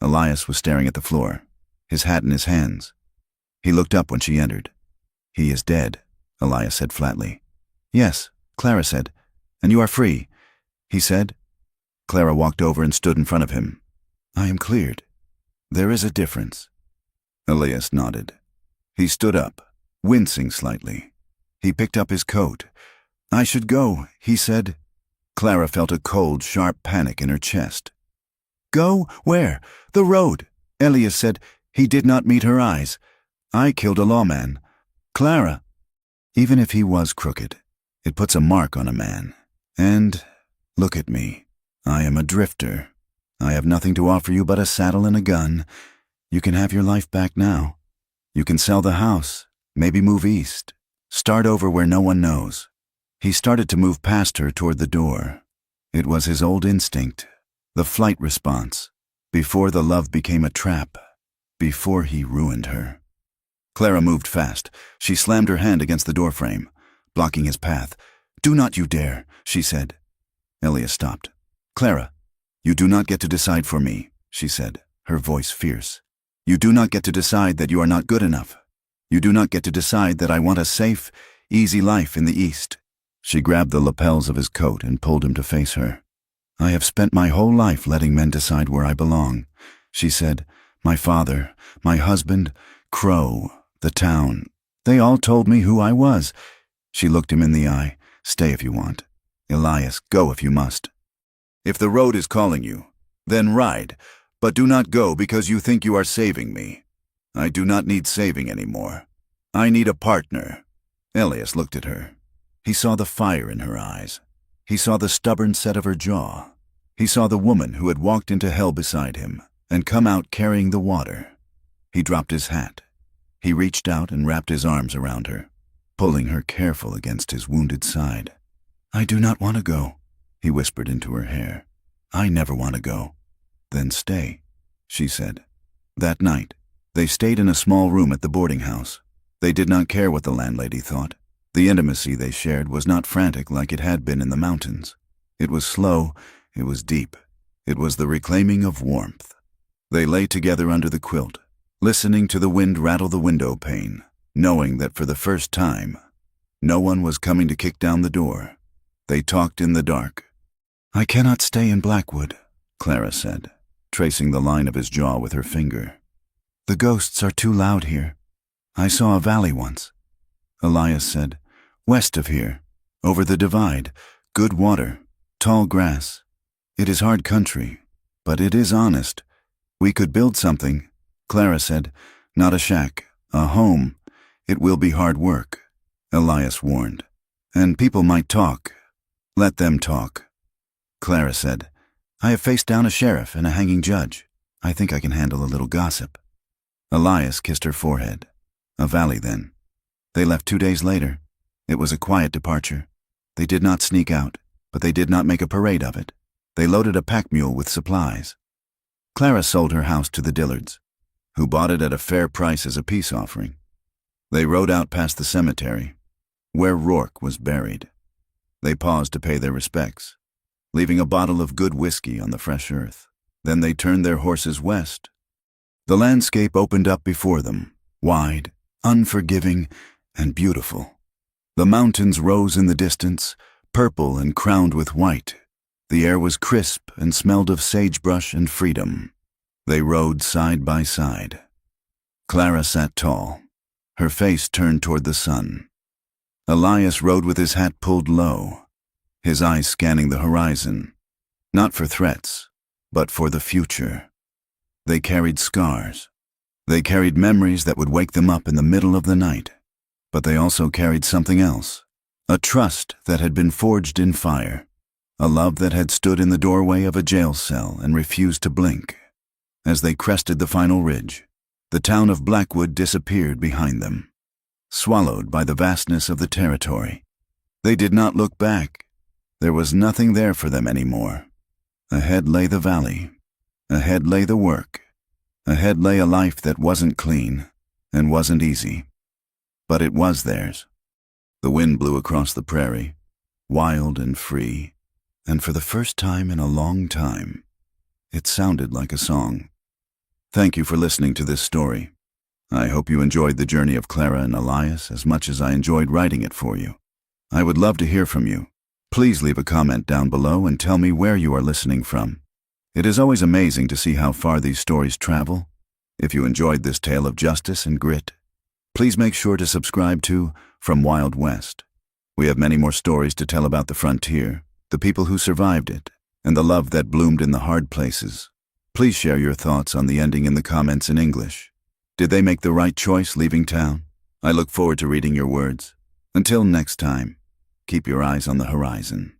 Elias was staring at the floor, his hat in his hands. He looked up when she entered. "He is dead," Elias said flatly. "Yes," Clara said. "And you are free," he said. Clara walked over and stood in front of him. "I am cleared. There is a difference." Elias nodded. He stood up, wincing slightly. He picked up his coat. "I should go," he said. Clara felt a cold, sharp panic in her chest. "Go? Where?" "The road." Elias said. He did not meet her eyes. "I killed a lawman." "Clara." Even if he was crooked, it puts a mark on a man. And look at me. I am a drifter. I have nothing to offer you but a saddle and a gun. You can have your life back now. You can sell the house, maybe move east. Start over where no one knows. He started to move past her toward the door. It was his old instinct, the flight response, before the love became a trap, before he ruined her. Clara moved fast. She slammed her hand against the doorframe, blocking his path. "Do not you dare," she said. Elias stopped. "Clara, you do not get to decide for me," she said, her voice fierce. "You do not get to decide that you are not good enough. You do not get to decide that I want a safe, easy life in the East." She grabbed the lapels of his coat and pulled him to face her. "I have spent my whole life letting men decide where I belong," she said. "My father, my husband, Crow, the town. They all told me who I was." She looked him in the eye. "Stay if you want. Elias, go if you must. If the road is calling you, then ride, but do not go because you think you are saving me. I do not need saving anymore. I need a partner." Elias looked at her. He saw the fire in her eyes. He saw the stubborn set of her jaw. He saw the woman who had walked into hell beside him and come out carrying the water. He dropped his hat. He reached out and wrapped his arms around her, pulling her careful against his wounded side. "I do not want to go," he whispered into her hair. "I never want to go." "Then stay," she said. That night, they stayed in a small room at the boarding house. They did not care what the landlady thought. The intimacy they shared was not frantic like it had been in the mountains. It was slow, it was deep. It was the reclaiming of warmth. They lay together under the quilt, listening to the wind rattle the window pane, knowing that for the first time, no one was coming to kick down the door. They talked in the dark. "I cannot stay in Blackwood," Clara said, tracing the line of his jaw with her finger. "The ghosts are too loud here. I saw a valley once." Elias said, "West of here, over the divide, good water, tall grass. It is hard country, but it is honest. We could build something," Clara said. "Not a shack, a home. It will be hard work," Elias warned. "And people might talk. Let them talk." Clara said, "I have faced down a sheriff and a hanging judge. I think I can handle a little gossip." Elias kissed her forehead. A valley then. They left 2 days later. It was a quiet departure. They did not sneak out, but they did not make a parade of it. They loaded a pack mule with supplies. Clara sold her house to the Dillards, who bought it at a fair price as a peace offering. They rode out past the cemetery, where Rourke was buried. They paused to pay their respects, leaving a bottle of good whiskey on the fresh earth. Then they turned their horses west. The landscape opened up before them, wide, unforgiving, and beautiful. The mountains rose in the distance, purple and crowned with white. The air was crisp and smelled of sagebrush and freedom. They rode side by side. Clara sat tall, her face turned toward the sun. Elias rode with his hat pulled low, his eyes scanning the horizon, not for threats, but for the future. They carried scars. They carried memories that would wake them up in the middle of the night. But they also carried something else, a trust that had been forged in fire, a love that had stood in the doorway of a jail cell and refused to blink. As they crested the final ridge, the town of Blackwood disappeared behind them, swallowed by the vastness of the territory. They did not look back. There was nothing there for them anymore. Ahead lay the valley. Ahead lay the work. Ahead lay a life that wasn't clean and wasn't easy. But it was theirs. The wind blew across the prairie, wild and free, and for the first time in a long time, it sounded like a song. Thank you for listening to this story. I hope you enjoyed the journey of Clara and Elias as much as I enjoyed writing it for you. I would love to hear from you. Please leave a comment down below and tell me where you are listening from. It is always amazing to see how far these stories travel. If you enjoyed this tale of justice and grit, please make sure to subscribe to From Wild West. We have many more stories to tell about the frontier, the people who survived it, and the love that bloomed in the hard places. Please share your thoughts on the ending in the comments in English. Did they make the right choice leaving town? I look forward to reading your words. Until next time, keep your eyes on the horizon.